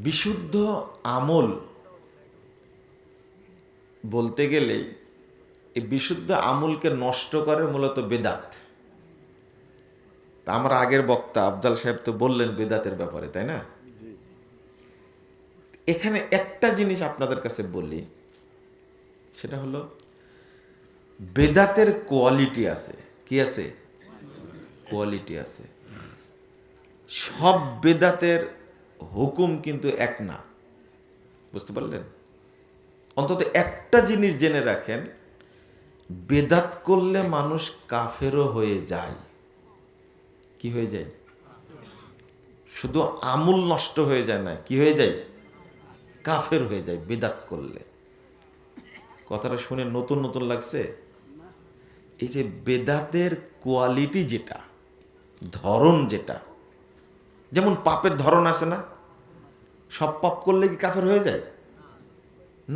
বিশুদ্ধ আমল বলতে গেলে এই বিশুদ্ধ আমলকে নষ্ট করে মূলত বেদাত। তা আমার আগের বক্তা আফজাল সাহেব তো বললেন বেদাতের ব্যাপারে, তাই না? এখানে একটা জিনিস আপনাদের কাছে বলি, সেটা হলো বেদাতের কোয়ালিটি আছে। কি আছে? কোয়ালিটি আছে। সব বেদাতের হুকুম কিন্তু এক না, বুঝতে পারলেন? অন্তত একটা জিনিস জেনে রাখেন, বেদাত করলে মানুষ কাফেরও হয়ে যায়। কি হয়ে যায়? শুধু আমল নষ্ট হয়ে যায় না, কি হয়ে যায়? কাফের হয়ে যায় বেদাত করলে। কথাটা শুনে নতুন নতুন লাগছে? এই যে বেদাতের কোয়ালিটি যেটা, ধরন যেটা, যেমন পাপের ধরন আছে না? সব পাপ করলে কি কাফের হয়ে যায়?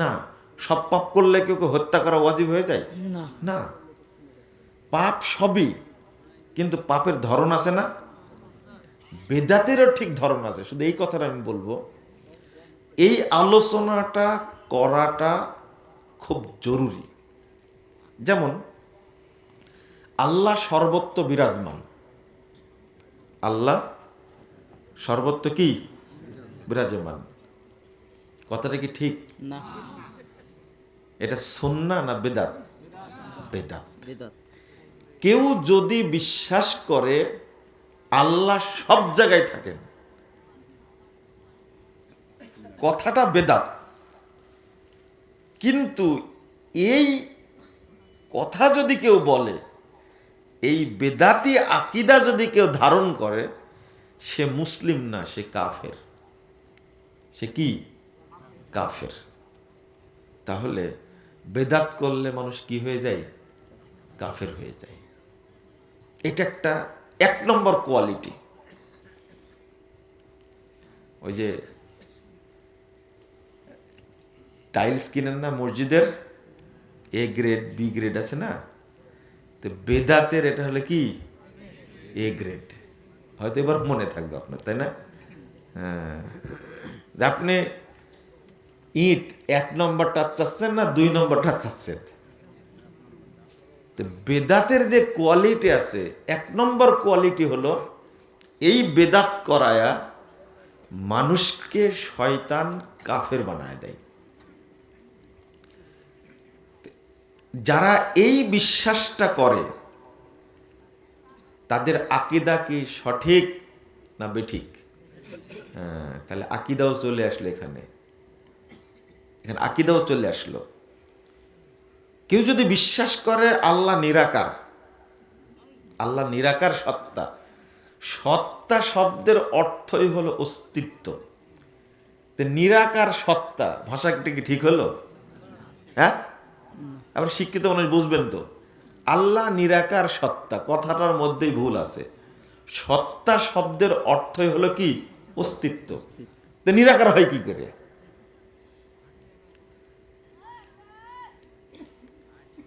না। সব পাপ করলে কেউ হত্যা করা ওয়াজিব হয়ে যায়? না। পাপ সবই, কিন্তু পাপের ধরন আছে না? বেদাতেরও ঠিক ধরন আছে। শুধু এই কথাটা আমি বলবো, এই আলোচনাটা করাটা খুব জরুরি। যেমন আল্লাহ সর্বত্র বিরাজমান। আল্লাহ সর্বত্র কি বিরাজমান? কথাটা কি ঠিক? না, এটা সুন্নাহ না বেদাত? বেদাত। বেদাত। কেউ যদি বিশ্বাস করে আল্লাহ সব জায়গায় থাকেন, কথাটা বেদাত। কিন্তু এই কথা যদি কেউ বলে, এই বেদাতি আকিদা যদি কেউ ধারণ করে, সে মুসলিম না, সে কাফের। সে কি? কাফের। তাহলে বেদাত করলে মানুষ কি হয়ে যায়? কাফের হয়ে যায়। এটা একটা 1 নম্বর কোয়ালিটি। ওই যে টাইলস কিনেন না মসজিদের, এ গ্রেড বি গ্রেড আছে না? তো বেদাতের এটা হলো কি? A grade. হয়তো এবার মনে থাকবে আপনার, তাই না? হ্যাঁ। আপনি ইট 1 নম্বরটা চাচ্ছেন না 2 নম্বরটা চাচ্ছেন? তো বেদাতের যে কোয়ালিটি আছে, 1 নম্বর কোয়ালিটি হলো এই বেদাত করায়া মানুষকে শয়তান কাফের বানায় দেয়। যারা এই বিশ্বাসটা করে, তাদের আকীদা কি সঠিক না বেঠিক? হ্যাঁ, তাহলে আকীদাও চলে আসলো এখানে। এখানে আকীদাও চলে আসলো। কেউ যদি বিশ্বাস করে আল্লাহ নিরাকার, আল্লাহ নিরাকার সত্তা, সত্তা শব্দের অর্থই হলো অস্তিত্ব। তো নিরাকার সত্তা ভাষাটা কি ঠিক হলো? হ্যাঁ, আবার শিক্ষিত মানুষ বুঝবেন তো, আল্লাহ নিরাকার সত্তা কথাটার মধ্যেই ভুল আছে। সত্তা শব্দের অর্থই হলো কি? অস্তিত্ব। তো নিরাকার হয় কি করে?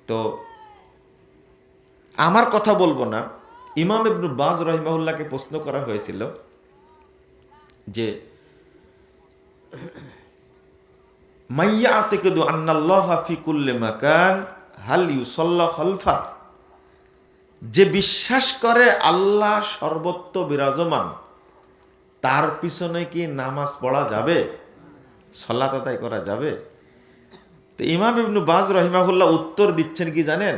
তো আমার কথা বলবো না, ইমাম ইবনে বাজ রাহিমাহুল্লাহকে প্রশ্ন করা হয়েছিল যে মাইয়া আতিকুদু আন্নাল্লাহা ফি কুল্লি মাকান হাল ইউসাল্লা খালফা, যে বিশ্বাস করে আল্লাহ সর্বত্র বিরাজমান, তার পিছনে কি নামাজ পড়া যাবে? সালাত আদায় করা যাবে? তো ইমাম ইবনে বাজ রাহিমাহুল্লাহ উত্তর দিচ্ছেন কি জানেন?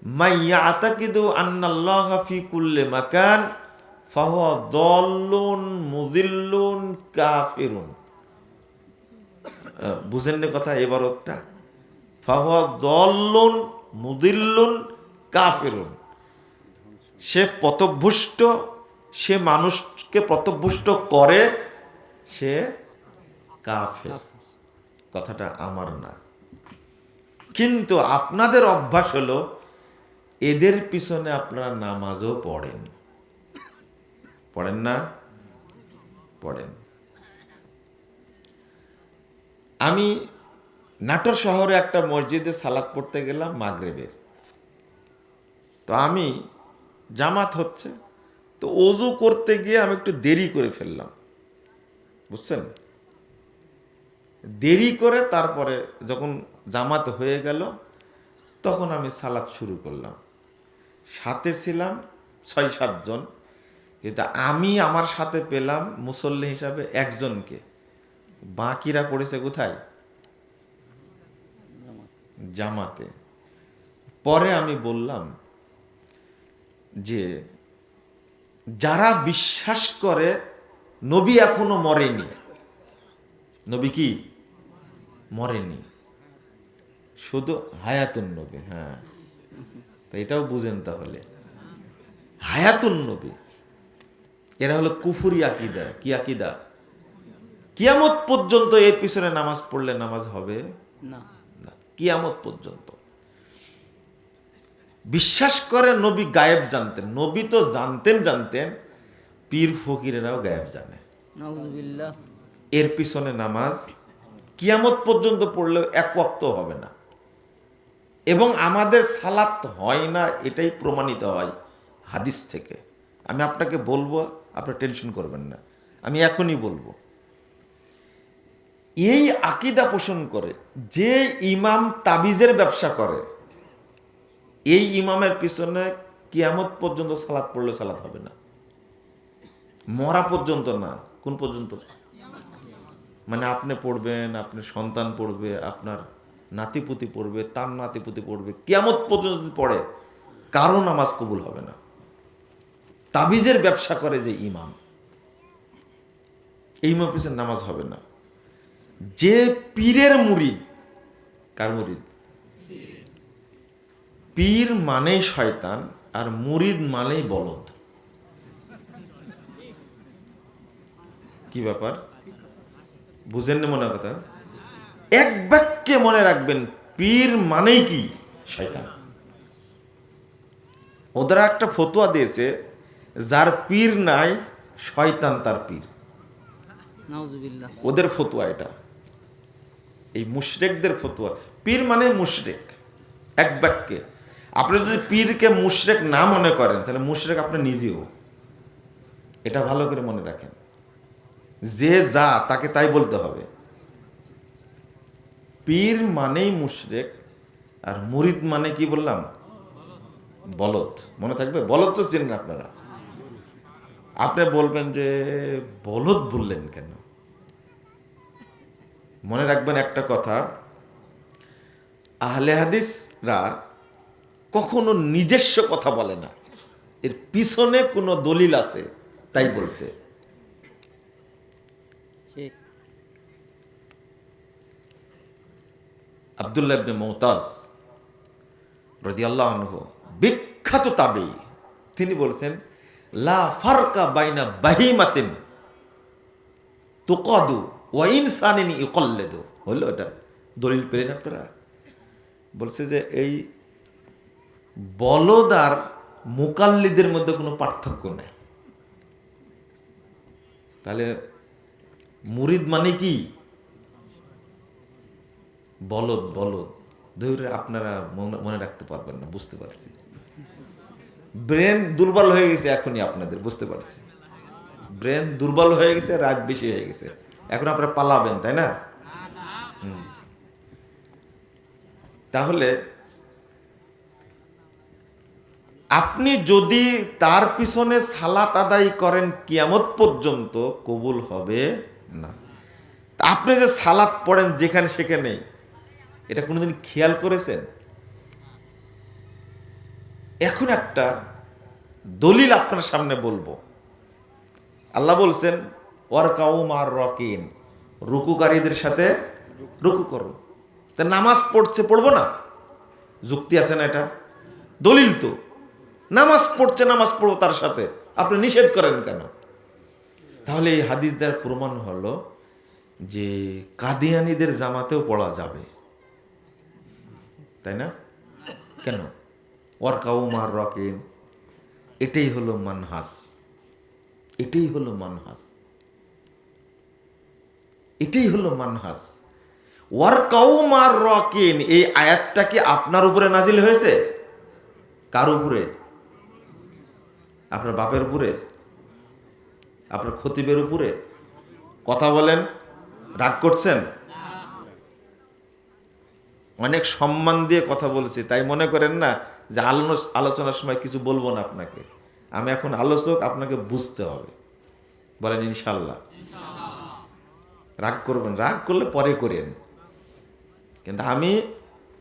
মাইয়া আতাকিদু আন্নাল্লাহা ফি কুল্লি মাকান ফাহুয়া দাল্লুন মুযিল্লুন কাফিরুন। বুঝেন না কথা? এবারটা ফাহুয়া দাল্লুন মুযিল্লুন কাফিরুন। সে পথভ্রষ্ট, সে মানুষকে পথভ্রষ্ট করে, সে কাফের। কথাটা আমার না, কিন্তু আপনাদের অভ্যাস হলো এদের পিছনে আপনারা নামাজও পড়েন। পড়েন না? পড়েন। আমি নাটোর শহরে একটা মসজিদে সালাত পড়তে গেলাম মাগরিবে। তো আমি জামাত হচ্ছে, তো ওযু করতে গিয়ে আমি একটু দেরি করে ফেললাম, বুঝছেন? দেরি করে তারপরে যখন জামাত হয়ে গেল তখন আমি সালাত শুরু করলাম। সাথে ছিলাম ৬-৭ জন, কিন্তু আমি আমার সাথে পেলাম মুসল্লি হিসাবে একজনকে। বাকিরা পড়েছে কোথায়? জামাতে। পরে আমি বললাম যে যারা বিশ্বাস করে নবী এখনো মরেনি, নবী কি মরেনি, শুধু হায়াতুন নবী। হ্যাঁ, তো এটাও বুঝেন তাহলে, হায়াতুন নবী এরা হলো কুফরি আকিদা। কি আকিদা? কিয়ামত পর্যন্ত এর পিছনে নামাজ পড়লে নামাজ হবে না, কিয়ামত পর্যন্ত। বিশ্বাস করে নবী গায়েব জানতেন। নবী তো জানতেন, পীর ফকিরেরাও গায়েব জানে। নাউযুবিল্লাহ। এর পিছনে নামাজ কিয়ামত পর্যন্ত পড়লেও এক ওয়াক্ত হবে না। এবং আমাদের সালাত হয় না, এটাই প্রমাণিত হয় হাদিস থেকে। আমি আপনাকে বলবো, আপনি টেনশন করবেন না, আমি এখনই বলবো। এই আকীদা পোষণ করে যে ইমাম তাবিজের ব্যবসা করে, এই ইমামের পিছনে কিয়ামত পর্যন্ত সালাত পড়লে সালাত হবে না, মরা পর্যন্ত না। কোন পর্যন্ত? মানে আপনি পড়বেন, আপনার সন্তান পড়বে, আপনার নাতিপুতি পড়বে, তার নাতিপুতি পড়বে, কিয়ামত পর্যন্ত যদি পড়ে কারো নামাজ কবুল হবে না। তাবিজের ব্যবসা করে যে ইমাম, এই ইমাম পিছনে নামাজ হবে না। যে পীরের মুরিদ, কার মুরিদ? পীর মানেই শয়তান আর মুরিদ মানেই বলদ। কি ব্যাপার, বুঝেননি মনে কথা? এক বাক্যে মনে রাখবেন, পীর মানেই কি? শয়তান। ওদের একটা ফতোয়া দিয়েছে, যার পীর নাই শয়তান তার পীর। নাউযুবিল্লাহ। ওদের ফতোয়া এটা, এই মুশরিকদের ফতোয়া। পীর মানে মুশরিক, এক বাক্যে। আপনি যদি পীরকে মুশরিক না মনে করেন তাহলে মুশরিক আপনি নিজেও। এটা ভালো করে মনে রাখেন, যে যা তাকে তাই বলতে হবে। পীর মানেই মুশরিক আর মুরিদ মানে কি বললাম? বলদ। মনে থাকবে? বলদ তো চেনেন আপনারা। আপনি বলবেন যে বলদ বললেন কেন? মনে রাখবেন একটা কথা, আহলে হাদিসরা কখনো নিজস্ব কথা বলে না, এর পিছনে কোনো দলিল আছে তাই বলছে। আব্দুল্লাহ ইবনে মুতাজ রাদিয়াল্লাহু আনহু বিখ্যাত তাবেঈ, তিনি বলছেন লা ফারকা বাইনা বাহিমাতিন তুকাদু ওয়া ইনসানিন ইউকাল্লিদু। হলো এটা দলিল পেলেন আপনারা? বলছে যে এই বলদ আর মুকাল্লিদের মধ্যে কোনো পার্থক্য নেই। তাহলে মুরিদ মানে কি? বলদ। বলদ ধরে আপনারা মনে রাখতে পারবেন না, বুঝতে পারছি। ব্রেন দুর্বল হয়ে গেছে এখনই আপনাদের, বুঝতে পারছি। ব্রেন দুর্বল হয়ে গেছে, রাত বেশি হয়ে গেছে, এখন আপনারা পালাবেন, তাই না? তাহলে আপনি যদি তার পিছনে সালাত আদায় করেন কিয়ামত পর্যন্ত কবুল হবে না। আপনি যে সালাত পড়েন যেখানে সেখানে, এটা কোনোদিন খেয়াল করেছেন? এখন একটা দলিল আপনার সামনে বলবো। আল্লাহ বলছেন ওয়ারকাউ মার রাকিন, রুকুকারীদের সাথে রুকু করো। তা নামাজ পড়ছে, পড়বো না? যুক্তি আছে না? এটা দলিল তো। নামাজ পড়ছে, নামাজ পড়বো তার সাথে, আপনি নিষেধ করেন কেন? তাহলে এই হাদিস দ্বারা প্রমাণ হলো যে কাদিয়ানীদের জামাতেও পড়া যাবে, তাই না? কেন? ওয়ারকাউ মার রাকিন, এটাই হলো মানহাজ, এটাই হলো মানহাজ, এটাই হলো মানহাজ। ওয়ারকাউ মার রাকিন এই আয়াতটা কি আপনার উপরে নাজিল হয়েছে? কার উপরে? আপনার বাপের উপরে? আপনার খতিবের উপরে? কথা বলেন, রাগ করছেন? অনেক সম্মান দিয়ে কথা বলছি, তাই মনে করেন না যে আলোচনার সময় কিছু বলবো না আপনাকে। আমি এখন আলোচক, আপনাকে বুঝতে হবে। বলেন ইনশাল্লাহ। রাগ করবেন, রাগ করলে পরে করেন, কিন্তু আমি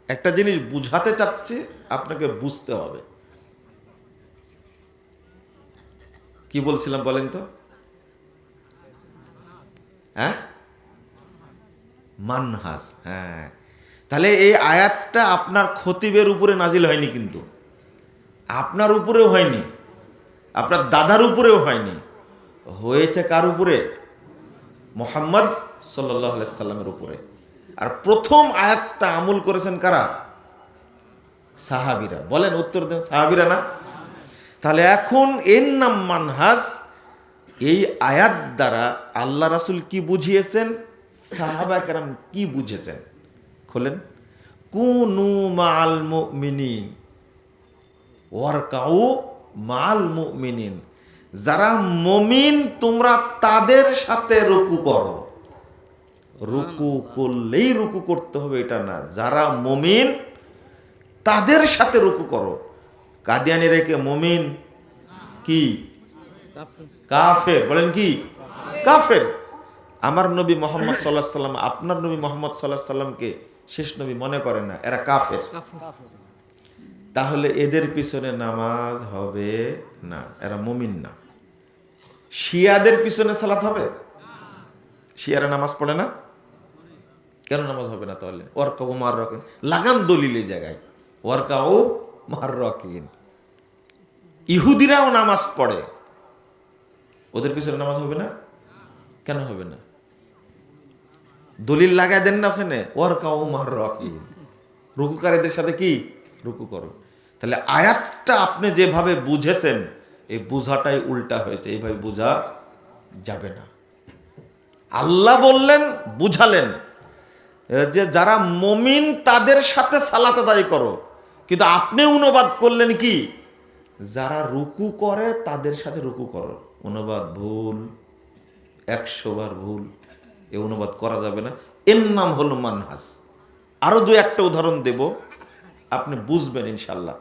একটা জিনিস বুঝাতে চাচ্ছি, আপনাকে বুঝতে হবে। কি বলছিলাম বলেন তো? হ্যাঁ, মানহাজ। হ্যাঁ, তাহলে এই আয়াতটা আপনার খতিবের উপরে নাজিল হয়নি, কিন্তু আপনার উপরেও হয়নি, আপনার দাদার উপরেও হয়নি, হয়েছে কার উপরে? মুহাম্মদ সাল্লাল্লাহু আলাইহি সাল্লামের উপরে। আর প্রথম আয়াতটা আমল করেছেন কারা? সাহাবীরা। বলেন, উত্তর দেন, সাহাবীরা না? তাহলে এখন এর নাম মানহাজ। এই আয়াত দ্বারা আল্লাহ রাসূল কি বুঝিয়েছেন, সাহাবা কেরাম কি বুঝেছেন? খোলেন। কুনু মাআল মুমিনিন ওয়ারকাউ মাআল মুমিনিন। যারা মুমিন তোমরা তাদের সাথে রুকু করো। রুকু করলেই রুকু করতে হবে এটা না, যারা মুমিন তাদের সাথে রুকু করো। কাদিয়ানি রেখে মুমিন কি? কাফের। বলেন কি? কাফের। আমার নবী মোহাম্মদ সাল্লাল্লাহু আলাইহি সাল্লাম আপনার নবী মোহাম্মদ সাল্লাল্লাহু আলাইহি সাল্লামকে শেষ নবী মনে করে না, এরা কাফের। তাহলে এদের পিছনে নামাজ হবে না, এরা মুমিন না। শিয়াদের পিছনে সালাত হবে? শিয়ারা নামাজ পড়ে না, কেন নামাজ হবে না তাহলে? ওয়ারকাউ মার রাকিন, লাগাম দলিলে জায়গায় ওয়ারকাউ মার রাকিন। ইহুদিরাও নামাজ পড়ে, ওদের পিছনে নামাজ হবে না, কেন হবে না? দলিল লাগায় দেন না ওখানে, ওয়ারকাউ মার রাকিন, রুকুকারীদের সাথে কি রুকু করো। তাহলে আয়াতটা আপনি যেভাবে বুঝেছেন, এই বুঝাটাই উল্টা হয়েছে, এইভাবে বুঝা যাবে না। আল্লাহ বললেন, বুঝালেন যে যারা মুমিন তাদের সাথে সালাত আদায় করো, কিন্তু আপনি অনুবাদ করলেন কি, যারা রুকু করে তাদের সাথে রুকু করো। অনুবাদ ভুল, 100 বার ভুল। এ অনুবাদ করা যাবে না, এর নাম হলো মানহাজ। আরো দু একটা উদাহরণ দেব, আপনি বুঝবেন ইনশাল্লাহ।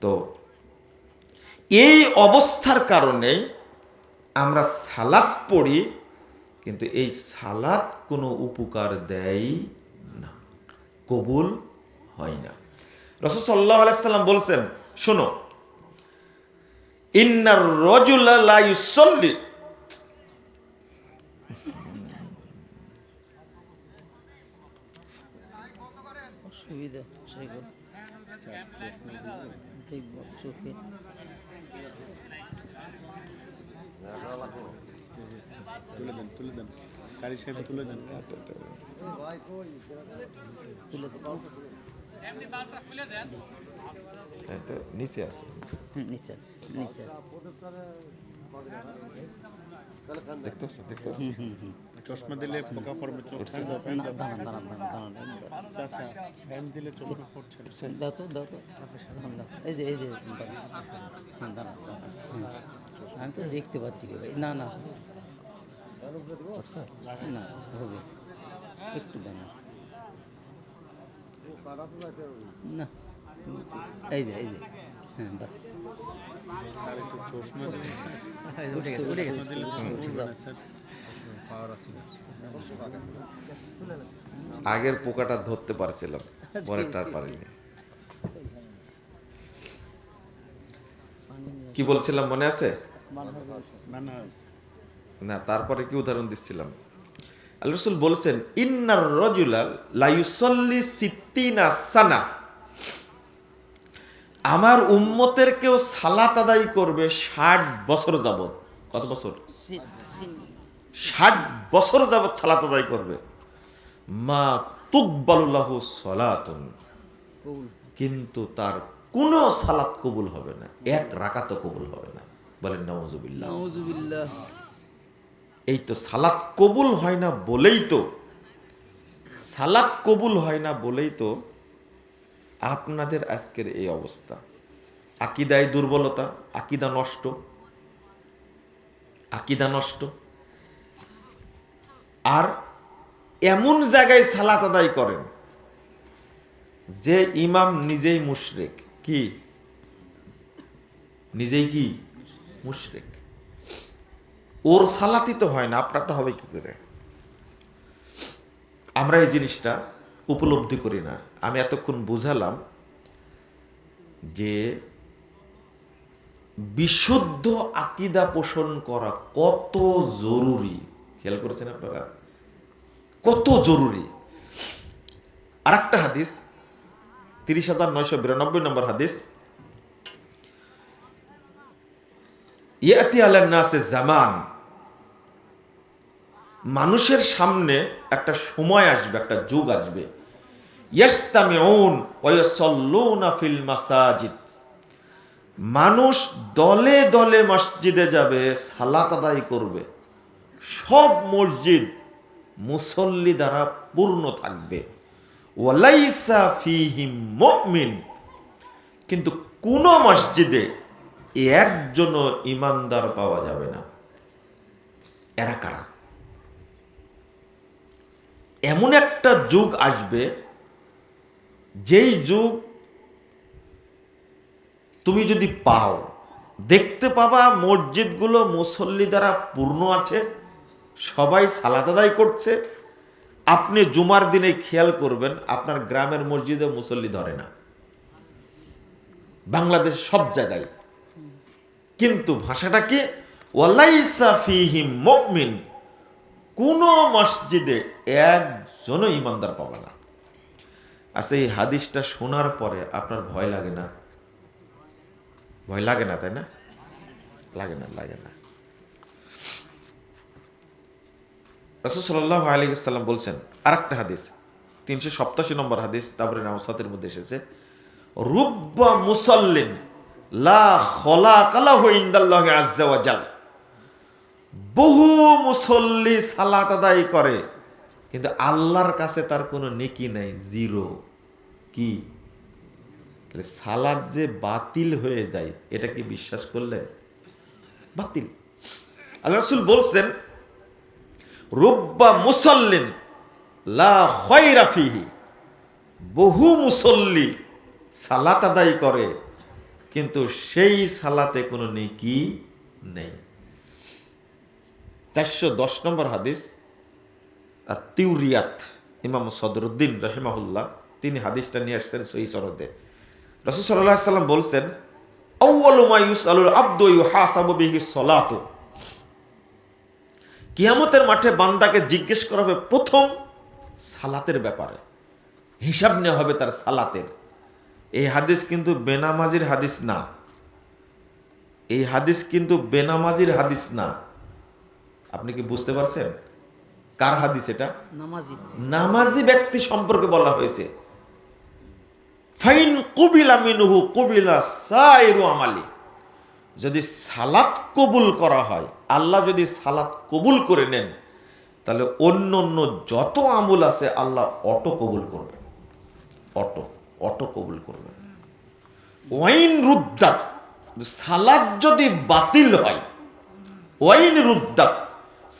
তো এই অবস্থার কারণে আমরা সালাত পড়ি, কিন্তু এই সালাত কোনো উপকার দেয় না, কবুল হয় না। রাসূল সাল্লাল্লাহু আলাইহি সাল্লাম বলছেন, শোনো, ইন্নার রাজুলা লা ইউসাল্লি, সুবিধা সেগুলো দেখব চোখে। তুলে দেন কারি সাহেব, তুলে দেন। তুলে দেবো। এটা নিচে আছে, নিচে আছে, নিচে আছে। দেখতে পাচ্ছেন, দেখতে পাচ্ছেন। চশমা দিলে পোকা পড়বে চোখ। দাঁড়ান দাঁড়ান দাঁড়ান দাঁড়ান। আচ্ছা, ফ্যান দিলে চোখে পড়ছে না। দাও তো দাও তো। এই যে দাঁড়ান। হ্যাঁ দাঁড়ান দাঁড়ান। আমি তো দেখতে পাচ্ছি রে ভাই। না না না, হবে একটু দাঁড়ান। না এই যে হ্যাঁ বাস। স্যার একটু চশমা উঠে গেছে উঠে গেছে। দিলে পড়বে না স্যার। আগের পোকাটা ধরতে পারছিলাম, পরেরটা আর পারিনি। কি বলছিলাম মনে আছে? না না, না, তারপরে কি উদাহরণ দিচ্ছিলাম? আল্লাহ রাসূল বলছেন, ইন্নার রাজুলা লা ইউসাল্লি সিত্তিনা সানা, আমার উম্মতের কেউ সালাত আদায় করবে 60 বছর যাবত। কত বছর? 60 বছর যাবত সালাত আদায় করবে। মা তুকবালু লাহু সালাতুন, কিন্তু তার কোনো সালাত কবুল হবে না, এক রাকাতও কবুল হবে না। বলেন নাউজুবিল্লাহ। নাউজুবিল্লাহ। এই তো সালাত কবুল হয় না বলেই তো, সালাত কবুল হয় না বলেই তো আপনাদের আজকের এই অবস্থা। আকীদায় দুর্বলতা, আকীদা নষ্ট, আকীদা নষ্ট। আর এমন জায়গায় সালাত আদায় করেন যে ইমাম নিজেই মুশরিক। কি নিজেই কি মুশরিক? ওর সালাতই তো হয় না, আপনারটা হবে কি করে? আমরা এই জিনিসটা উপলব্ধি করি না। আমি এতক্ষণ বুঝালাম যে বিশুদ্ধ আকীদা পোষণ করা কত জরুরি। খেয়াল করেছেন আপনারা? কত জরুরি। আর একটা হাদিস, 30,992 নম্বর হাদিস, ইয়াতি আলান নাসে জামান, মানুষের সামনে একটা সময় আসবে, একটা যুগ আসবে, ইয়াস্তামিউন ওয়া ইয়াসাল্লুনা ফিল মাসাজিদ, মানুষ দলে দলে মসজিদে যাবে, সালাত আদায় করবে, সব মসজিদ মুসল্লি দ্বারা পূর্ণ থাকবে, ওয়ালাইসা ফীহি মুমিন, কিন্তু কোন মসজিদে একজনও ইমানদার পাওয়া যাবে না। এরা কারা? এমন একটা যুগ আসবে, যেই যুগ তুমি যদি পাও, দেখতে পাবা মসজিদগুলো মুসল্লি দ্বারা পূর্ণ আছে, সবাই সালাত আদায় করছে। আপনি জুমার দিনে খেয়াল করবেন, আপনার গ্রামের মসজিদে মুসল্লি ধরে না, বাংলাদেশ সব জায়গায়। কিন্তু ভাষাটা কি? ওয়ালাইসা ফীহি মুমিন, কোন মসজিদে একজনও ইমানদার পাবে না। আচ্ছা, এই হাদিসটা শোনার পরে আপনার ভয় লাগে না? ভয় লাগে না, তাই না? লাগে না, লাগে না। রাসূল সাল্লাল্লাহু আলাইহি ওয়াসাল্লাম বলছেন, আরেকটা হাদিস, 387 নম্বর হাদিস, তারপরে নাওসাতের মধ্যে এসেছে, রুব্বা মুসাল্লিন লা খলাকা লাহু ইনদাল্লাহি আযজা ওয়া জাল, বহু মুসল্লি সালাত আদায় করে কিন্তু আল্লাহর কাছে তার কোনো নেকি নাই, জিরো। কি? সালাত যে বাতিল হয়ে যায়, এটা কি বিশ্বাস করলে? বাতিল। আল্লাহ রাসূল বলছেন, রুব্বা মুসাল্লিন লা খায়রা ফীহি, বহু মুসল্লি সালাত আদায় করে কিন্তু সেই সালাতে কোনো নেকি নেই। 410 নম্বর হাদিস, তিউরিয়াত, ইমাম সদরুদ্দিন রাহিমাহুল্লাহ তিনি হাদিসটা নিয়ে আসছেন সহিহ সনদে। রাসূল সাল্লাল্লাহু আলাইহি ওয়াসাল্লাম বলছেন, আউয়ালু মা ইউসআলুল আবদু ইউহাসাবু বিহি সলাতু, কিয়ামতের মাঠে বান্দাকে জিজ্ঞেস করা হবে প্রথম সালাতের ব্যাপারে, হিসাব নেওয়া হবে তার সালাতের। এই হাদিস কিন্তু বেনামাজির হাদিস না, এই হাদিস কিন্তু বেনামাজির হাদিস না। আপনি কি বুঝতে পারছেন কার হাদিস এটা? নামাজি। নামাজি ব্যক্তি সম্পর্কে বলা হয়েছে। ফাইন কুবিলা মিনহু কুবিলা সাইরু আমালি, যদি সালাত কবুল করা হয়, আল্লাহ যদি সালাত কবুল করে নেন, তাহলে অন্য অন্য যত আমল আছে আল্লাহ অটো কবুল করবেন, অটো কবুল করবেন। ওয়াইন রুদ্দাত, সালাত যদি বাতিল হয়, ওয়াইন রুদ্দাত,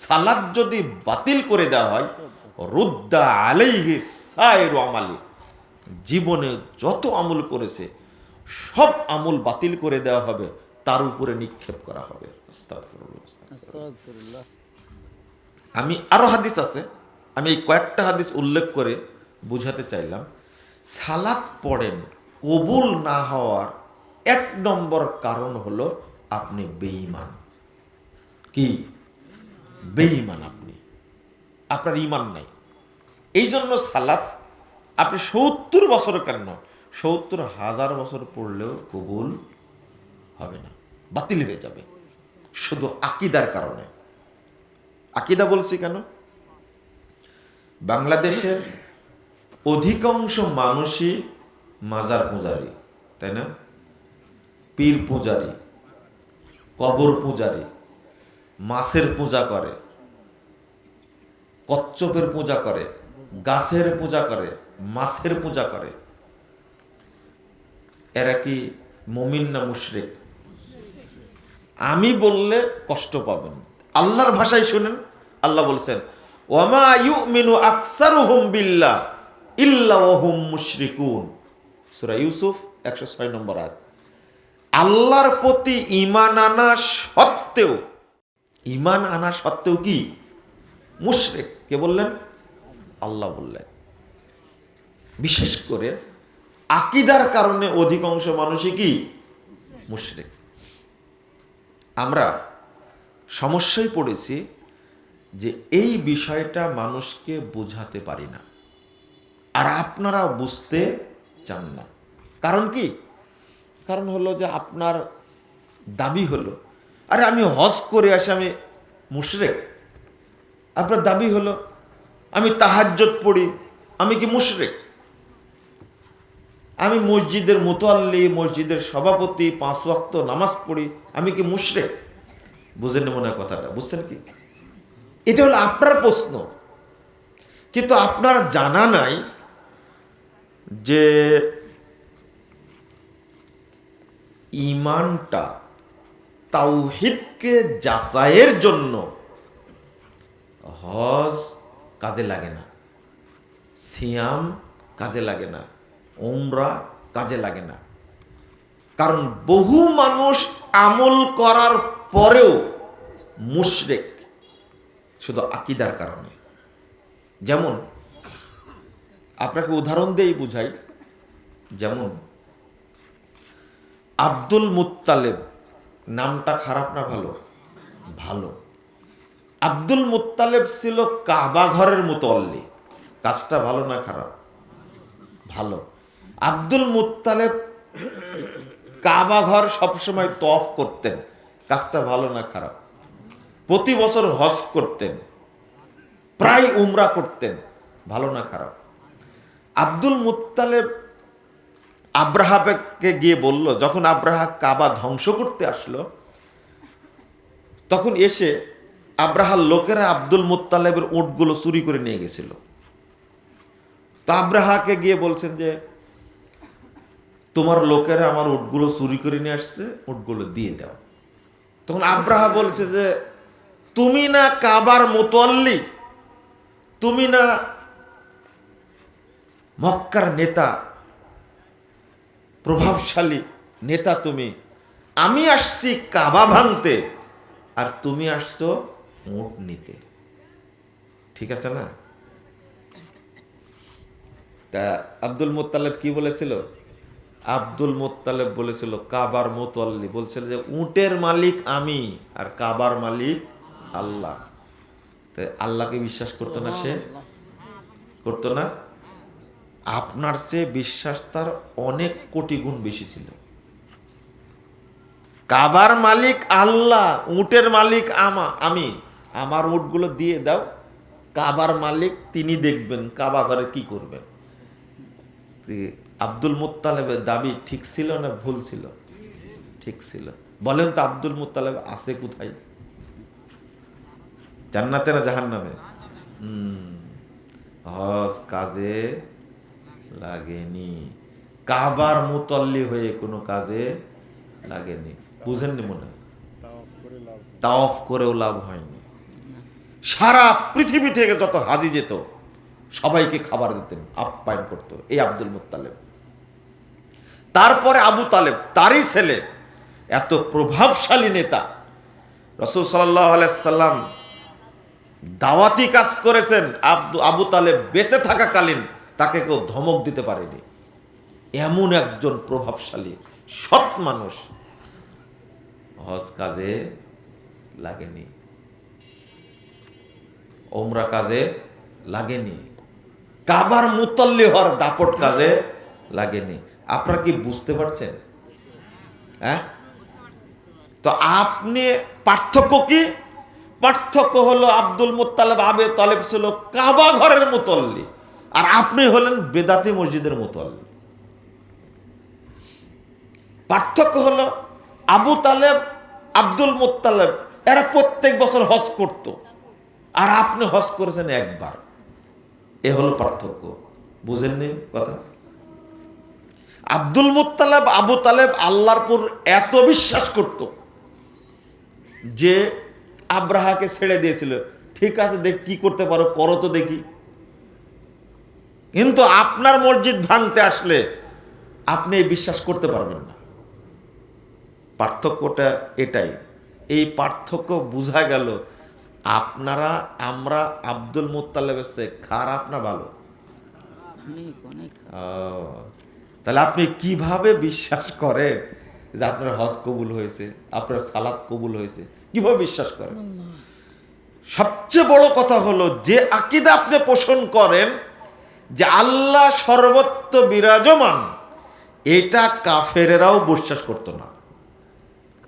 সালাত যদি বাতিল করে দেওয়া হয়, রুদ্দা আলাইহি সাইরু আমালি, জীবনে যত আমল করেছে সব আমল বাতিল করে দেওয়া হবে, তার উপরে নিক্ষেপ করা হবে। আস্তাগফিরুল্লাহ। আমি আরো হাদিস আছে, আমি এই কয়েকটা হাদিস উল্লেখ করে বুঝাতে চাইলাম। সালাত পড়েন, কবুল না হওয়ার 1 নম্বর কারণ হলো আপনি বেঈমান। কি? বেঈমান আপনি, আপনার ঈমান নাই। এই জন্য সালাত আপনি 70 বছর কেন নয়, 70,000 বছর পড়লেও কবুল হবে না, বাতিল হয়ে যাবে, শুধু আকীদার কারণে। আকীদা বলছি কেন? বাংলাদেশের অধিকাংশ মানুষই মাজার পূজারী, তাই না? পীর পূজারী, কবর পূজারী, মাছের পূজা করে, কচ্ছপের পূজা করে, গাছের পূজা করে, মাছের পূজা করে। এরা কি মুমিন না মুশরিক? আমি বললে কষ্ট পাবেন, আল্লাহর ভাষায় শুনেন। আল্লাহ বলছেন, ওয়ামা ইউমিনু আকসারুহুম বিল্লাহ ইল্লা ওয়া হুম মুশরিকুন। সূরা ইউসুফ 106 নম্বর আয়াত। আল্লাহর প্রতি ঈমান আনা সত্ত্বেও কি মুশরিক? কে বললেন? আল্লাহ বললেন। বিশেষ করে আকীদার কারণে অধিকাংশ মানুষই কি মুশরিক। আমরা সমস্যায় পড়েছি যে এই বিষয়টা মানুষকে বোঝাতে পারি না, আর আপনারা বুঝতে চান না। কারণ কি? কারণ হলো যে আপনার দাবি হলো, আরে আমি হজ করে আসি, আমি মুশরিক। আপনার দাবি হলো আমি তাহাজ্জুদ পড়ি, আমি কি মুশরিক? আমি মসজিদের মুতাল্লি, মসজিদের সভাপতি, 5 ওয়াক্ত নামাজ পড়ি, আমি কি মুশরিক? বুঝেন মনে হয় কথাটা? বুঝছেন কি? এটা হলো আপনার প্রশ্ন, কিন্তু আপনার জানা নাই যে ঈমানটা, তাওহীদকে যাচাইয়ের জন্য হজ কাজে লাগে না, সিয়াম কাজে লাগে না, উমরা কাজে লাগে না। কারণ বহু মানুষ আমল করার পরেও মুশরিক, শুধু আকীদার কারণে। যেমন আপনাকে উদাহরণ দিয়েই বুঝাই। যেমন আব্দুল মুত্তালেব নামটা খারাপ না ভালো? ভালো। আব্দুল মুত্তালেব ছিল কাবা ঘরের মুতাল্লি। কাজটা ভালো না খারাপ? ভালো। আব্দুল মুত্তালেব কাবা ঘর সবসময় তওয়াফ করতেন। কাজটা ভালো না খারাপ? প্রতি বছর হজ করতেন, প্রায় উমরা করতেন। ভালো না খারাপ? আব্দুল মুত্তালেব আব্রাহাকে গিয়ে বলল, যখন আব্রাহা কাবা ধ্বংস করতে আসলো, তখন এসে আব্রাহার লোকেরা আব্দুল মুত্তালেবের উটগুলো চুরি করে নিয়ে গেছিল। তো আব্রাহাকে গিয়ে বলছেন যে তোমার লোকেরা আমার উটগুলো চুরি করে নিয়ে আসছে, উটগুলো দিয়ে দাও। তখন আব্রাহা বলছে যে তুমি না কাবার মুতাল্লি, তুমি না মক্কার নেতা, প্রভাবশালী নেতা তুমি। আমি আসছি কাবা ভাঙতে, আর তুমি আসছো উট নিতে। ঠিক আছে না? তা আব্দুল মুত্তালেব কি বলেছিল? আব্দুল মুত্তালেব বলেছিল কাবার মুতাল্লি, বলছিল যে উটের মালিক আমি আর কাবার মালিক আল্লাহ। তাই আল্লাহকে বিশ্বাস করতো না সে? করতো না? আপনার চেয়ে বিশ্বাস তার অনেক কোটি গুণ বেশি ছিল। কাবার মালিক আল্লাহ, উটের মালিক আমি, আমার উটগুলো দিয়ে দাও। কাবার মালিক তিনি দেখবেন কাবা ঘরে কি করবেন। আব্দুল মুত্তালেবের দাবি ঠিক ছিল না ভুল ছিল? ঠিক ছিল। বলেন তো আব্দুল মুত্তালেব আছে কোথায়? জান্নাতে না জাহান্নামে? হজ কাজে লাগেনি, কাবার মুতাল্লি হয়ে কোনো কাজে লাগেনি। বুঝেননি মনে? তাওয়াফ করেও লাভ হয়নি। সারা পৃথিবী থেকে যত হাজি যেত সবাইকে খাবার দিতেন, আপ্যায়ন করত এই আব্দুল মুত্তালেব। তারপরে আবু তালেব, তারই ছেলে, এত প্রভাবশালী নেতা। রাসূল সাল্লাল্লাহু আলাইহি সাল্লাম দাওয়াতি কাজ করেছেন। আবু তালেব বেঁচে থাকাকালীন তাকে কেউ ধমক দিতে পারেনি। এমন একজন প্রভাবশালী সৎ মানুষ হজ কাজে লাগেনি, ওমরা কাজে লাগেনি, কাবার মুতাল্লি হওয়ার দাপট কাজে লাগেনি। আপনারা কি বুঝতে পারছেন? হ্যাঁ? তো আপনি পার্থক্য কি? পার্থক্য হলো আব্দুল মুত্তালেব আবু তালেব ছিল কাবা ঘরের মুতাল্লি, আর আপনি হলেন বেদাতি মসজিদের মুতাল্লি। পার্থক্য হলো আবু তালেব, আব্দুল মুত্তালেব এরা প্রত্যেক বছর হজ করত, আর আপনি হজ করেছেন একবার। এ হলো পার্থক্য। বুঝেননি কথা? আব্দুল মুত্তালেব, আবু তালেব আল্লাহর উপর এত বিশ্বাস করত যে আব্রাহাকে ছেড়ে দিয়েছিল। ঠিক ঠিক আছে, দেখ কি করতে পারো, করো তো দেখি। কিন্তু আপনার মসজিদ ভাঙতে আসলে আপনি এই বিশ্বাস করতে পারবেন না। পার্থক্যটা এটাই। এই পার্থক্য বোঝা গেল আপনারা, আমরা আব্দুল মুত্তালিবের চেয়ে খারাপ না ভালো? অনেক অনেক তাহলে আপনি কিভাবে বিশ্বাস করেন যে আপনার হজ কবুল হয়েছে, আপনার সালাত কবুল হয়েছে? কিভাবে বিশ্বাস করেন? সবচেয়ে বড় কথা হলো, যে আকীদা আপনি পোষণ করেন যে আল্লাহ সর্বত্র বিরাজমান, এটা কাফেরেরাও বিশ্বাস করতো না,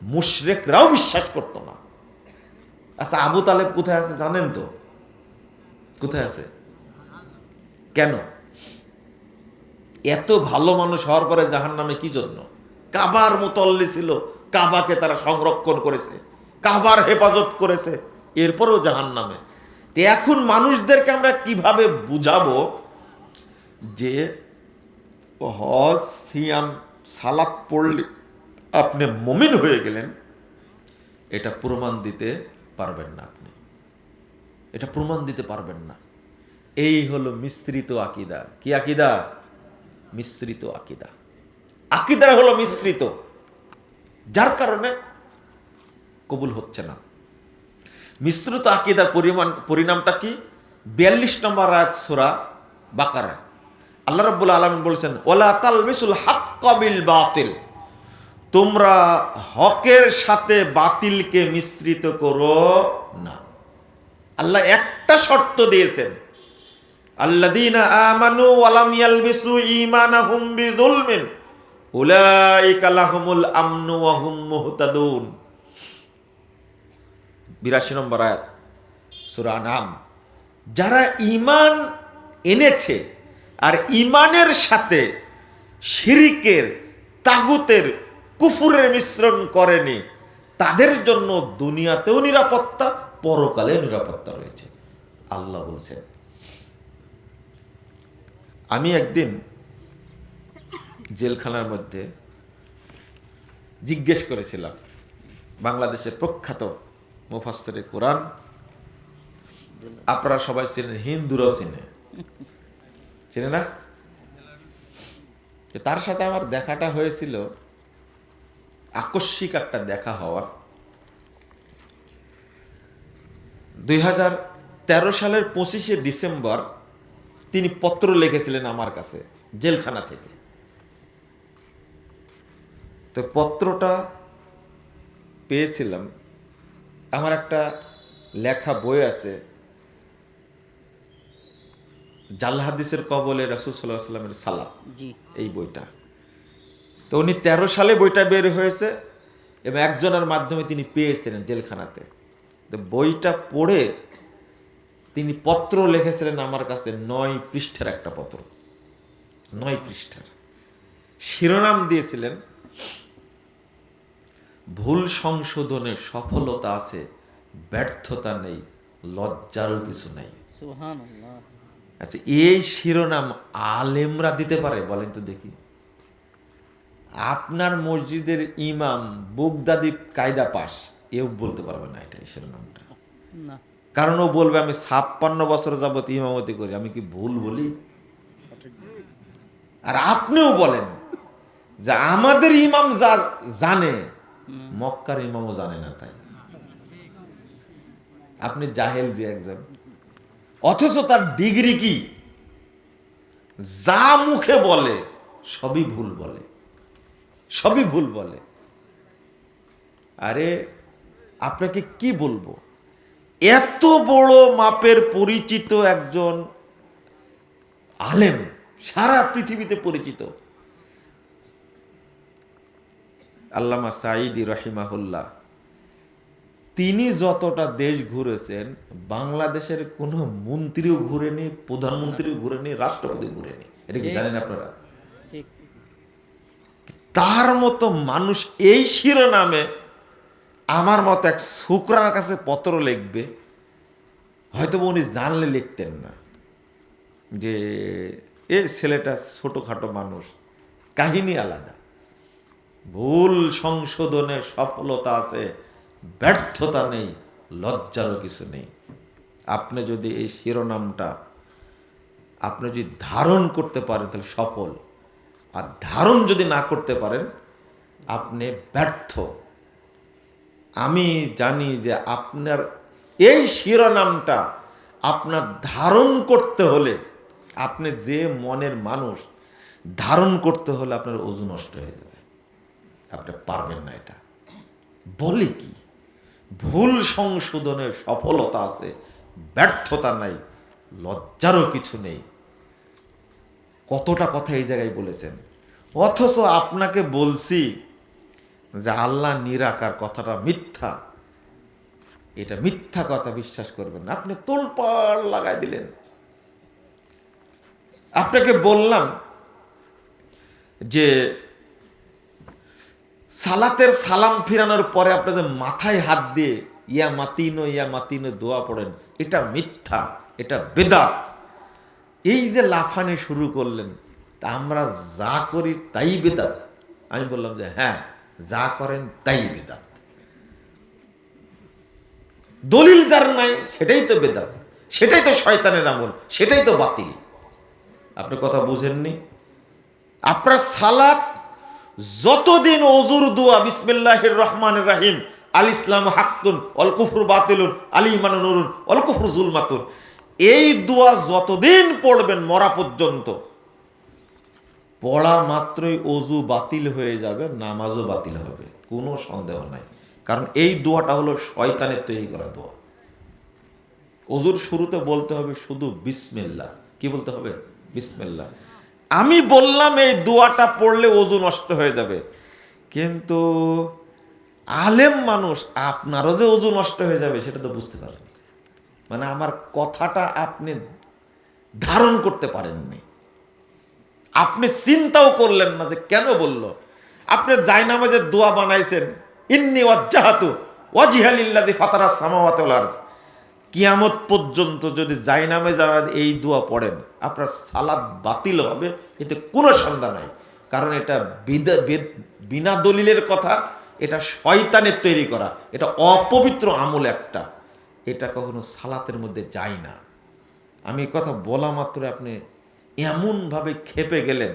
মুশরিকরাও বিশ্বাস করতো না। আচ্ছা, আবু তালেব কোথায় আছে জানেন তো? কোথায় আছে? কেন? এত ভালো মানুষ হওয়ার পরে জাহান্নামে কি জন্য? কাবার মুতল্লি ছিল, কাবাকে তারা সংরক্ষণ করেছে, কাবার হেফাজত করেছে, এরপরেও জাহান্নামে। তো এখন মানুষদেরকে আমরা কিভাবে বুঝাবো যে হজ, সিয়াম, সালাত পড়লে আপনি মুমিন হয়ে গেলেন? এটা প্রমাণ দিতে পারবেন না আপনি, এটা প্রমাণ দিতে পারবেন না। এই হলো মিশ্রিত আকীদা। কি আকীদা? মিশ্রিত আকীদা। আকীদা হলো মিশ্রিত, যার কারণে কবুল হচ্ছে না। মিশ্রিত আকীদার পরিণামটা কি? 42 নম্বর আয়াত সূরা বাকারা, আল্লাহ রাব্বুল আলামিন বলেছেন, ওয়ালা তালবিসুল হাক্কা বিল বাতিল, তোমরা হকের সাথে বাতিলকে মিশ্রিত করো না। আল্লাহ একটা শর্ত দিয়েছেন, আল্লাযীনা আমানু ওয়া লাম ইয়ালবিসু ঈমানাহুম বিযুলমিন উলাইকা লাহুমুল আমনু ওয়া হুম মুহতাদুন। 82 নম্বর আয়াত সূরা আনআম। যারা ঈমান এনেছে আর ঈমানের সাথে শিরকের, তাগুতের, কুফুরের মিশ্রণ করেনি, তাদের জন্য দুনিয়াতেও নিরাপত্তা, পরকালে নিরাপত্তা রয়েছে, আল্লাহ বলছেন। আমি একদিন জেলখানার মধ্যে জিজ্ঞেস করেছিলাম, বাংলাদেশের প্রখ্যাত মুফাসসিরে কোরআন, আপনারা সবাই চেনেন, হিন্দুরাও চেনে না? তার সাথে আমার দেখাটা হয়েছিল, আকস্মিক একটা দেখা হওয়া। 2013 সালের 25শে ডিসেম্বর তিনি পত্র লিখেছিলেন আমার কাছে জেলখানা থেকে। তো পত্রটা পেয়েছিলাম, আমার একটা লেখা বই আছে, জাল হাদিসের কবলে রাসূল সাল্লাল্লাহু আলাইহি ওয়াসাল্লামের সালাত, জি এই বইটা। তো উনি 13 সালে বইটা বের হয়েছে এবং একজনের মাধ্যমে তিনি পেয়েছিলেন জেলখানাতে। তো বইটা পড়ে তিনি পত্র লিখেছিলেন আমার কাছে, 9 পৃষ্ঠার একটা পত্র, 9 পৃষ্ঠার। শিরোনাম দিয়েছিলেন, ভুল সংশোধনে সফলতা আছে, ব্যর্থতা নেই, লজ্জারও কিছু নেই। সুবহানাল্লাহ। আচ্ছা, এই শিরোনাম আলেমরা দিতে পারে? বলেন তো দেখি। আপনার মসজিদের ইমাম বুগদাদি কায়দা পাস, এও বলতে পারবে না এটা, এই শিরোনামটা। না কারণ ও বলবে, আমি 56 বছর যাবত ইমামতি করি, আমি কি ভুল বলি? আর আপনিও বলেন যে আমাদের ইমাম যা জানে মক্কার ইমামও জানে না, তাই আপনি জাহেল যে একজন। অথচ তার ডিগ্রি কি? যা মুখে বলে সবই ভুল বলে, সবই ভুল বলে। আরে আপনাকে কি বলবো, এত বড় মাপের পরিচিত একজন আলেম, সারা পৃথিবীতে পরিচিত, আল্লামা সাঈদী রাহিমাহুল্লাহ, তিনি যতটা দেশ ঘুরেছেন, বাংলাদেশের কোনো মন্ত্রীও ঘুরেনি, প্রধানমন্ত্রীও ঘুরেনি, রাষ্ট্রপতি ঘুরেনি। এটা কি জানেন আপনারা? ঠিক। তার মতো মানুষ এই শিরোনামে আমার মতো এক শুকরার কাছে পত্র লিখবে, হয়তো উনি জানলে লিখতেন না যে এ ছেলেটা ছোটখাটো মানুষ, কাহিনী আলাদা। ভুল সংশোধনে সফলতা আছে, ব্যর্থতা নেই, লজ্জারও কিছু নেই। আপনি যদি এই শিরোনামটা আপনি যদি ধারণ করতে পারেন তাহলে সফল, আর ধারণ যদি না করতে পারেন আপনি ব্যর্থ। আমি জানি যে আপনার এই শিরোনামটা আপনার ধারণ করতে হলে, আপনি যে মনের মানুষ, ধারণ করতে হলে আপনার ওযু নষ্ট হয়ে যাবে, আপনি পারবেন না। এটা বলে কি, ভুল সংশোধনের সফলতা আছে, ব্যর্থতা নাই, লজ্জারও কিছু নেই। কতটা কথা এই জায়গায় বলেছেন, অথচ আপনাকে বলছি যে আল্লাহ নিরাকার, কথাটা মিথ্যা, এটা মিথ্যা কথা, বিশ্বাস করবেন না। আপনি তোলপাড় লাগাই দিলেন। আপনাকে বললাম যে সালাতের সালাম ফিরানোর পরে আপনি যে মাথায় হাত দিয়ে ইয়া মাতিনো দোয়া পড়েন, এটা মিথ্যা, এটা বেদাত। এই যে লাফানি শুরু করলেন, তা আমরা যা করি তাই বেদাত। আমি বললাম যে হ্যাঁ, যা করেন তাই বেদাত। দলিল যার নাই সেটাই তো বেদাত, সেটাই তো শয়তানের আমল, সেটাই তো বাতিল। আপনি কথা বুঝেননি? আপনার সালাত যতদিন ওযুর দোয়া বিসমিল্লাহির রহমানির রহিম আল ইসলাম হাক্কুন ওয়াল কুফরু বাতিলুন আল ঈমানু নূরুন ওয়াল কুফরু যুলমাতুন, এই দোয়া যতদিন পড়বেন মরা পর্যন্ত, পড়া মাত্রই ওযু বাতিল হয়ে যাবে, নামাজও বাতিল হবে, কোনো সন্দেহ নাই। কারণ এই দোয়াটা হলো শয়তানের তৈরি করা দোয়া। ওযুর শুরুতে বলতে হবে শুধু বিসমিল্লাহ। কি বলতে হবে? বিসমিল্লাহ। আমি বললাম এই দোয়াটা পড়লে ওযু নষ্ট হয়ে যাবে, কিন্তু আলেম মানুষ, আপনারও যে ওযু নষ্ট হয়ে যাবে সেটা তো বুঝতে পারেন। মানে আমার কথাটা আপনি ধারণ করতে পারেননি, আপনি চিন্তাও করলেন না যে কেন বলল। আপনি জায়নামাজের দোয়া বানাইছেন, ইন্নী ওয়াজ্জাহাতু ওয়াজহিয়া লিল্লাযী ফাতারাস সামাওয়াতি ওয়াল আরদ। কিয়ামত পর্যন্ত যদি জায়নামে যারা এই দোয়া পড়েন, আপনার সালাত বাতিল হবে, এতে কোনো সন্দেহ নাই। কারণ এটা বিনা দলিলের কথা, এটা শয়তানের তৈরি করা, এটা অপবিত্র আমল একটা, এটা কখনো সালাতের মধ্যে যায় না। আমি কথা বলা মাত্র আপনি এমনভাবে ক্ষেপে গেলেন,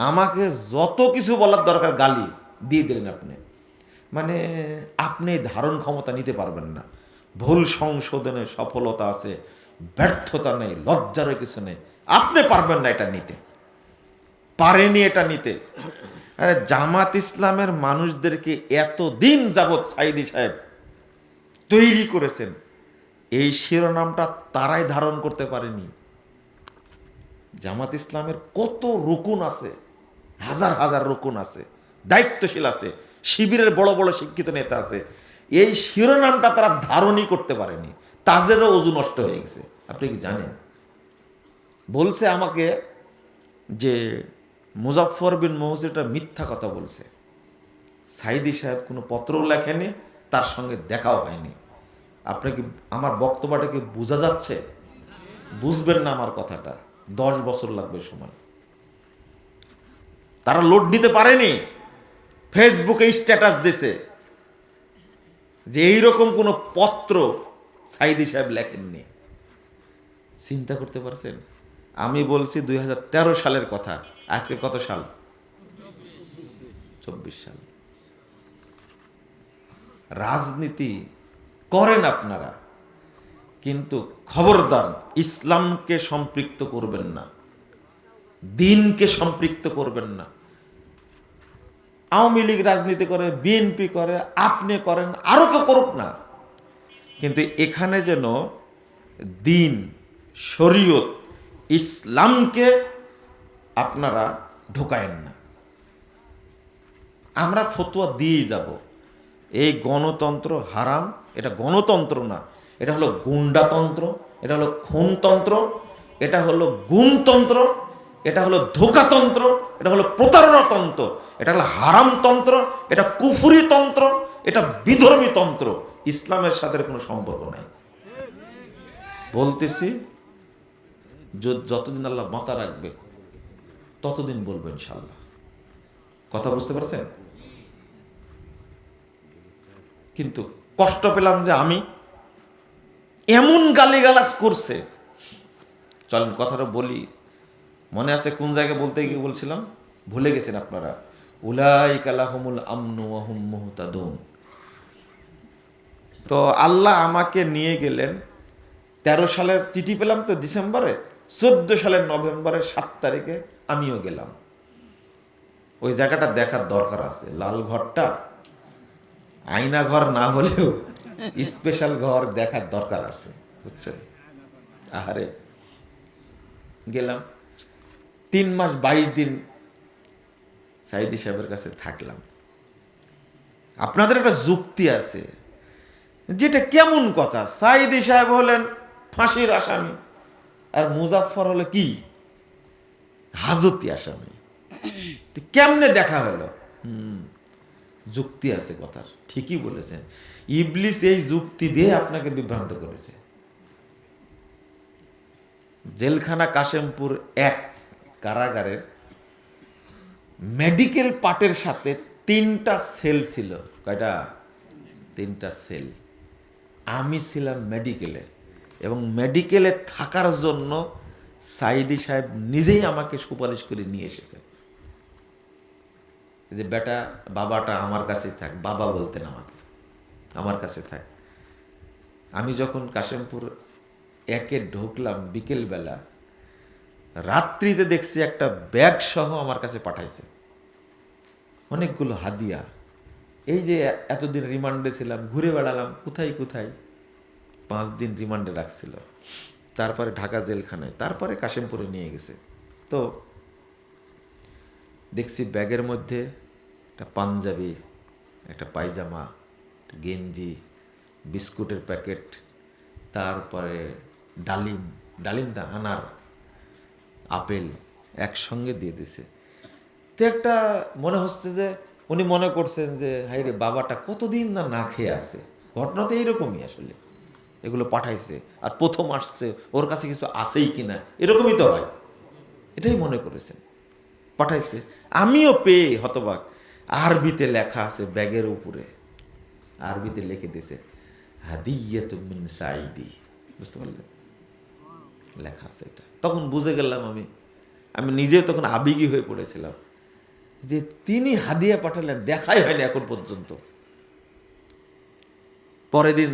আমাকে যত কিছু বলার দরকার গালি দিয়ে দিলেন আপনি। মানে আপনি ধারণ ক্ষমতা নিতে পারবেন না। ভুল সংশোধনে সফলতা আছে, ব্যর্থতা নেই, লজ্জারও কিছু নেই। আপনি পারবেন না এটা নিতে, পারেনি এটা নিতে। আরে জামাত ইসলামের মানুষদেরকে এতদিন যাবৎ সাইদি সাহেব তৈরি করেছেন, এই শিরোনামটা তারাই ধারণ করতে পারেনি। জামাত ইসলামের কত রুকুন আছে, হাজার হাজার রুকুন আছে, দায়িত্বশীল আছে, শিবিরের বড় বড় শিক্ষিত নেতা আছে, এই শিরোনামটা তারা ধারণই করতে পারেনি, তাদেরও ওযু নষ্ট হয়ে গেছে। আপনি কি জানেন? বলছে আমাকে যে মুজাফফর বিন মুহসিন এটা মিথ্যা কথা বলছে, সাইদি সাহেব কোনো পত্রও লেখেনি, তার সঙ্গে দেখাও হয়নি। আপনি কি আমার বক্তব্যটা কি বোঝা যাচ্ছে? বুঝবেন না আমার কথাটা, 10 বছর লাগবে সময়। তারা লোড নিতে পারেনি, ফেসবুকে স্ট্যাটাস দিছে যে এইরকম কোনো পত্র সাইদি সাহেব লেখেননি। চিন্তা করতে পারছেন? আমি বলছি 2013 সালের কথা, আজকে কত সাল? 24 সাল। রাজনীতি করেন আপনারা, কিন্তু খবরদার ইসলামকে সম্পৃক্ত করবেন না, দ্বীনকে সম্পৃক্ত করবেন না। আওয়ামী লীগ রাজনীতি করে, বিএনপি করে, আপনি করেন, আরো কেউ করুক না, কিন্তু এখানে যেন দ্বীন, শরীয়ত, ইসলামকে আপনারা ঢোকায়েন না। আমরা ফতোয়া দিয়েই যাব, এই গণতন্ত্র হারাম, এটা গণতন্ত্র না, এটা হলো গুন্ডাতন্ত্র, এটা হলো খুনতন্ত্র, এটা হলো গুণতন্ত্র, এটা হলো ধোকাতন্ত্র, এটা হলো প্রতারণাতন্ত্র, এটা হলো হারামতন্ত্র, এটা কুফরি তন্ত্র, এটা বিধর্মী তন্ত্র। ইসলামের সাথে কোনো সম্পর্ক নাই। বলতেছি, যতদিন আল্লাহ বাঁচা রাখবে ততদিন বলবো ইনশাল্লাহ। কথা বুঝতে পারছেন? কিন্তু কষ্ট পেলাম যে আমি এমন গালিগালাজ করছে। চলেন কথাটা বলি, মনে আছে কোন জায়গায় বলতে গিয়ে বলছিলাম, ভুলে গেছেন আপনারা। উলাইকা লাহুমুল আমনু ওয়া হুম মুহতাদুন। তো আল্লাহ আমাকে নিয়ে গেলেন, 13 সালের চিঠি পেলাম তো ডিসেম্বরে, 14 সালের নভেম্বরের 7 তারিখে আমিও গেলাম। ওই জায়গাটা দেখার দরকার আছে। লাল ঘরটা আয়না ঘর না হলেও স্পেশাল ঘর দেখার দরকার আছে, বুঝছেন? আহারে, গেলাম 3 মাস 22 দিন সাইদি সাহেবের কাছে থাকলাম। আপনাদের একটা যুক্তি আছে, যেটা কেমন কথা? সাইদি সাহেব হলেন ফাঁসির আসামি, আর মুজাফফর হলো কি? হাজতি আসামি। তো কেমনে দেখা হলো? যুক্তি আছে কথার, ঠিকই বলেছেন। ইবলিস এই যুক্তি দিয়ে আপনাকে বিভ্রান্ত করেছে। জেলখানা কাশেমপুর 1 কারাগারের মেডিকেল পার্টের সাথে 3টা সেল ছিল। কয়টা? 3টা সেল। আমি ছিলাম মেডিকেলে, এবং মেডিকেলে থাকার জন্য সাইদি সাহেব নিজেই আমাকে সুপারিশ করে নিয়ে এসেছেন যে বেটা, বাবাটা আমার কাছেই থাক। বাবা বলতেন আমাকে, আমার কাছে থাক। আমি যখন কাশেমপুর 1-এ ঢুকলাম বিকেলবেলা, রাত্রিতে দেখছি একটা ব্যাগ সহ আমার কাছে পাঠাইছে, অনেকগুলো হাদিয়া। এই যে এতদিন রিমান্ডে ছিলাম, ঘুরে বেড়ালাম কোথায় কোথায়, 5 দিন রিমান্ডে রাখছিল, তারপরে ঢাকা জেলখানায়, তারপরে কাশেমপুরে নিয়ে গেছে। তো দেখছি ব্যাগের মধ্যে একটা পাঞ্জাবি, একটা পায়জামা, একটা গেঞ্জি, বিস্কুটের প্যাকেট, তারপরে ডালিম, ডালিমটা আনার, আপেল একসঙ্গে দিয়ে দিছে। তো একটা মনে হচ্ছে যে উনি মনে করছেন যে হাই রে, বাবাটা কতদিন না না খেয়ে আছে। ঘটনা তো এইরকমই আসলে, এগুলো পাঠাইছে, আর প্রথম আসছে, ওর কাছে কিছু আসেই কিনা, এরকমই তো হয়, এটাই মনে করেছেন, পাঠাইছে। আমিও পেয়ে হতবাক। আরবিতে লেখা আছে ব্যাগের উপরে, আরবিতে লিখে দিয়েছে হাদিয়াতুম মিন সাইদি, বুঝতে পারলেন? লেখা আছে এটা। তখন বুঝে গেলাম আমি নিজেও তখন আবেগী হয়ে পড়েছিলাম যে তিনি হাদিয়া পাঠালেন, দেখাই হয়নি এখন পর্যন্ত। পরের দিন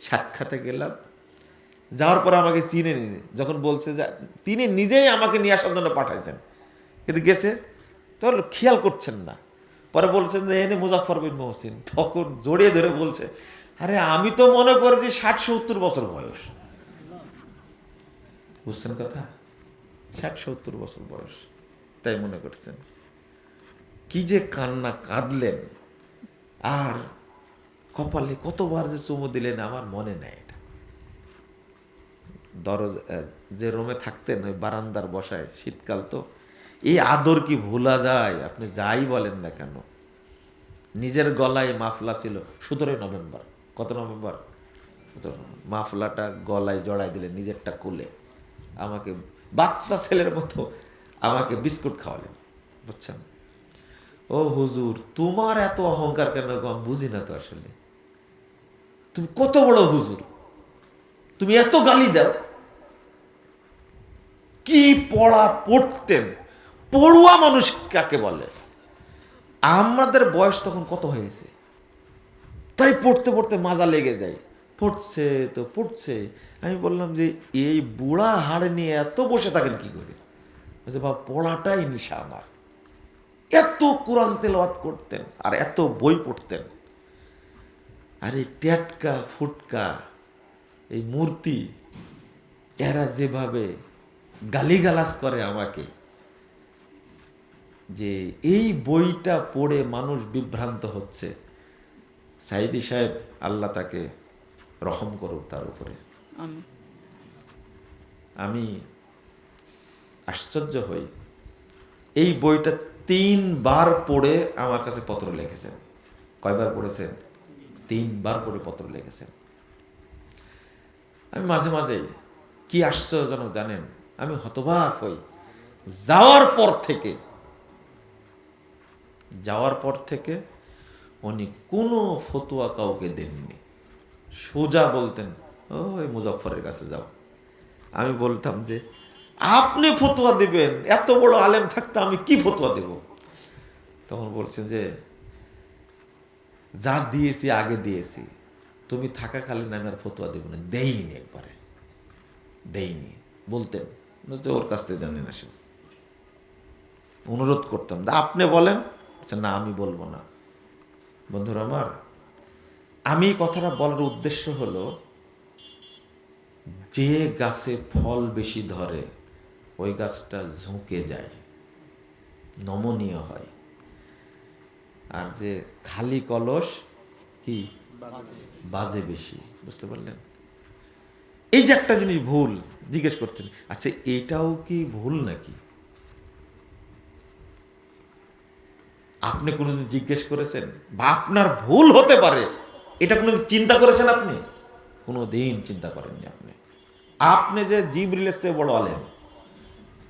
সাক্ষাতে গেলাম, যাওয়ার পর আমাকে চিনে নিন, যখন বলছে যে তিনি নিজেই আমাকে নিয়ে আসার জন্য পাঠাইছেন, কিন্তু গেছে তো খেয়াল করছেন না। পরে বলছেন যে এনে মুজাফফর বিন মহসিন, তখন জড়িয়ে ধরে বলছে, আরে আমি তো মনে করেছি 60-70 বছর বয়স। বুঝছেন কথা? 60-70 বছর বয়স তাই মনে করছেন। কি যে কান্না কাঁদলেন, আর কপালে কতবার যে চুমু দিলেন আমার মনে নেই। এটা দরজা, যে রুমে থাকতেন ওই বারান্দার বসায়, শীতকাল তো, এই আদর কি ভোলা যায়? আপনি যাই বলেন না কেন। নিজের গলায় মাফলা ছিল 17 নভেম্বর। কত নভেম্বর? 17 নভেম্বর। মাফলাটা গলায় জড়াই দিলেন, নিজেরটা কুলে আমাকে বাচ্চা ছেলের মতো আমাকে বিস্কুট খাওয়ালেন, বুঝছেন? ও হুজুর, তোমার এত অহংকার কেন গো? আমি বুঝি না তো আসলে। তুমি কত বড় হুজুর, তুমি এত গালি দাও? কি পড়া পড়তেন! পড়ুয়া মানুষ কাকে বলে? আমাদের বয়স তখন কত হয়েছে, তাই পড়তে পড়তে মাজা লেগে যায়। পড়ছে তো পড়ছে। আমি বললাম যে এই বুড়া হাড় নিয়ে এত বসে থাকেন কি করে? বাবা, পড়াটাই নিশা আমার। এত কোরআন তেলাওয়াত করতেন আর এত বই পড়তেন। আর এই ট্যাটকা ফুটকা এই মূর্তি, এরা যেভাবে গালিগালাজ করে আমাকে, যে এই বইটা পড়ে মানুষ বিভ্রান্ত হচ্ছে। সাইদি সাহেব, আল্লাহ তাকে রহম করুক তার উপরে। আমি আশ্চর্য হই, এই বইটা 3 বার পড়ে আমার কাছে পত্র লিখেছেন। কয়বার পড়েছেন? 3 বার পড়ে পত্র লিখেছেন। আমি মাঝে মাঝে, কি আশ্চর্যজনক জানেন, আমি হতবাক হই। যাওয়ার পর থেকে উনি কোনো ফতোয়া কাউকে দেননি। সোজা বলতেন, ওই মুজাফফরের কাছে যাও। আমি বলতাম যে আপনি ফতোয়া দিবেন, এত বড় আলেম থাকতে আমি কি ফতোয়া দেব? তখন বলছেন যে যা দিয়েছি আগে দিয়েছি, তুমি থাকাকালীন আমি আর ফতোয়া দেব না। দেইনি, একবারে দেইনি বলতেন। ওর কাছ থেকে জানেন না, সে অনুরোধ করতাম আপনি বলেন। আচ্ছা না, আমি বলবো না। বন্ধুরা আমার, আমি কথাটা বলার উদ্দেশ্য হলো, যে গাছে ফল বেশি ধরে ওই গাছটা ঝুঁকে যায়, নমনীয় হয়। আর যে খালি কলস কি বাজে বেশি। বুঝতে পারলেন? এই যে একটা জিনিস ভুল, জিজ্ঞেস করতেন, আচ্ছা এটাও কি ভুল নাকি? আপনি কোনোদিন জিজ্ঞেস করেছেন? বা আপনার ভুল হতে পারে এটা কোনোদিন চিন্তা করেছেন আপনি? কোনোদিন চিন্তা করেননি আপনি। আপনি যে জিবরিলের চেয়ে বড় আলেম,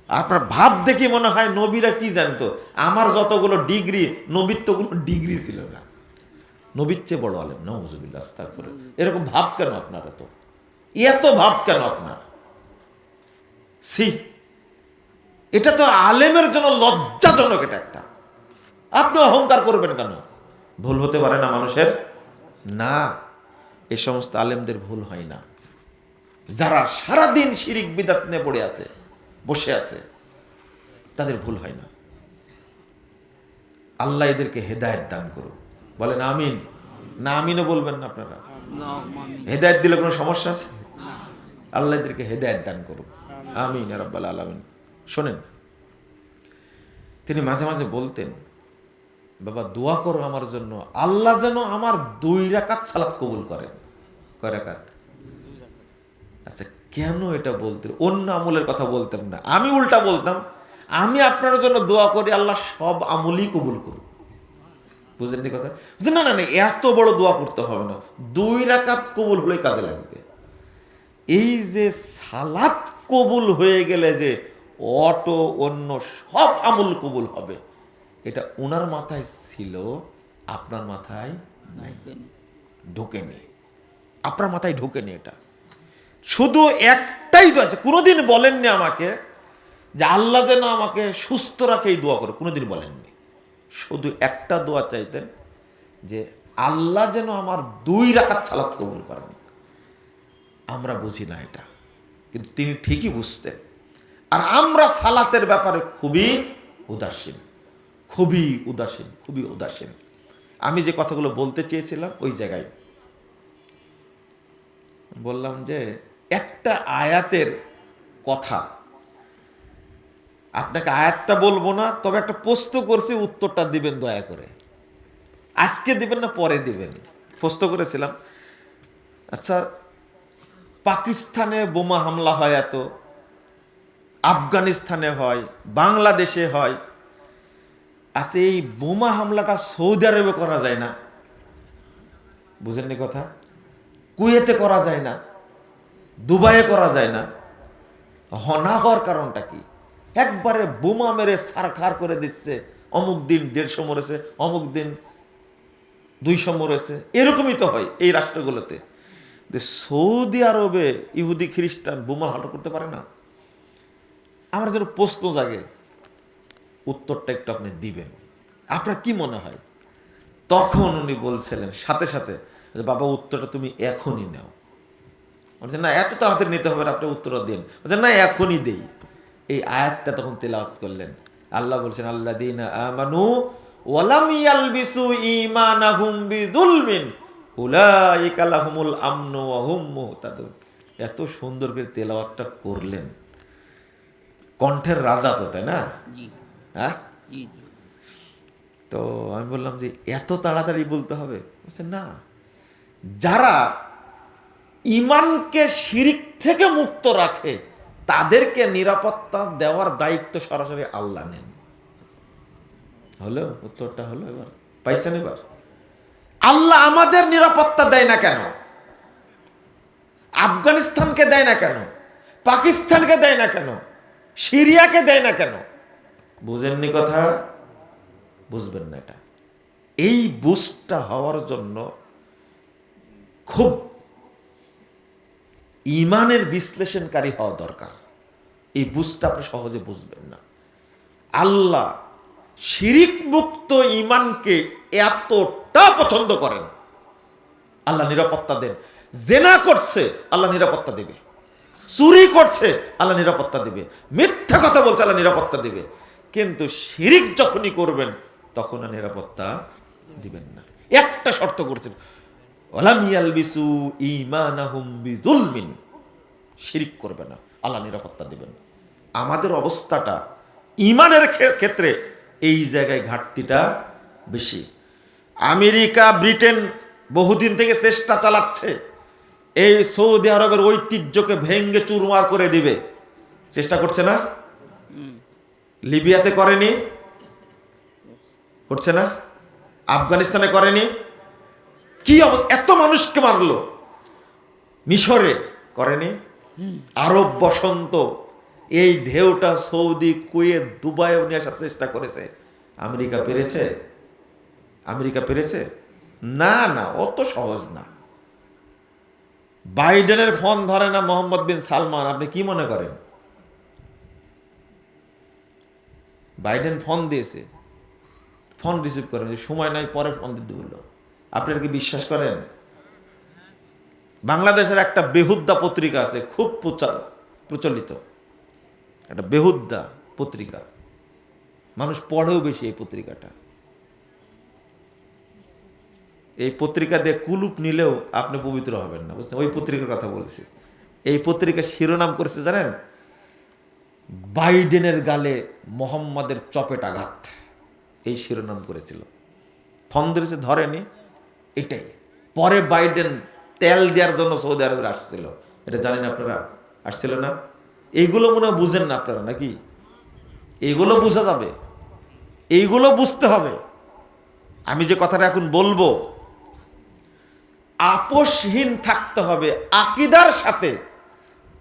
আপনার ভাব দেখে মনে হয় নবীরা কি জানতো। আমার যতগুলো ডিগ্রি, নবীর তো কোনো ডিগ্রি ছিল না। নবীর চেয়ে বড় আলেম, নাউজুবিল্লাহ, আস্তাগফিরুল্লাহ। এরকম ভাব কেন আপনার? এত ভাব কেন আপনার? সি, এটা তো আলেমের জন্য লজ্জাজনক। এটা একটা, আপনি অহংকার করবেন কেন? ভুল হতে পারে না মানুষের? না, এই সমস্ত আলেমদের ভুল হয় না। যারা সারাদিন শিরিক বিদআত নিয়ে পড়ে আছে, বসে আছে, তাদের ভুল হয় না। আল্লাহ এদেরকে হেদায়েত দান করুন। বলেন আমিন। না আমিনও বলবেন না আপনারা? হেদায়েত দিলে কোনো সমস্যা আছে? আল্লাহ এদেরকে হেদায়েত দান করুন, আমিন ইয়া রাব্বাল আলামিন। শোনেন, তিনি মাঝে মাঝে বলতেন, বাবা দোয়া করো আমার জন্য, আল্লাহ যেন আমার 2 রাকাত সালাত কবুল করেন। কয় রাকাত? আচ্ছা, কেন এটা বলতে? অন্য আমলের কথা বলতাম না, আমি উল্টা বলতাম, আমি আপনার জন্য দোয়া করি আল্লাহ সব আমলই কবুল করুন। বুঝলেন কথা? না না না, এত বড় দোয়া করতে হবে না, 2 রাকাত কবুল হলে কাজে লাগবে। এই যে সালাত কবুল হয়ে গেলে যে অটো অন্য সব আমল কবুল হবে, এটা ওনার মাথায় ছিল, আপনার মাথায় নাই, ঢোকেনি। আপনার মাথায় ঢোকেনি। এটা শুধু একটাই দোয়া আছে। কোনোদিন বলেননি আমাকে যে আল্লাহ যেন আমাকে সুস্থ রাখে, এই দোয়া করে কোনোদিন বলেননি। শুধু একটা দোয়া চাইতেন যে আল্লাহ যেন আমার 2 রাকাত সালাত কবুল করেন। আমরা বুঝি না এটা, কিন্তু তিনি ঠিকই বুঝতেন। আর আমরা সালাতের ব্যাপারে খুবই উদাসীন, খুবই উদাসীন, খুবই উদাসীন। আমি যে কথাগুলো বলতে চেয়েছিলাম ওই জায়গায় বললাম যে একটা আয়াতের কথা, আপনাকে আয়াতটা বলবো না, তবে একটা প্রশ্ন করছি, উত্তরটা দিবেন দয়া করে। আজকে দিবেন না পরে দিবেন? প্রশ্ন করেছিলাম, আচ্ছা পাকিস্তানে বোমা হামলা হয় এত, আফগানিস্তানে হয়, বাংলাদেশে হয়, আচ্ছা এই বোমা হামলাটা সৌদি আরবে করা যায় না? বুঝেননি কথা? কুয়েতে করা যায় না, দুবাইয়ে করা যায় না? না হওয়ার কারণটা কি? একবারে বোমা মেরে সারখার করে দিচ্ছে, অমুক দিন 150 মরেছে, অমুক দিন 200 মরেছে। এরকমই তো হয় এই রাষ্ট্রগুলোতে। সৌদি আরবে ইহুদি খ্রিস্টান বোমা হামলা করতে পারে না? আমার যেন প্রশ্ন জাগে, উত্তরটা একটু আপনি দিবেন। আপনার কি মনে হয়? তখন উনি বলছিলেন সাথে সাথে, বাবা উত্তরটা তুমি এখনই নাও। বলছেন না এত তাড়াতাড়ি নিতে হবে, আপনি উত্তর দিন। বলছেন না এখনই দেই। এই আয়াতটা তখন তেলাওয়াত করলেন। আল্লাহ বলছেন, আল্লাযীনা আমানু ওয়া লাম ইয়ালবিসু ঈমানাহুম বিযুলমিন উলাইকা লাহুমুল আমনু ওয়া হুম মুহতাদুন। এত সুন্দর করে তেলাওয়াতটা করলেন, কণ্ঠের রাজা তো, তাই না? হ্যাঁ, তো আমি বললাম যে এত তাড়াতাড়ি বলতে হবে? বলছে না, যারা ঈমানকে শিরিক থেকে মুক্ত রাখে তাদেরকে নিরাপত্তা দেওয়ার দায়িত্ব সরাসরি আল্লাহ নেন। হলো উত্তরটা? হলো এবার পাইছেন? এবার আল্লাহ আমাদের নিরাপত্তা দেয় না কেন? আফগানিস্তানকে দেয় না কেন? পাকিস্তানকে দেয় না কেন? সিরিয়াকে দেয় না কেন? বুঝেননি কথা? বুঝবেন না এটা। এই বুঝটা হওয়ার জন্য খুব ইমানের বিশ্লেষণকারী হওয়া দরকার। এই বুঝটা আপনি সহজে বুঝবেন না। আল্লাহ শিরিক মুক্ত ইমানকে এতটা পছন্দ করেন, আল্লাহ নিরাপত্তা দেন। জেনা করছে, আল্লাহ নিরাপত্তা দেবে। চুরি করছে, আল্লাহ নিরাপত্তা দিবে। মিথ্যা কথা বলছে, আল্লাহ নিরাপত্তা দিবে। কিন্তু শিরিক যখনই করবেন তখন আর নিরাপত্তা দিবেন না। একটা শর্ত করছেন, ওয়ালাম ইয়ালবিসু ঈমানাহুম বিযুলমিন, শিরিক করবে না, আল্লাহ নিরাপত্তা দিবেন। আমাদের অবস্থাটা ইমানের ক্ষেত্রে এই জায়গায় ঘাটতিটা বেশি। আমেরিকা, ব্রিটেন বহুদিন থেকে চেষ্টা চালাচ্ছে এই সৌদি আরবের ঐতিহ্যকে ভেঙ্গে চুরমার করে দিবে, চেষ্টা করছে না? লিবিয়াতে করেনি? করছে না? আফগানিস্তানে করেনি? কি এত মানুষকে মারলো। মিশরে করেনি? আরব বসন্ত, এই ঢেউটা সৌদি, কুয়েত, দুবাইও নিয়ে আসার চেষ্টা করেছে। আমেরিকা পেরেছে? আমেরিকা পেরেছে? না না, অত সহজ না। বাইডেনের ফোন ধরে না মোহাম্মদ বিন সালমান, আপনি কি মনে করেন? বাইডেন ফোন দিয়েছে, ফোন রিসিভ করেন, সময় নাই, পরে ফোন দিতে বললো। আপনারা কি বিশ্বাস করেন? বাংলাদেশের একটা বেহুদ্দা পত্রিকা আছে, খুব প্রচলিত, একটা বেহুদ্দা পত্রিকা, মানুষ পড়েও বেশি এই পত্রিকাটা। এই পত্রিকা দিয়ে কুলুপ নিলেও আপনি পবিত্র হবেন না, বুঝছেন? ওই পত্রিকার কথা বলছি। এই পত্রিকার শিরোনাম করেছে জানেন, বাইডেনের গালে মোহাম্মদের চপেটাঘাত, এই শিরোনাম করেছিল। ফোন ধরেছে, ধরেনি, এটাই। পরে বাইডেন তেল দেওয়ার জন্য সৌদি আরবে আসছিল, এটা জানেন আপনারা? আসছিল না? এইগুলো মনে হয় বুঝেন না আপনারা নাকি? এইগুলো বোঝা যাবে, এইগুলো বুঝতে হবে। আমি যে কথাটা এখন বলবো, আপোষহীন থাকতে হবে। আকীদার সাথে,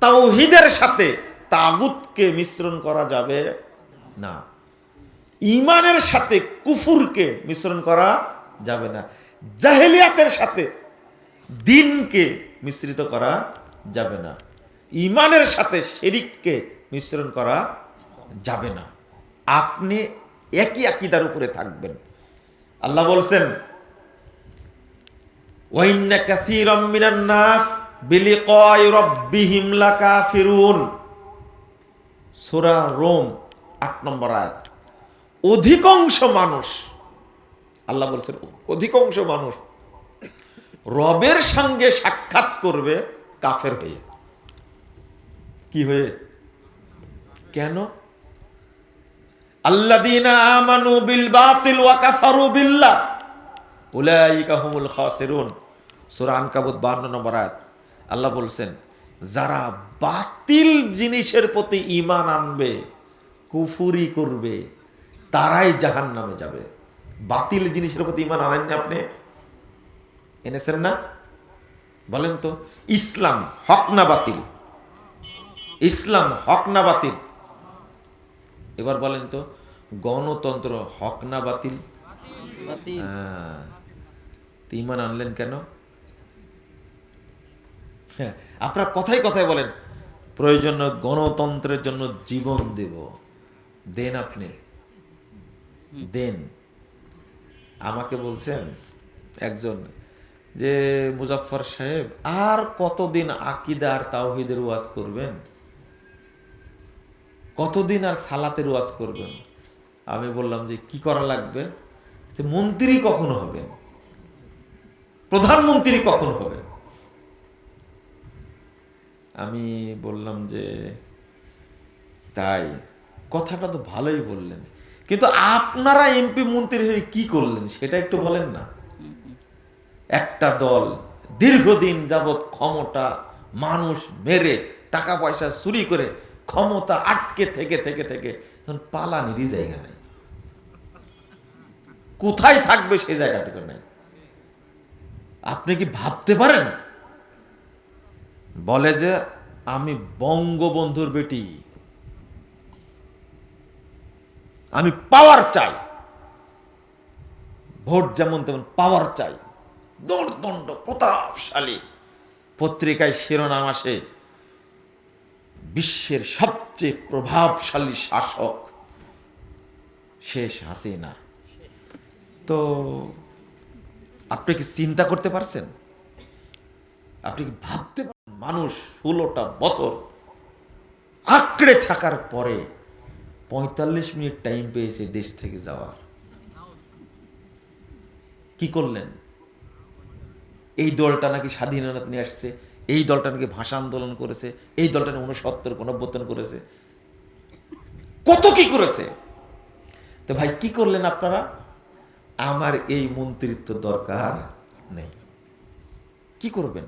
তাওহীদের সাথে তাগুতকে মিশ্রণ করা যাবে না। ঈমানের সাথে কুফুরকে মিশ্রণ করা যাবে না। জাহেলিয়াতের সাথে দ্বীনকে মিশ্রিত করা যাবে না। ঈমানের সাথে শিরককে মিশ্রণ করা যাবে না। আপনি একই আকীদার উপরে থাকবেন। আল্লাহ বলছেন, ওয়াইন্না কাসীরাম মিনান নাস বিলিকাই রাব্বিহিম লাকাফিরুন, সূরা রোম ৮ নম্বর আয়াত। অধিকাংশ মানুষ, আল্লাহ বলছেন অধিকাংশ মানুষ রবের সঙ্গে সাক্ষাৎ করবে কাফের হয়ে। কি হয়ে? কেন? আল্লাযীনা আমানু বিল বাতিল ওয়া কাফারু বিল্লাহ উলাইকা হুমুল খাসিরুন, সূরা আনকাবুত 52 নম্বর আয়াত। আল্লাহ বলছেন, যারা বাতিল জিনিসের প্রতি ঈমান আনবে, কুফরি করবে, তারাই জাহান্নামে যাবে। বাতিল জিনিসের প্রতি ঈমান আনেননি আপনি? এনেছেন না? বলেন তো, ইসলাম হক না বাতিল? ইসলাম হক না বাতিল? এবার বলেন তো, গণতন্ত্র হক না বাতিল? বাতিল। ঈমান আনলেন কেন? আপনার কথায় কথায় বলেন প্রয়োজন গণতন্ত্রের জন্য জীবন দেব, দেন, আপনি দেন। আমাকে বলছেন একজন যে, মুজাফফর সাহেব আর কতদিন আকীদা আর তাওহীদের ওয়াজ করবেন, কতদিন আর সালাতের ওয়াজ করবেন? আমি বললাম যে কি করা লাগবে, যে মন্ত্রী কখন হবেন, প্রধানমন্ত্রী কখন হবেন? আমি বললাম যে তাই, কথাটা তো ভালোই বললেন, কিন্তু আপনারা এমপি মন্ত্রী হয়ে কি করলেন সেটা একটু বলেন না। একটা দল দীর্ঘদিন যাবৎ ক্ষমতা, মানুষ মেরে, টাকা পয়সা চুরি করে ক্ষমতা আটকে থেকে থেকে থেকে পালানিরই জায়গা নেই, কোথায় থাকবে সেই জায়গাটুকু নেই। আপনি কি ভাবতে পারেন? বলে যে আমি বঙ্গবন্ধুর বেটি, আমি পাওয়ার চাই, ভোট যেমন তেমন পাওয়ার চাই, দৌড়দণ্ড প্রতাপশালী, পত্রিকায় শিরোনাম আসে, বিশ্বের সবচেয়ে প্রভাবশালী শাসক শেখ হাসিনা। তো আপনি কি চিন্তা করতে পারছেন? আপনি কি ভাবতে পারেন মানুষ 16টা বছর আঁকড়ে থাকার পরে 45 মিনিট টাইম পেয়েছে দেশ থেকে যাওয়ার? কি করলেন? এই দলটা নাকি স্বাধীনতা নিয়ে আসছে, এই দলটা নাকি ভাষা আন্দোলন করেছে, এই দলটা নাকি 69 গণঅভ্যুত্থান করেছে, কত কি করেছে। তো ভাই কি করলেন আপনারা? আমার এই মন্ত্রিত্ব দরকার নেই। কি করবেন?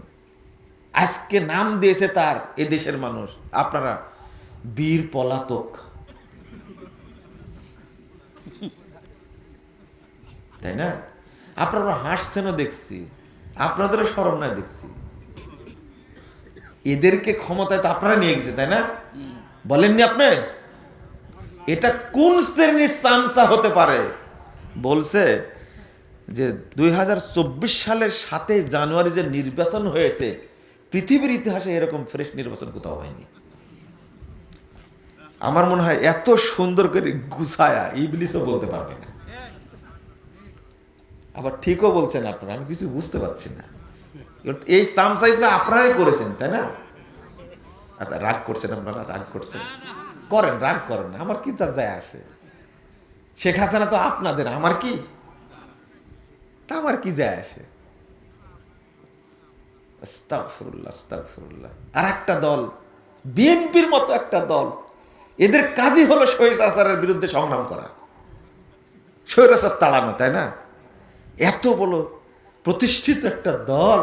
আজকে নাম দিয়েছে তার এ দেশের মানুষ, আপনারা বীর পলাতক, তাই না? আপনারা হাসছেনও দেখছি, আপনাদেরও শরম নাই দেখছি। এদেরকে ক্ষমতায় তো আপনারা নিয়ে গেছে, তাই না? বলেননি আপনি? এটা কোন শ্রেণীর চামচা হতে পারে? বলছে যে 2024 সালের 7 জানুয়ারি যে নির্বাচন হয়েছে, পৃথিবীর ইতিহাসে এরকম ফ্রেশ নির্বাচন কোথাও হয়নি। আমার মনে হয় এত সুন্দর করে গুছায়া ইবলিসও বলতে পারবে না। আবার ঠিকও বলছেন আপনারা, আমি কিছু বুঝতে পারছি না। এই চামচাই তো আপনারাই করেছেন, তাই না? আচ্ছা, রাগ করছেন আপনারা, রাগ করছেন, করেন, রাগ করেন, আমার কি তার যায় আসে? শেখ হাসিনা তো আপনাদের, আমার কি, তা আমার কি যায় আসে? আস্তাগফিরুল্লাহ, আস্তাগফিরুল্লাহ। আর একটা দল, বিএনপির মতো একটা দল, এদের কাজই হলো স্বৈরাচারের বিরুদ্ধে সংগ্রাম করা, স্বৈরাচার তাড়ানো, তাই না? এত বড় প্রতিষ্ঠিত একটা দল,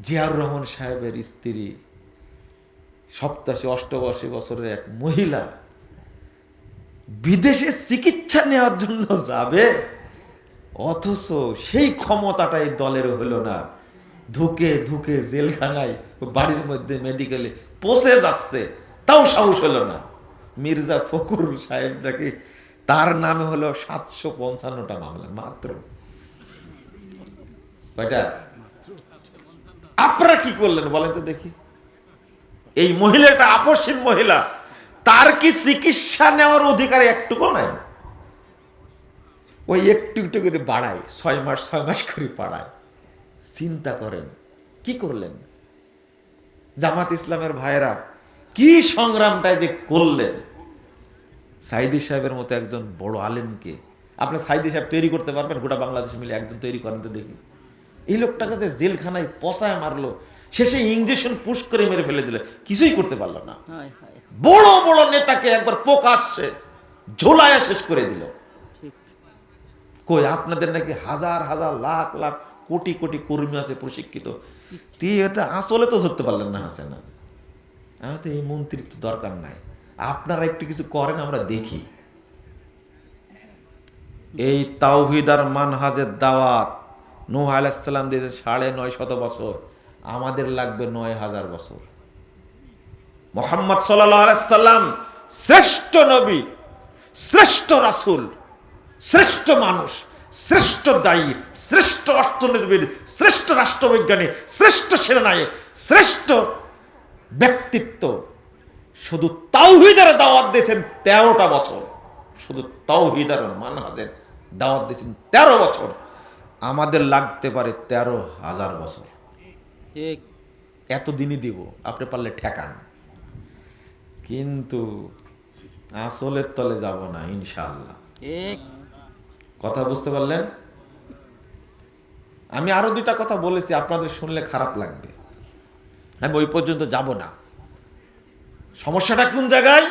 জিয়াউর রহমান সাহেবের স্ত্রী 87-88 বছরের এক মহিলা বিদেশে চিকিৎসা নেওয়ার জন্য যাবে, অথচ সেই ক্ষমতাটা এই দলের হলো না। ধুকে ধুকে জেলখানায়, বাড়ির মধ্যে মেডিকেলে পচে যাচ্ছে, তাও সাহস হলো না। মির্জা ফখরুল সাহেব নাকি তার নামে হলো 755টা মামলা মাত্র। কয়টা? আপনারা কি করলেন বলেন তো দেখি? এই মহিলাটা আপসহীন মহিলা, তার কি চিকিৎসা নেওয়ার অধিকার একটুকু নাই? ওই একটু একটু করে বাড়ায়, 6 মাস 6 মাস করে বাড়ায়। চিন্তা করেন কি করলেন? জামাত ইসলামের ভাইয়েরা কি সংগ্রামটাই যে করলেন। সাইদি সাহেবের মতো একজন বড় আলেমকে আপনার সাইদি সাহেব তৈরি করতে পারবেন? গোটা বাংলাদেশ মিলে একজন তৈরি করেন তো দেখি। এই লোকটাকে যে জেলখানায় পচায় মারলো, শেষে ইঞ্জেকশন পুশ করে মেরে ফেলে দিল, কিছুই করতে পারলো না। বড় বড় নেতাকে একবার প্রকাশ্যে ঝোলায় শেষ করে দিল। কই আপনাদের নাকি হাজার হাজার লাখ লাখ কোটি কোটি কর্মী আছে প্রশিক্ষিত, এটা আসলে তো ধরতে পারলেন না হাসিনা। আমার তো এই মন্ত্রিত্ব দরকার নাই, আপনারা একটু কিছু করেন, আমরা দেখি। এই তাওহীদ আর মানহাজের দাওয়াত নূহ আলাইহিস সালাম দিয়েছে 950 বছর, আমাদের লাগবে 9000 বছর। মুহাম্মদ সাল্লাল্লাহু আলাইহি সাল্লাম শ্রেষ্ঠ নবী, শ্রেষ্ঠ রাসূল, শ্রেষ্ঠ মানুষ, শ্রেষ্ঠ দায়ী, শ্রেষ্ঠ অর্থনীতিবিদ, শ্রেষ্ঠ রাষ্ট্রবিজ্ঞানী, শ্রেষ্ঠ সেনানায়ক, শ্রেষ্ঠ ব্যক্তিত্ব। শুধু তাওহীদের দাওয়াত দিয়েছেন 13টা বছর, শুধু তাওহীদ আর মানহাজের দাওয়াত দিয়েছেন 13 বছর। আমাদের লাগতে পারে 13,000 বছর। ঠিক, এতদিনই দিব, আপনি পারলে ঠেকান, কিন্তু আসলের তলে যাব না ইনশাআল্লাহ। ঠিক। কথা বুঝতে পারলেন? আমি আরো 2টা কথা বলেছি, আপনাদের শুনলে খারাপ লাগবে, আমি ওই পর্যন্ত যাব না। সমস্যাটা কোন জায়গায়?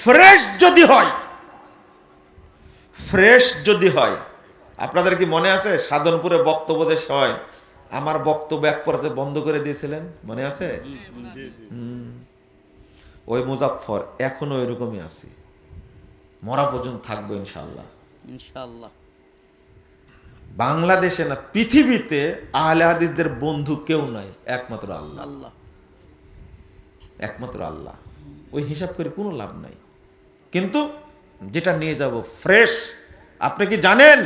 ফ্রেশ যদি হয়, ফ্রেশ যদি হয়। আপনাদের কি মনে আছে সাধনপুরে বক্তব্য দেওয়ার সময় আমার বক্তব্য এক পর্যায়ে বন্ধ করে দিয়েছিলেন, মনে আছে? ওই মুজাফফর এখনো এরকমই আছি, মরা পর্যন্ত থাকবো ইনশাআল্লাহ। ইনশাআল্লাহ। বাংলাদেশে না, পৃথিবীতে আহলে হাদিসদের বন্ধু কেউ নাই, একমাত্র আল্লাহ। আল্লাহ, একমাত্র আল্লাহ। ওই হিসাব করে কোনো লাভ নাই, কিন্তু যেটা নিয়ে যাব ফ্রেশ। আপনি কি জানেন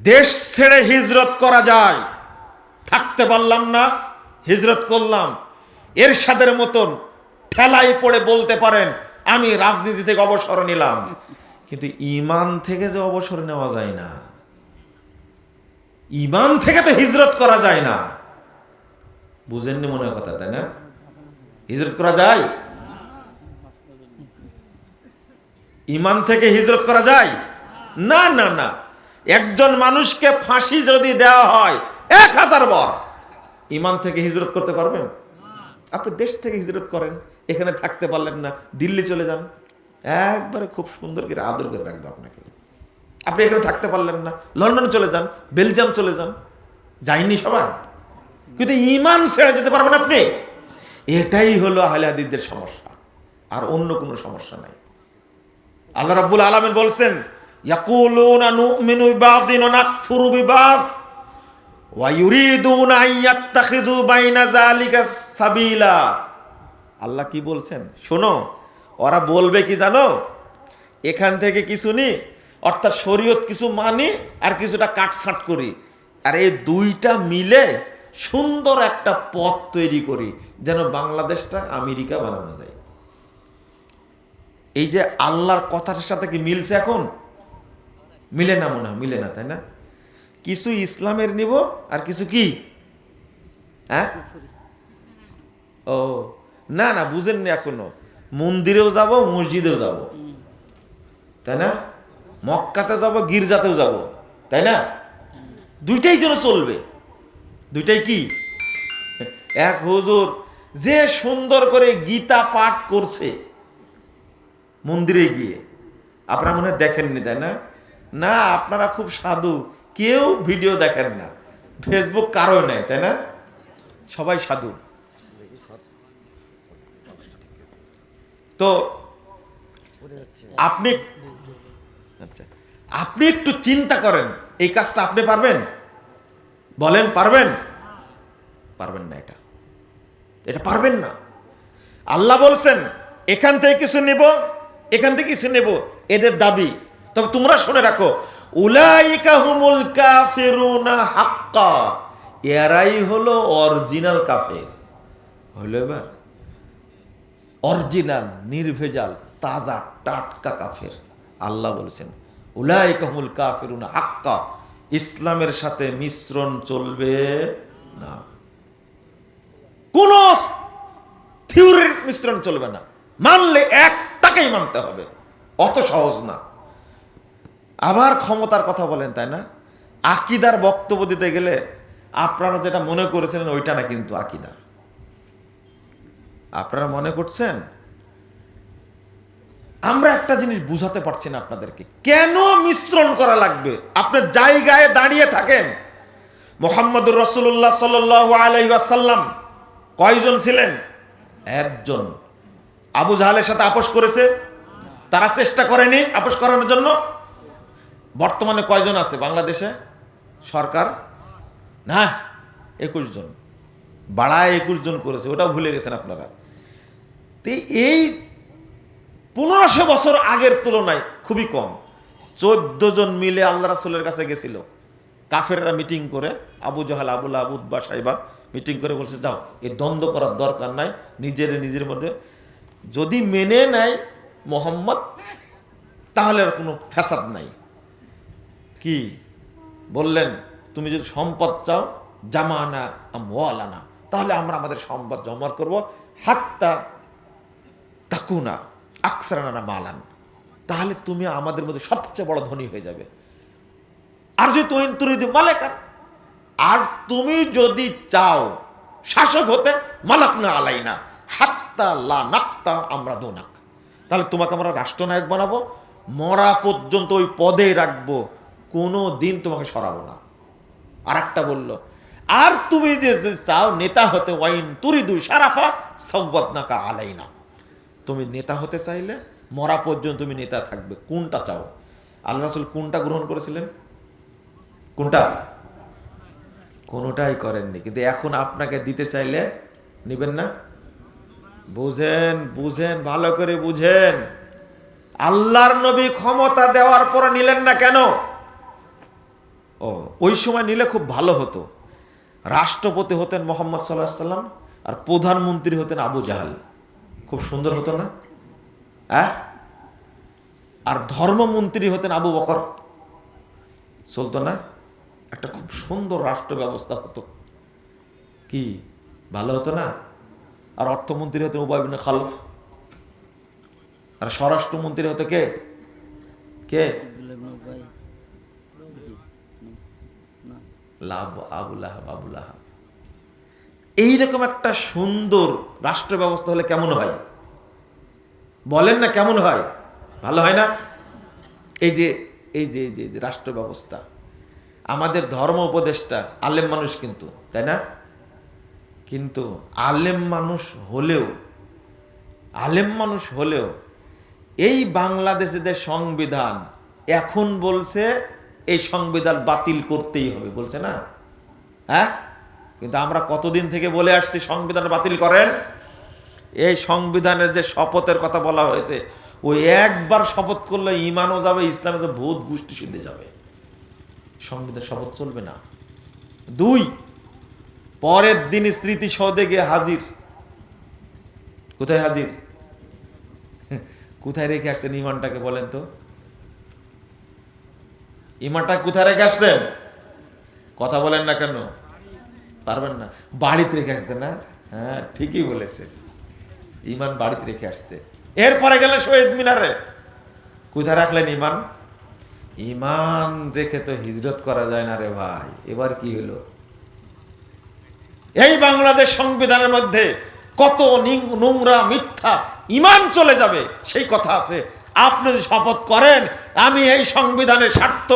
দেশ ছেড়ে হিজরত করা যায়, থাকতে পারলাম না হিজরত করলাম, এরশাদের মতন ঠেলাই পড়ে বলতে পারেন আমি রাজনীতি থেকে অবসর নিলাম, কিন্তু ঈমান থেকে যে অবসর নেওয়া যায় না, ঈমান থেকে তো হিজরত করা যায় না। বুঝেননি মনে হয় কথা, তাই না? হিজরত করা যায়? ঈমান থেকে হিজরত করা যায় না, না, না। একজন মানুষকে ফাঁসি যদি দেওয়া হয় 1000 বার, ঈমান থেকে হিজরত করতে পারবেন? আপনি দেশ থেকে হিজরত করেন, এখানে থাকতে পারলেন না, দিল্লি চলে যান, একবারে খুব সুন্দর করে আদর করে রাখবে আপনাকে। আপনি এখানে থাকতে পারলেন না, লন্ডন চলে যান, বেলজিয়াম চলে যান, যায়নি সবাই? কিন্তু ঈমান ছেড়ে যেতে পারবেন আপনি? এটাই হলো আহলে হাদিসদের সমস্যা, আর অন্য কোনো সমস্যা নাই। আল্লাহ রাব্বুল আলামিন বলছেন ইয়াকুলুনা নুমিনু বিবাদিন ওয়া নাকফুরু বিবাদ ওয়া ইউরিদুনা আন ইয়াত্তাখিযু বাইনা যালিকা সাবিলা। আল্লাহ কি বলছেন শোনো, ওরা বলবে কি জানো, এখান থেকে কিছু নি, অর্থাৎ শরীয়ত কিছু মানি আর কিছুটা কাটছাট করি, আর এই দুইটা মিলে সুন্দর একটা পথ তৈরি করি, যেন বাংলাদেশটা আমেরিকা বানানো যায়। এই যে আল্লাহর কথার সাথে কি মিলছে? এখন মিলে না, মনে হয় মিলে না, তাই না? কিছু ইসলামের নিব আর কিছু কি, হ্যাঁ? ও না না, বুঝেননি এখনো। মন্দিরেও যাব, মসজিদেও যাব, তাই না? মক্কাতে যাব, গির্জাতেও যাব, তাই না? দুইটাই যেন চলবে। দুইটাই কি? এক হুজুর যে সুন্দর করে গীতা পাঠ করছে মন্দিরে গিয়ে, আপনারা মনে হয় দেখেননি, তাই না? না, আপনারা খুব সাধু, কেউ ভিডিও দেখেন না, ফেসবুক কারো নেই, তাই না? সবাই সাধু। তো আপনি, আচ্ছা, আপনি একটু চিন্তা করেন, এই কাজটা আপনি পারবেন? বলেন পারবেন? পারবেন না, এটা পারবেন না। আল্লাহ বলছেন এখান থেকে কিছু নেব, এখান থেকে কিছু নেব, এদের দাবি। তবে তোমরা শুনে রাখো, উলাইকা হুমুল কাফিরুনা হাক্কা, এরাই হলো অরিজিনাল কাফের। হইল এবার? অরিজিনাল, নির্ভেজাল, তাজা টাটকা কাফের। আল্লাহ বলছেন উলাইকা হুমুল কাফিরুনা হাক্কা, ইসলামের সাথে মিশ্রণ চলবে না, কোন থিওরির মিশ্রণ চলবে না, মানলে একটাকেই মানতে হবে, অত সহজ না। আবার ক্ষমতার কথা বলেন, তাই না? আকীদার বক্তব্য দিতে গেলে আপনারা যেটা মনে করেছিলেন ওইটা না, কিন্তু আকীদা আপনারা মনে করছেন। আমরা একটা জিনিস বুঝাতে পারছি না আপনাদেরকে, কেন মিশ্রণ করা লাগবে। আপনার জায়গায় দাঁড়িয়ে থাকেন। মুহাম্মদুর রাসূলুল্লাহ সাল্লাল্লাহু আলাইহি ওয়াসাল্লাম কয়জন ছিলেন? একজন। আবু জাহালের সাথে আপোষ করেছে? তারা চেষ্টা করেনি আপোষ করানোর জন্য? বর্তমানে কয়জন আছে বাংলাদেশে সরকার? না, 21 জন, বাড়ায় 21 জন করেছে, ওটাও ভুলে গেছেন আপনারা। তো এই 1500 বছর আগের তুলনায় খুবই কম। 14 জন মিলে আল্লাহ রাসূলের কাছে গেছিল, কাফেররা মিটিং করে, আবু জাহাল, আবু লাহাব, উতবা, সাইবা মিটিং করে বলছে যাও, এই দ্বন্দ্ব করার দরকার নাই, নিজের মধ্যে যদি মেনে নেয় মোহাম্মদ তাহলে আর কোনো ফ্যাসাদ নাই। কি বললেন? তুমি যদি সম্পদ চাও, জামানা আমওয়ালানা, তাহলে আমরা আমাদের সম্পদ জমা করব, হাত্তা তাকুনা আকসারানা মালান, তাহলে তুমি আমাদের মধ্যে সবচেয়ে বড় ধনী হয়ে যাবে। আর যদি তুরিদু মালাকান, আর তুমি যদি চাও শাসক হতে, মালাকনা আলাইনা হাত্তা লা নাক্তা আমরা দুনাক, তাহলে তোমাকে আমরা রাষ্ট্রনায়ক বানাবো, মরা পর্যন্ত ওই পদে রাখবো, কোনো দিন তোমাকে সরাবো না। আর একটা বলল, আর তুমি যে চাও নেতা হতে, ওয়াইন তুরিদু শারাফা সাওয়াদনাকা আলাইনা, তুমি নেতা হতে চাইলে মরা পর্যন্ত তুমি নেতা থাকবে। কোনটা চাও? আল্লাহ রাসূল কোনটা গ্রহণ করেছিলেন? কোনটা? কোনোটাই করেননি, কিন্তু এখন আপনাকে দিতে চাইলে নিবেন না? বুঝেন, বুঝেন, ভালো করে বুঝেন। আল্লাহর নবী ক্ষমতা দেওয়ার পর নিলেন না কেন? ও, ওই সময় নিলে খুব ভালো হতো। রাষ্ট্রপতি হতেন মোহাম্মদ সাল্লাল্লাহু আলাইহি সাল্লাম, আর প্রধানমন্ত্রী হতেন আবু জাহাল। খুব সুন্দর হতো না? আর ধর্মমন্ত্রী হতেন আবু বকর। চলতো না? একটা খুব সুন্দর রাষ্ট্র ব্যবস্থা হতো। কি ভালো হতো না? আর অর্থমন্ত্রী হতেন উবাই ইবনে খালফ। আর স্বরাষ্ট্রমন্ত্রী হতো কে কে? আবুল আহাব। এইরকম একটা সুন্দর রাষ্ট্র ব্যবস্থা হলে কেমন হয় বলেন না? কেমন হয়? ভালো হয় না? এই যে এই যে এই যে এই যে রাষ্ট্র ব্যবস্থা, আমাদের ধর্ম উপদেষ্টা আলেম মানুষ কিন্তু, তাই না? কিন্তু আলেম মানুষ হলেও এই বাংলাদেশের সংবিধান এখন বলছে এই সংবিধান বাতিল করতেই হবে, বলছে না? কিন্তু আমরা কতদিন থেকে বলে আসছি সংবিধান বাতিল করেন। এই সংবিধানের যে শপথের কথা বলা হয়েছে, ওই একবার শপথ করলে ইমানও যাবে, ইসলামের তো ভূত গোষ্ঠী শুদ্ধে যাবে। সংবিধান শপথ চলবে না। 2, পরের দিনই স্মৃতিসৌধে গিয়ে হাজির। কোথায় হাজির? কোথায় রেখে আসছেন ইমানটাকে বলেন তো? ইমানটা কোথায় রেখে আসছেন? কথা বলেন না কেন? পারবেন না? বাড়িতে রেখে আসতে না? হ্যাঁ, ঠিকই বলেছে, ইমান বাড়িতে রেখে আসছে। এরপরে গেলেন শহীদ মিনারে। কোথায় রাখলেন ইমান? ইমান রেখে তো হিজরত করা যায় না রে ভাই। এবার কি হলো? এই বাংলাদেশ সংবিধানের মধ্যে কত নোংরা মিথ্যা ইমান চলে যাবে সেই কথা আছে। আপনি শপথ করেন আমি এই সংবিধানের স্বার্থ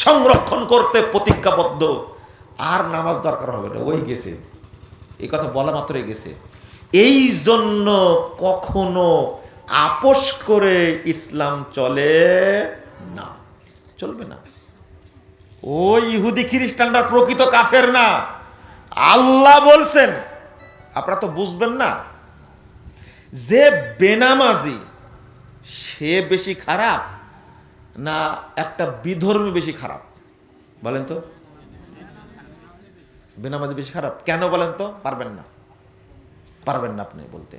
সংরক্ষণ করতে প্রতিজ্ঞাবদ্ধ, আর নামাজ দরকার হবে না, ওই গেছে। এই কথা বলা মাত্রই গেছে। এই জন্য কখনো আপোষ করে ইসলাম চলে না, চলবে না। ওই ইহুদি খ্রিস্টানরা প্রকৃত কাফের না। আল্লাহ বলছেন, আপনারা তো বুঝবেন না, যে বেনামাজি সে বেশি খারাপ না একটা বিধর্মী বেশি খারাপ? বলেন তো। বেনামাজি বেশি খারাপ কেন বলেন তো? পারবেন না আপনি বলতে।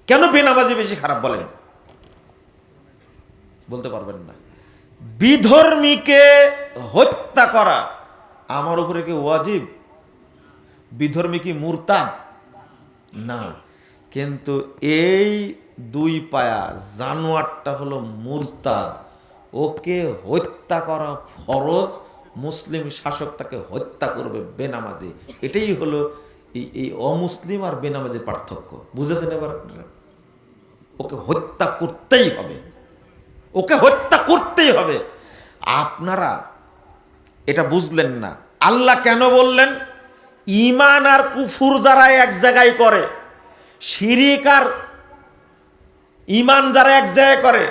কেন বেনামাজি বেশি খারাপ বলেন? বলতে পারবেন না। বিধর্মীকে হত্যা করা আমার উপরে কি ওয়াজিব? বিধর্মী কি মুরতাদ? না। কিন্তু এই 2 পায়া জানোয়ারটা হলো মুরতাদ, ওকে হত্যা করা ফরজ। মুসলিম শাসক তাকে হত্যা করবে, বেনামাজি। এটাই হলো এই অমুসলিম আর বেনামাজির পার্থক্য। বুঝেছেন এবার? ওকে হত্যা করতেই হবে, ওকে হত্যা করতেই হবে। আপনারা এটা বুঝলেন না। আল্লাহ কেন বললেন ঈমান আর কুফর যারা এক জায়গায় করে, শিরিক আর ঈমান যারা এক জায়গায় করে,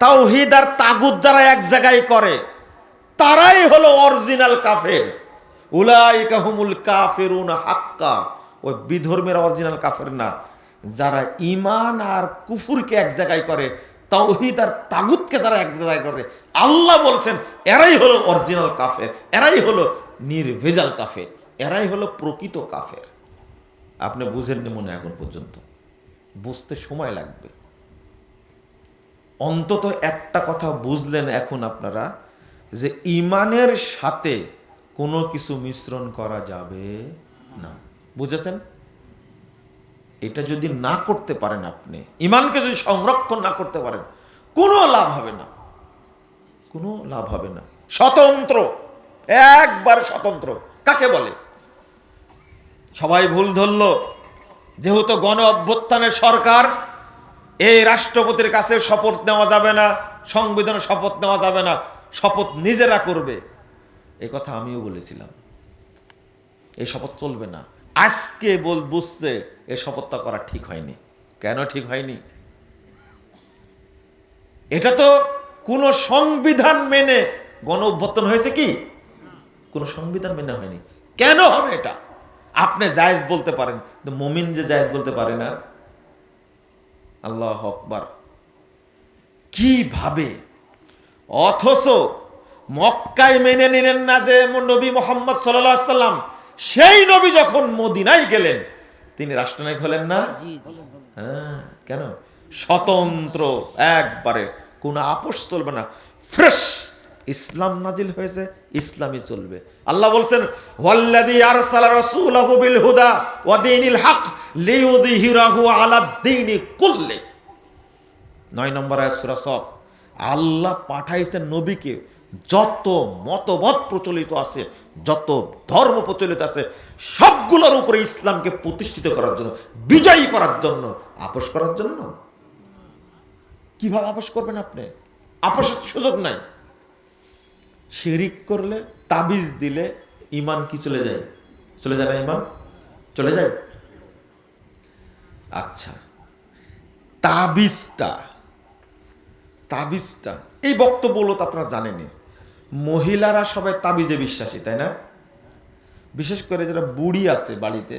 তাওহীদ আর তাগুত যারা এক জায়গায় করে, তারাই হলো অরিজিনাল কাফের। উলাইকা হুমুল কাফিরুন হাক্কা। ওই বিধর্মের অরিজিনাল কাফের না। যারা ঈমান আর কুফরকে এক জায়গায় করে, তাওহীদ আর তাগুতকে যারা এক জায়গায় করে, আল্লাহ বলছেন এরাই হলো অরিজিনাল কাফের, এরাই হলো নির্ভেজাল কাফের, এরাই হলো প্রকৃত কাফের। আপনি বুঝেননি মনে এখন পর্যন্ত, বুঝতে সময় লাগবে। অন্তত একটা কথা বুঝলেন এখন আপনারা, যে ঈমানের সাথে কোনো কিছু মিশ্রণ করা যাবে না। বুঝেছেন? এটা যদি না করতে পারেন, আপনি ঈমানকে যদি সংরক্ষণ না করতে পারেন, কোনো লাভ হবে না, কোনো লাভ হবে না। স্বতন্ত্র, একবার স্বতন্ত্র কাকে বলে? সবাই ভুল ধরল, যেহেতু গণ অভ্যুত্থানের সরকার, এই রাষ্ট্রপতির কাছে শপথ নেওয়া যাবে না, সংবিধানে শপথ নেওয়া যাবে না, শপথ নিজেরা করবে। এই কথা আমিও বলেছিলাম, এই শপথ চলবে না। আজকে বুঝছে এই শপথটা করা ঠিক হয়নি। কেন ঠিক হয়নি? এটা তো কোন সংবিধান মেনে গণ অভ্যুত্থান হয়েছে কি? কোন সংবিধান মেনে হয়নি। কেন হবে এটা? আপনি জায়েজ বলতে পারেন, মুমিন যে জায়েজ বলতে পারে না। আল্লাহু আকবার। কিভাবে? অথচ মক্কায় মেনে নিলেন না যে নবী মুহাম্মদ সাল্লাল্লাহু আলাইহি সাল্লাম, সেই নবী যখন মদিনায় গেলেন তিনি রাষ্ট্রনায়ক হলেন না? জি জি হ্যাঁ, কেন? স্বতন্ত্র, একবারে কোনো আপোষ চলবে না, ফ্রেশ ইসলাম নাজিল হয়েছে, ইসলামই চলবে। আল্লাহ বলছেন ওয়াল্লাযী আরসালা রাসূলাহু বিল হুদা ওয়া দীনিল হক লিইয়ুযহিরাহু আলা দ্বীনি কুল্লি। 9 নম্বর আয়াত সূরা সফ। আল্লাহ পাঠাইছেন নবীকে যত মতবাদ প্রচলিত আছে, যত ধর্ম প্রচলিত আছে, সবগুলোর উপরে ইসলামকে প্রতিষ্ঠিত করার জন্য, বিজয়ী করার জন্য, আপোষ করার জন্য। কিভাবে আপোষ করবেন আপনি? আপোষের সুযোগ নাই। শিরিক করলে, তাবিজ দিলে ঈমান কি চলে যায়? চলে যায় না? ঈমান চলে যায়। আচ্ছা, তাবিজটা এই বক্তব্যগুলো তো আপনারা জানেনই। মহিলারা সবাই তাবিজে বিশ্বাসী, তাই না? বিশেষ করে যারা বুড়ি আছে বাড়িতে,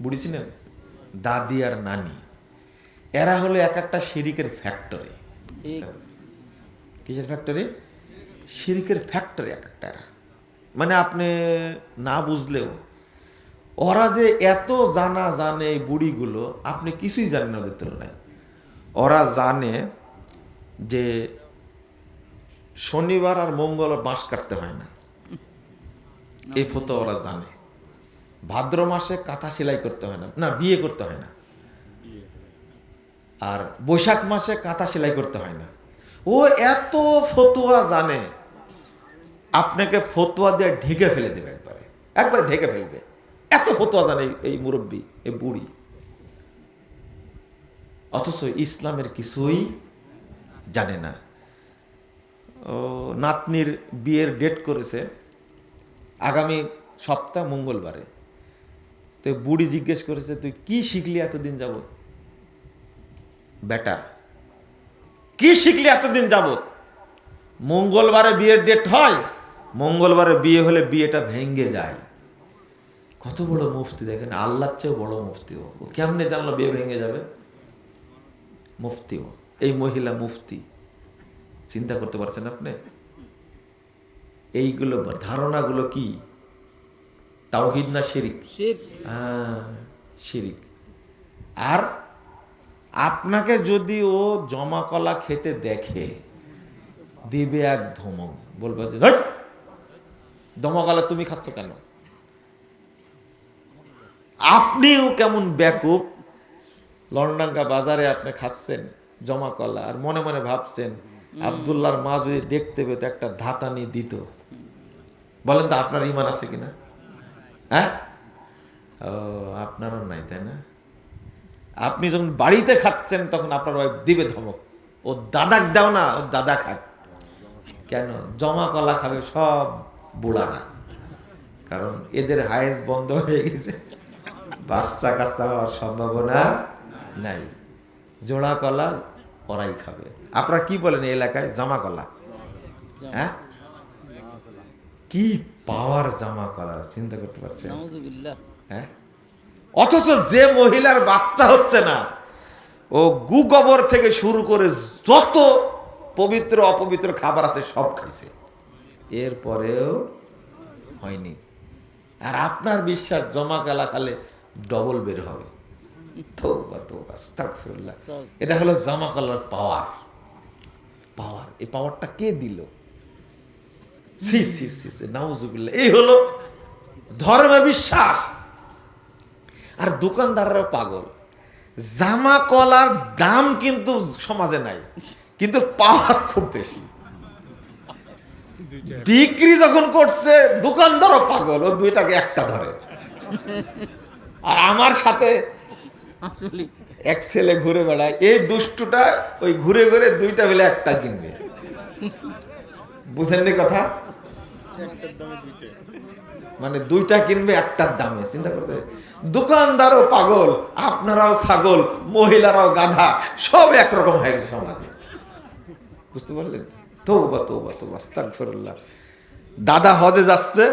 বুড়ি ছিলেন, দাদি আর নানি, এরা হলো এক একটা শিরিকের ফ্যাক্টরি। কিসের ফ্যাক্টরি? শিরিকের ফ্যাক্টরি এক একটা। মানে আপনি না বুঝলেও ওরা যে এত জানে এই বুড়িগুলো, আপনি কিছুই জানেন না ওদের তুলনায়। ওরা জানে যে শনিবার আর মঙ্গলবার বাঁশ কাটতে হয় না, এই ফতো ওরা জানে। ভাদ্র মাসে কাঁথা সেলাই করতে হয় না, না বিয়ে করতে হয় না। আর বৈশাখ মাসে কাঁথা সেলাই করতে হয় না। ও এত ফতোয়া জানে, আপনাকে ফতোয়া দিয়ে ঢেকে ফেলে দেবে, একবারে ঢেকে ফেলবে। এত ফতোয়া জানে এই মুরব্বী, এই বুড়ি। অথচ ইসলামের কিছুই জানে না। ও নাতনির বিয়ের ডেট করেছে আগামী সপ্তাহ মঙ্গলবারে। তো বুড়ি জিজ্ঞেস করেছে, তুই কি শিখলি এতদিন যাবত? বেটা কি শিখলি এতদিন যাবত? মঙ্গলবারে বিয়ের ডেট হয়, মঙ্গলবারে বিয়ে হলে বিয়েটা ভেঙ্গে যায়। কত বড় মুফতি দেখেন, আল্লাহর চেয়েও বড় মুফতি। ও কেমনে জানলো বিয়ে ভেঙে যাবে? মুফতি, ও এই মহিলা মুফতি। চিন্তা করতে পারছেন আপনি? এইগুলো ধারণাগুলো কি তাওহীদ না শিরিক? শিরিক। আর আপনাকে যদি ও জমা কলা খেতে দেখে, দিবে এক ধমক, বলবে যে জমা কলা তুমি খাচ্ছ কেন? আপনিও কেমন বেকুব, লন্ডাঙ্গা বাজারে আপনি খাচ্ছেন জমা কলা, আর মনে মনে ভাবছেন আব্দুল্লাহর মা যদি দেখতে পেত একটা ধাতানি দিত। বলেন তো আপনার ঈমান আছে কিনা? হ্যাঁ, ও আপনারও নাই, তাই না? আপনি যখন বাড়িতে খাচ্ছেন তখন আপনার ওয়াইফ দিবে ধমক, ও দাদাক দাও না, ও দাদা খাক। কেন? জমা কলা খাবে সব বুড়ারা, কারণ এদের হায়েস বন্ধ হয়ে গেছে, বাচ্চা কাচ্চা হওয়ার সম্ভাবনা নাই। জোড়া কলা ওরাই খাবে। আপনারা কি বলেন এই এলাকায়? জামা কলা। হ্যাঁ, কি পাওয়ার জামা কলা, চিন্তা করতে পারছেন? হ্যাঁ, অথচ যে মহিলার বাচ্চা হচ্ছে না, ও গু গোবর থেকে শুরু করে যত পবিত্র অপবিত্র খাবার আছে সব খাইছে, এরপরেও হয়নি। আর আপনার বিশ্বাস জমা কালা খালে ডবল বের হবে। এটা হলো জামা কালার পাওয়ার। এই পাওয়ারটা কে দিল? নাউজুবিল্লাহ। এই হলো ধর্মে বিশ্বাস। আর দোকানদাররাও পাগল। জামা কলার দাম কিন্তু সমাজে নাই, কিন্তু পাওয়ার খুব বেশি। বিক্রি যখন করছে দোকানদারও পাগল, ও দুইটাকে একটা ধরে। আর আমার সাথে এক ছেলে ঘুরে বেড়ায়, এই দুষ্টুটা ওই ঘুরে ঘুরে দুইটা মিলে একটা কিনবে। বুঝেননি কথা? মানে দুইটা কিনবে একটার দামে। চিন্তা করতে, দোকানদারও পাগল, আপনারাও ছাগল, মহিলারাও গাধা, সব একরকম হয়ে গেছে সমাজে। বুঝতে পারলেন? তওবা তওবা তওবা, আস্তাগফিরুল্লাহ। দাদা হজে যাচ্ছে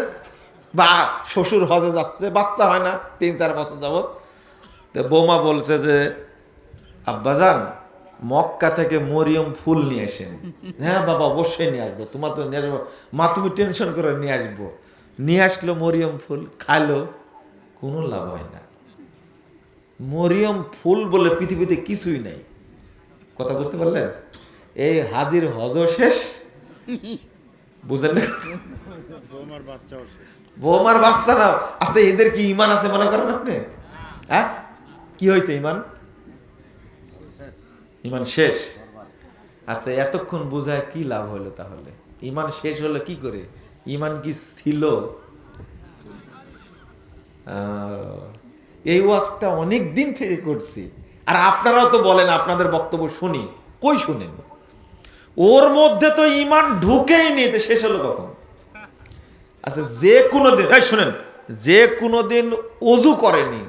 বা শ্বশুর হজে যাচ্ছে, বাচ্চা হয় না 3-4 বছর যাবত। তো বৌমা বলছে যে আব্বাজান মক্কা থেকে মরিয়ম ফুল নিয়ে আসেন। হ্যাঁ বাবা, অবশ্যই নিয়ে আসবো, তোমার তো নিয়ে আসবো মা, তুমি টেনশন করে নিয়ে আসবো। নিয়ে আসলো মরিয়ম ফুল, খালো, কোনো লাভ হয় না। মরিয়ম ফুল বলে পৃথিবীতে কিছুই নাই। কথা বুঝতে পারলেন? এই হাজির হজর শেষ, বুঝেন না? বৌমার বাচ্চাও শেষ। বৌমার বাচ্চারা আছে, এদের কি ইমান আছে মনে করেন আপনি? হ্যাঁ, কি হয়েছে? ইমান, ইমান শেষ। আচ্ছা, এতক্ষণ বোঝায় কি লাভ হলো তাহলে? ইমান শেষ হলো কি করে? ইমান কি ছিল? এই ওয়াজটা অনেক দিন থেকে করছি, আর আপনারাও তো বলেন, আপনাদের বক্তব্য শুনি, কই শুনেন? ওর মধ্যে তো ইমান ঢুকেই নি, তো শেষ হলো কখন? আচ্ছা, যে কোনো দিন, এই শুনেন, যে কোনো দিন অজু করেনি,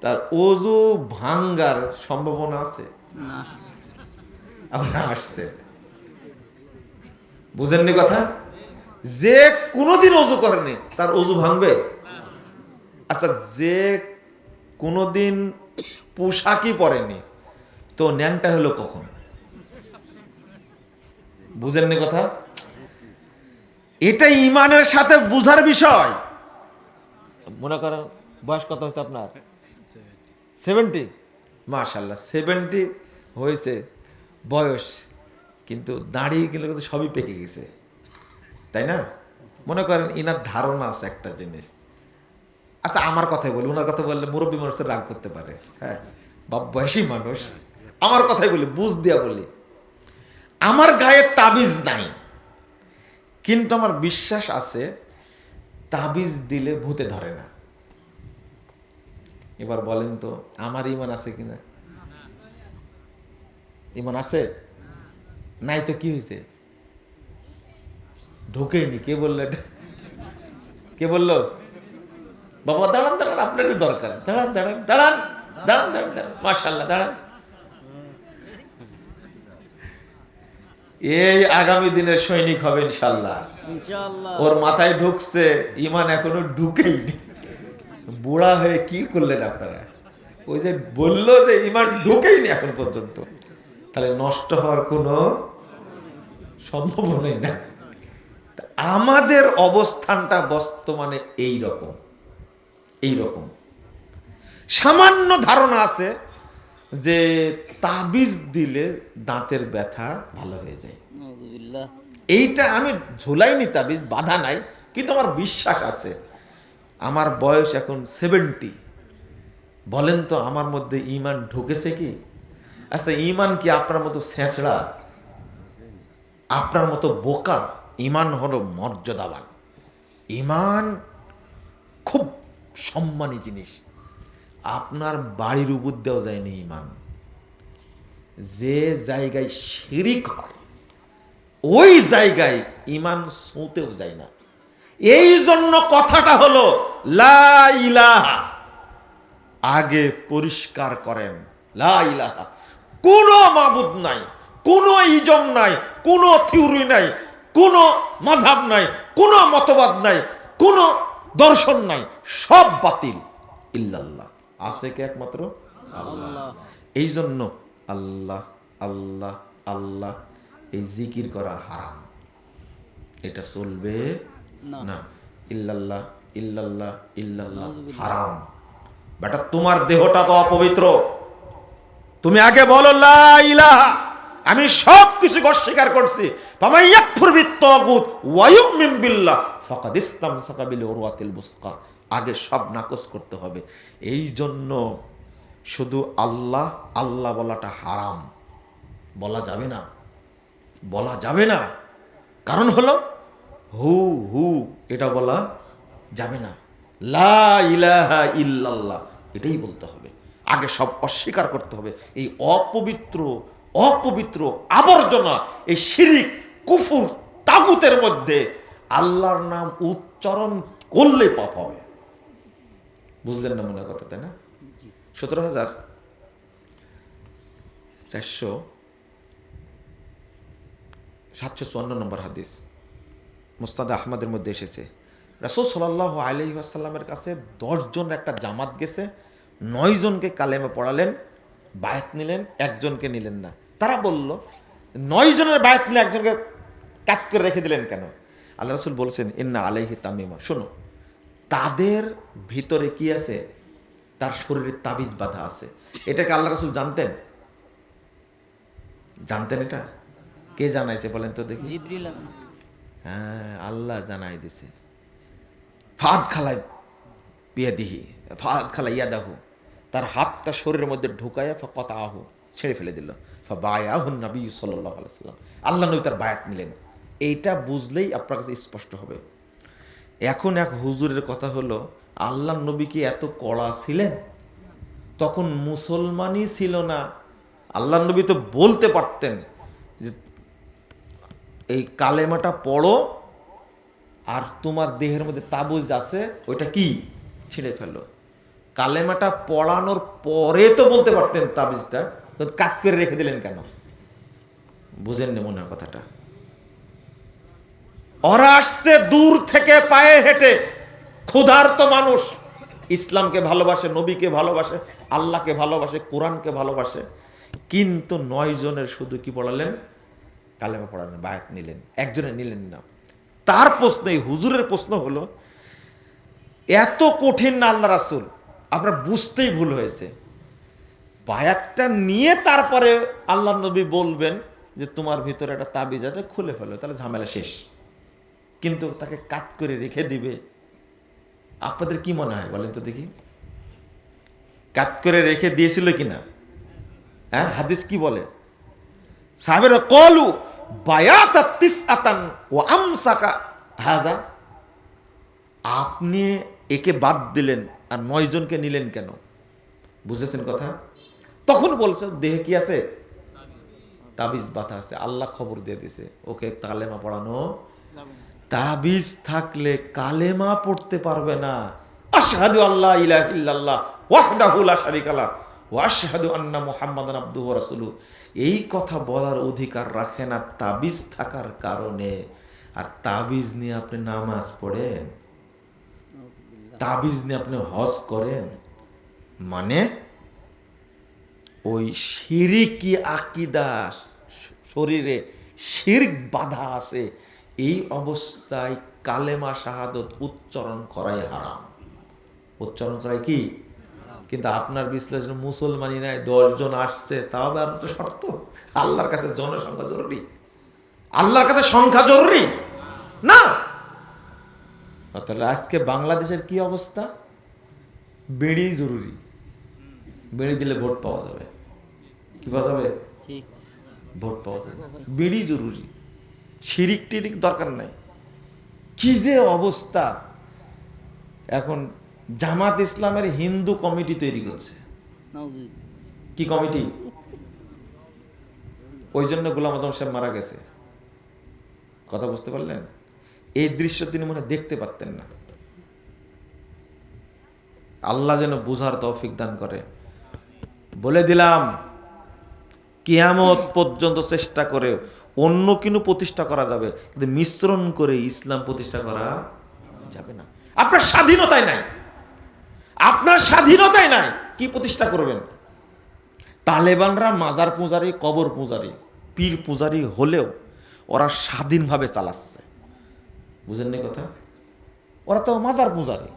তার অজু ভাঙ্গার সম্ভাবনা আছে? না। আবার আসছে, বুঝেননি কথা? যে কোনোদিন অজু করেনি তার অজু ভাঙবে? আচ্ছা, যে কোনোদিন পোশাকই পরেনি, তো ন্যাংটা হলো কখন? বুঝেননি কথা? এটা ইমানের সাথে বুঝার বিষয়। মনে করেন বয়স কত হয়েছে আপনার? 70। মাশাআল্লাহ, 70 হয়েছে বয়স, কিন্তু দাড়ি কিন্তু সবই পেকে গেছে, তাই না? মনে করেন ইনার ধারণা আছে একটা জিনিস। আচ্ছা, আমার কথাই বলি, ওনার কথা বললে মুরব্বী মানুষ তো রাগ করতে পারে। হ্যাঁ, বাপ বয়সী মানুষ, আমার কথাই বলি, বুঝ দিয়া বলি। আমার গায়ে তাবিজ নাই, কিন্তু আমার বিশ্বাস আছে তাবিজ দিলে ভূতে ধরে না। এবার বলেন তো, আমার ইমান আছে কিনা? ইমান আছে? নাই তো কি হয়েছে? ঢোকেইনি। কে বললো এটা? কে বললো? বাবা দাঁড়ান দাঁড়ান, আপনারই দরকার, দাঁড়ান দাঁড়ান দাঁড়ান দাঁড়ান দাঁড়ান দাঁড়ান, মাশাআল্লাহ দাঁড়ান। এই আগামী দিনের সৈনিক হবে ইনশাল্লাহ। ইনশাআল্লাহ। ওর মাথায় ঢুকছে, ইমান এখনো ঢুকেইনি। বুড়া হয়ে কি করলেন আপনারা? ওই যে বললো যে ইমান ঢুকেইনি এখন পর্যন্ত, তাহলে নষ্ট হওয়ার কোনো সম্ভাবনাই না। আমাদের অবস্থানটা বর্তমানে এই রকম, এই রকম। সামান্য ধারণা আছে যে তাবিজ দিলে দাঁতের ব্যথা ভালো হয়ে যায়। নাউযুবিল্লাহ। এইটা আমি ঝুলাইনি তাবিজ, বাধা নাই, কিন্তু আমার বিশ্বাস আছে। আমার বয়স এখন 70। বলেন তো আমার মধ্যে ইমান ঢুকেছে কি? আচ্ছা, ইমান কি আপনার মতো ছেঁচড়া, আপনার মতো বোকা? ইমান হলো মর্যাদাবান, ইমান খুব সম্মানী জিনিস। আপনার বাড়ির উপর দেওয়া যায়নি ইমান। যে জায়গায় শিরিক হয় ওই জায়গায় ইমান ছুঁতেও যায় না। এই জন্য কথাটা হলো লা ইলাহা, আগে পরিষ্কার করেন লা ইলাহা, কোনো মাবুদ নাই, কোনো ইজম নাই, কোনো থিওরি নাই, কোনো মাযহাব নাই, কোনো মতবাদ নাই, কোনো দর্শন নাই, সব বাতিল। ইল্লাল্লাহ, আছে কে? একমাত্র আল্লাহ। এই জন্য আল্লাহ আল্লাহ আল্লাহ এই জিকির করা হারাম, এটা চলবে না। ইল্লাল্লাহ ইল্লাল্লাহ ইল্লাল্লাহ হারাম। বেটা, তোমার দেহটা তো অপবিত্র, তুমি আগে বলো লা ইলাহা, আমি সব কিছু অস্বীকার করছি। ফামান ইয়াকফুর বিত-তাগুত ওয়া ইউমিন বিল্লাহ ফাকাদ ইসতামসাকা বিল উরওয়াতিল বুসকা। আগে সব নাকচ করতে হবে। এই জন্য শুধু আল্লাহ আল্লাহ বলাটা হারাম, বলা যাবে না, বলা যাবে না। কারণ হলো হু হু, এটা বলা যাবে না। লা ইলাহা ইল্লাল্লাহ, এটাই বলতে হবে। আগে সব অস্বীকার করতে হবে। এই অপবিত্র অপবিত্র আবর্জনা, এই শিরিক কুফুর তাগুতের মধ্যে আল্লাহর নাম উচ্চারণ করলে পাপ হবে। বুঝলেন না মনে কথা, তাই না? 17,454 নম্বর হাদিস মুসনাদ আহমদের মধ্যে এসেছে। রাসূল সাল্লাল্লাহু আলাইহি ওয়াসাল্লামের কাছে 10 জন একটা জামাত গেছে, 9 জনকে কালেমা পড়ালেন, বায়াত নিলেন, একজনকে নিলেন না। তারা বলল 9 জনের বায়াত নিয়ে একজনকে কাট করে রেখে দিলেন কেন? আল্লাহ রাসূল বলছেন ইন্না আলাইহি তামিমা, শোনো তাদের ভিতরে কি আছে, তার শরীরে তাবিজ বাঁধা আছে। এটাকে আল্লাহ রাসূল জানতেন? জানতেন এটা? কে জানাইছে বলেন তো দেখি? জিবরিল হ্যাঁ, আল্লাহ জানাই দিছে। ফাদ খালাই বিয়াদিহি, ফাদ খালাই ইয়াদাহু, তার হাতটা শরীরের মধ্যে ঢুকায়া ফাকাতাহু, ছেড়ে ফেলে দিল। ফাবায়াহুন নবী সাল্লাল্লাহু আলাইহি ওয়াসাল্লাম, আল্লাহ নবী তার বায়াত নিলেন। এইটা বুঝলেই আপনার কাছে স্পষ্ট হবে। এখন এক হুজুরের কথা হলো, আল্লাহ নবী কি এত কড়া ছিলেন? তখন মুসলমানই ছিল না। আল্লাহ নবী তো বলতে পারতেন যে এই কালেমাটা পড়ো, আর তোমার দেহের মধ্যে তাবিজ আছে ওইটা কি ছিঁড়ে ফেলো। কালেমাটা পড়ানোর পরে তো বলতে পারতেন তাবিজটা, কাট করে রেখে দিলেন কেন? বুঝেননি মনে হয় কথাটা? ওরা আসছে দূর থেকে পায়ে হেঁটে, ক্ষুধার্ত মানুষ, ইসলামকে ভালোবাসে, নবীকে ভালোবাসে, আল্লাহকে ভালোবাসে, কোরআনকে ভালোবাসে, কিন্তু 9 জনের শুধু কি পড়ালেন? কালেমা পড়ালেন, বায়াত নিলেন, একজনে নিলেন না। তার প্রশ্ন, এই হুজুরের প্রশ্ন হলো, এত কঠিন না আল্লাহ রাসূল? আপনার বুঝতেই ভুল হয়েছে। বায়াতটা নিয়ে তারপরে আল্লাহ নবী বলবেন যে তোমার ভিতরে একটা তাবিজ আছে, খুলে ফেলো, তাহলে ঝামেলা শেষ। কিন্তু তাকে কাট করে রেখে দিবে। আপনাদের কি মনে হয় বলেন তো দেখি? কাট করে রেখে দিয়েছিল কিনা? হ্যাঁ, হাদিস কি বলে? সাহাবেরা কলু বায়াতা তিসআতান ওয়া আমসাকা হাযা, আপনি একে বাদ দিলেন আর 9 জনকে নিলেন কেন? বুঝেছেন কথা? তখন বলছে দেহে কি আছে? তাবিজ বাঁধা আছে। আল্লাহ খবর দিয়ে দিছে ওকে কালেমা পড়ানো। তাবিজ থাকলে কালেমা পড়তে পারবে না। আশহাদু আল্লা ইলাহা ইল্লাল্লাহ ওয়াহদাহু লা শারীকা লাহু ওয়া আশহাদু আন্না মুহাম্মাদান আবদুহু ওয়া রাসূলুহু, এই কথা বলার অধিকার রাখে না তাবিজ থাকার কারণে। আর তাবিজ নিয়ে আপনি নামাজ পড়েন, তাবিজ নিয়ে আপনি হজ করেন, মানে ওই শিরকি আকীদা, শরীরে শিরক বাধা আছে। এই অবস্থায় কালেমা শাহাদত উচ্চারণ করাই হারাম। উচ্চারণ করাই কি? কিন্তু আপনার বিশ্লেষণ মুসলমানই নাই, 10 জন আসছে, তাও আর তো শর্ত। আল্লাহর কাছে জনসংখ্যা জরুরি? আল্লাহর কাছে সংখ্যা জরুরি না। তাহলে আজকে বাংলাদেশের কি অবস্থা? বেড়ি জরুরি, বেড়ি দিলে ভোট পাওয়া যাবে। কি পাওয়া যাবে? ঠিক, ভোট পাওয়া যাবে, বেড়ি জরুরি, শিরিক টিরিক দরকার নাই। কি যে অবস্থা! এখন জামাত ইসলামের হিন্দু কমিটি তৈরি করছে। নাউজুবিল্লাহ। কি কমিটি? ওই জন্য গোলাম আজম সাহেব মারা গেছে। কথা বুঝতে পারলেন? এই দৃশ্য তিনি মনে হয় দেখতে পারতেন না। আল্লাহ যেন বুঝার তৌফিক দান করে। বলে দিলাম, কিয়ামত পর্যন্ত চেষ্টা করে অন্য কিছু প্রতিষ্ঠা করা যাবে, কিন্তু মিশ্রণ করে ইসলাম প্রতিষ্ঠা করা যাবে না। আপনার স্বাধীনতায় নাই, আপনার স্বাধীনতায় নাই, কি প্রতিষ্ঠা করবেন? তালেবানরা মাজার পূজারী, কবর পূজারী, পীর পূজারী হলেও ওরা স্বাধীনভাবে চালাচ্ছে। বুঝেননি কথা? ওরা তো মাজার পূজারী,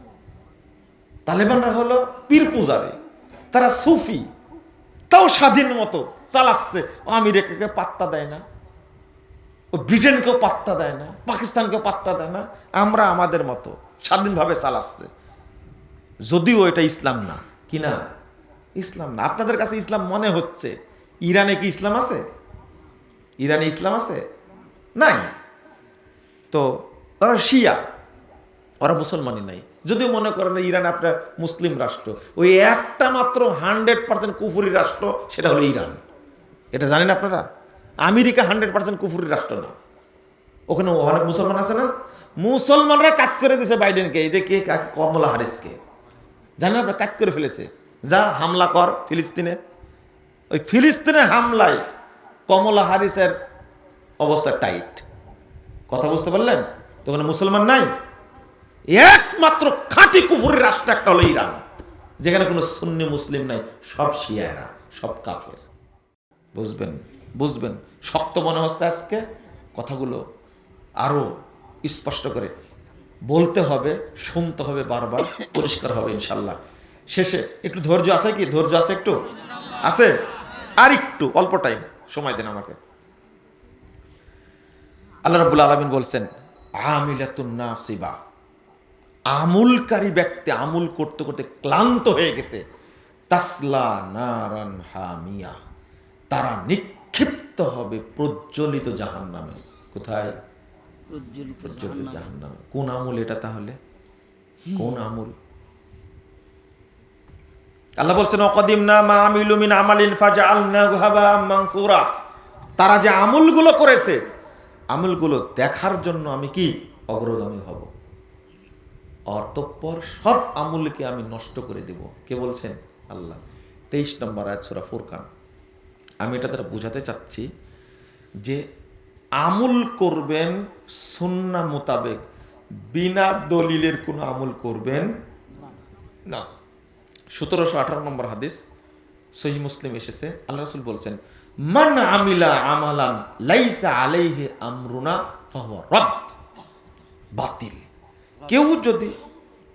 তালেবানরা হলো পীর পূজারী, তারা সুফি, তাও স্বাধীন মতো চালাচ্ছে। আমেরিকাকে পাত্তা দেয় না, ও ব্রিটেনকেও পাত্তা দেয় না, পাকিস্তানকেও পাত্তা দেয় না। আমরা আমাদের মতো স্বাধীনভাবে চালাচ্ছে, যদিও এটা ইসলাম না। কি না? ইসলাম না। আপনাদের কাছে ইসলাম মনে হচ্ছে। ইরানে কি ইসলাম আছে? ইরানে ইসলাম আছে? নাই। তো ওরা শিয়া, ওরা মুসলমানই নাই। যদিও মনে করেন ইরান আপনার মুসলিম রাষ্ট্র, ওই একটা মাত্র 100% কুফরি রাষ্ট্র, সেটা হলো ইরান। এটা জানেন আপনারা? আমেরিকা 100% কুফরি রাষ্ট্র না, ওখানে অনেক মুসলমান আছে না। মুসলমানরা কাজ করে দিয়েছে বাইডেনকে, এই যে কে, কমলা হারিসকে, জানেন আপনারা? কাজ করে ফেলেছে। যা হামলা কর ফিলিস্তিনে। ওই ফিলিস্তিনে হামলায় কমলা হারিসের অবস্থা টাইট। কথা বুঝতে পারলেন? তো ওখানে মুসলমান নাই। একমাত্র খাঁটি কুফরের রাষ্ট্র একটা হলো ইরান, যেখানে কোনো সুন্নি মুসলিম নাই, সব শিয়ারা, সব কাফের। বুঝবেন? বুঝবেন। শক্ত মনে হচ্ছে আজকে, কথাগুলো আরো স্পষ্ট করে বলতে হবে, শুনতে হবে, বারবার পরিষ্কার হবে ইনশাল্লাহ। শেষে একটু ধৈর্য আছে, কি ধৈর্য আছে? একটু আছে, আর একটু অল্প টাইম সময় দেন আমাকে। আল্লাহ রাব্বুল আলামিন বলছেন আমিলাতুন নাসিবা, আমুলকারী ব্যক্তি আমুল করতে করতে ক্লান্ত হয়ে গেছে, তাসলা নারান হামিয়া, তারা নিক্ষিপ্ত হবে প্রজ্বলিত জাহান্নামে। কোথায়? প্রজ্বলিত প্রজ্বলিত জাহান্নামে। জাহান্নামে। কোন আমুল এটা তাহলে? কোন আমুল? আল্লাহ বলছেন অকদিমনা মা আমিলু মিন আমালিন ফাজআলনাহু হাবাআম মানসুরা, তারা যে আমলগুলো করেছে, আমলগুলো দেখার জন্য আমি কি অগ্রগামী হব, অতঃপর সব আমলকে আমি নষ্ট করে দেব। কে বলছেন? আল্লাহ। 23 নম্বর আয়াত সূরা ফুরকান। আমি এটা দ্বারা বোঝাতে চাচ্ছি যে আমল করবেন সুন্নাহ মোতাবেক, বিনা দলিলের কোনো আমল করবেন না। 1718 নম্বর হাদিস, সহিহ মুসলিম এসেছে, আল্লাহ রাসূল বলছেন মান আমিলা আমালান লাইসা আলাইহি আমরুনা ফাহুয়া রাদ, বাতিল। কেউ যদি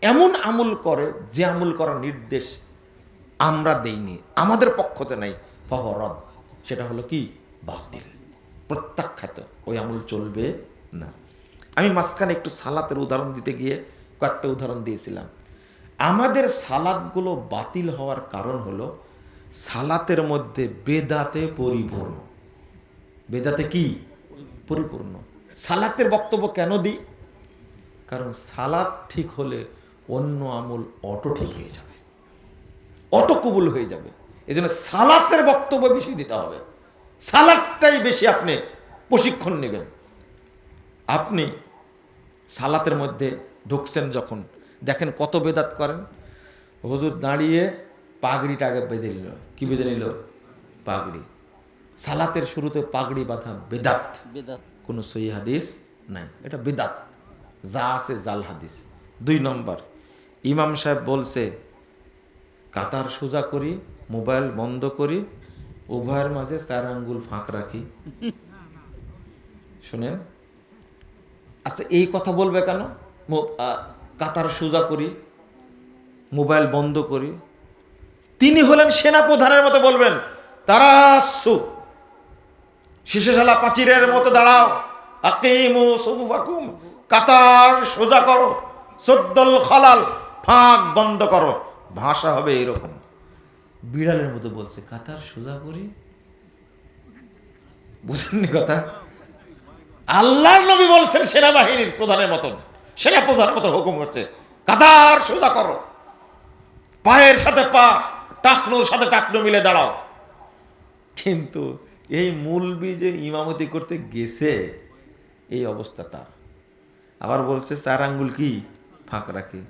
এমন আমল করে যে আমল করার নির্দেশ আমরা দেইনি, আমাদের পক্ষতে নাই, ফাহুয়া রাদ, সেটা হলো কি? বাতিল, প্রত্যাখ্যাত, ওই আমল চলবে না। আমি মাঝখানে একটু সালাতের উদাহরণ দিতে গিয়ে কয়েকটা উদাহরণ দিয়েছিলাম। আমাদের সালাতগুলো বাতিল হওয়ার কারণ হলো সালাতের মধ্যে বেদাতে পরিপূর্ণ। বেদাতে কি? পরিপূর্ণ। সালাতের বক্তব্য কেন দিই? কারণ সালাত ঠিক হলে অন্য আমল অটো ঠিক হয়ে যাবে, অটো কবুল হয়ে যাবে। এই জন্য সালাতের বক্তব্য বেশি দিতে হবে, সালাতটাই বেশি আপনি প্রশিক্ষণ নেবেন। আপনি সালাতের মধ্যে ঢুকছেন যখন, দেখেন কত বেদাত করেন। হুজুর দাঁড়িয়ে পাগড়িটা আগে বেঁধে নিল। কি বেঁধে নিল? পাগড়ি। সালাতের শুরুতে পাগড়ি বাঁধা বেদাত, বেদাত। কোনো সহিহ হাদিস নাই, এটা বেদাত, যা আছে জাল হাদিস। 2 নম্বর, ইমাম সাহেব বলছে কাতার সোজা করি, মোবাইল বন্ধ করি, উভয়ের মাঝে 4 আঙ্গুল ফাঁক রাখি। শুনেন, আচ্ছা এই কথা বলবে কেন? কাতার সোজা করি, মোবাইল বন্ধ করি। তিনি হলেন সেনাপ্রধানের মতো বলবেন তারাসু, শিশুশালা পাচিরের মতো দাঁড়াও, আকিমু সুফুফাকুম, কাতার সোজা করো, সদ্দল খালাল, ফাঁক বন্ধ করো। ভাষা হবে এরকম। বিড়ালের মতো বলছে কাতার সোজা করি। বুঝেননি কথা? আল্লাহর নবী বলছেন সেনাবাহিনীর প্রধানের মতন, সেনা প্রধানের মতো হুকুম হচ্ছে কাতার সোজা করো, পায়ের সাথে পা, টাকনুর সাথে টাকনু মিলে দাঁড়াও। কিন্তু এই মুলবি যে ইমামতি করতে গেছে, এই অবস্থা তার। আবার বলছে 4 আঙ্গুল কি ফাঁক রাখি।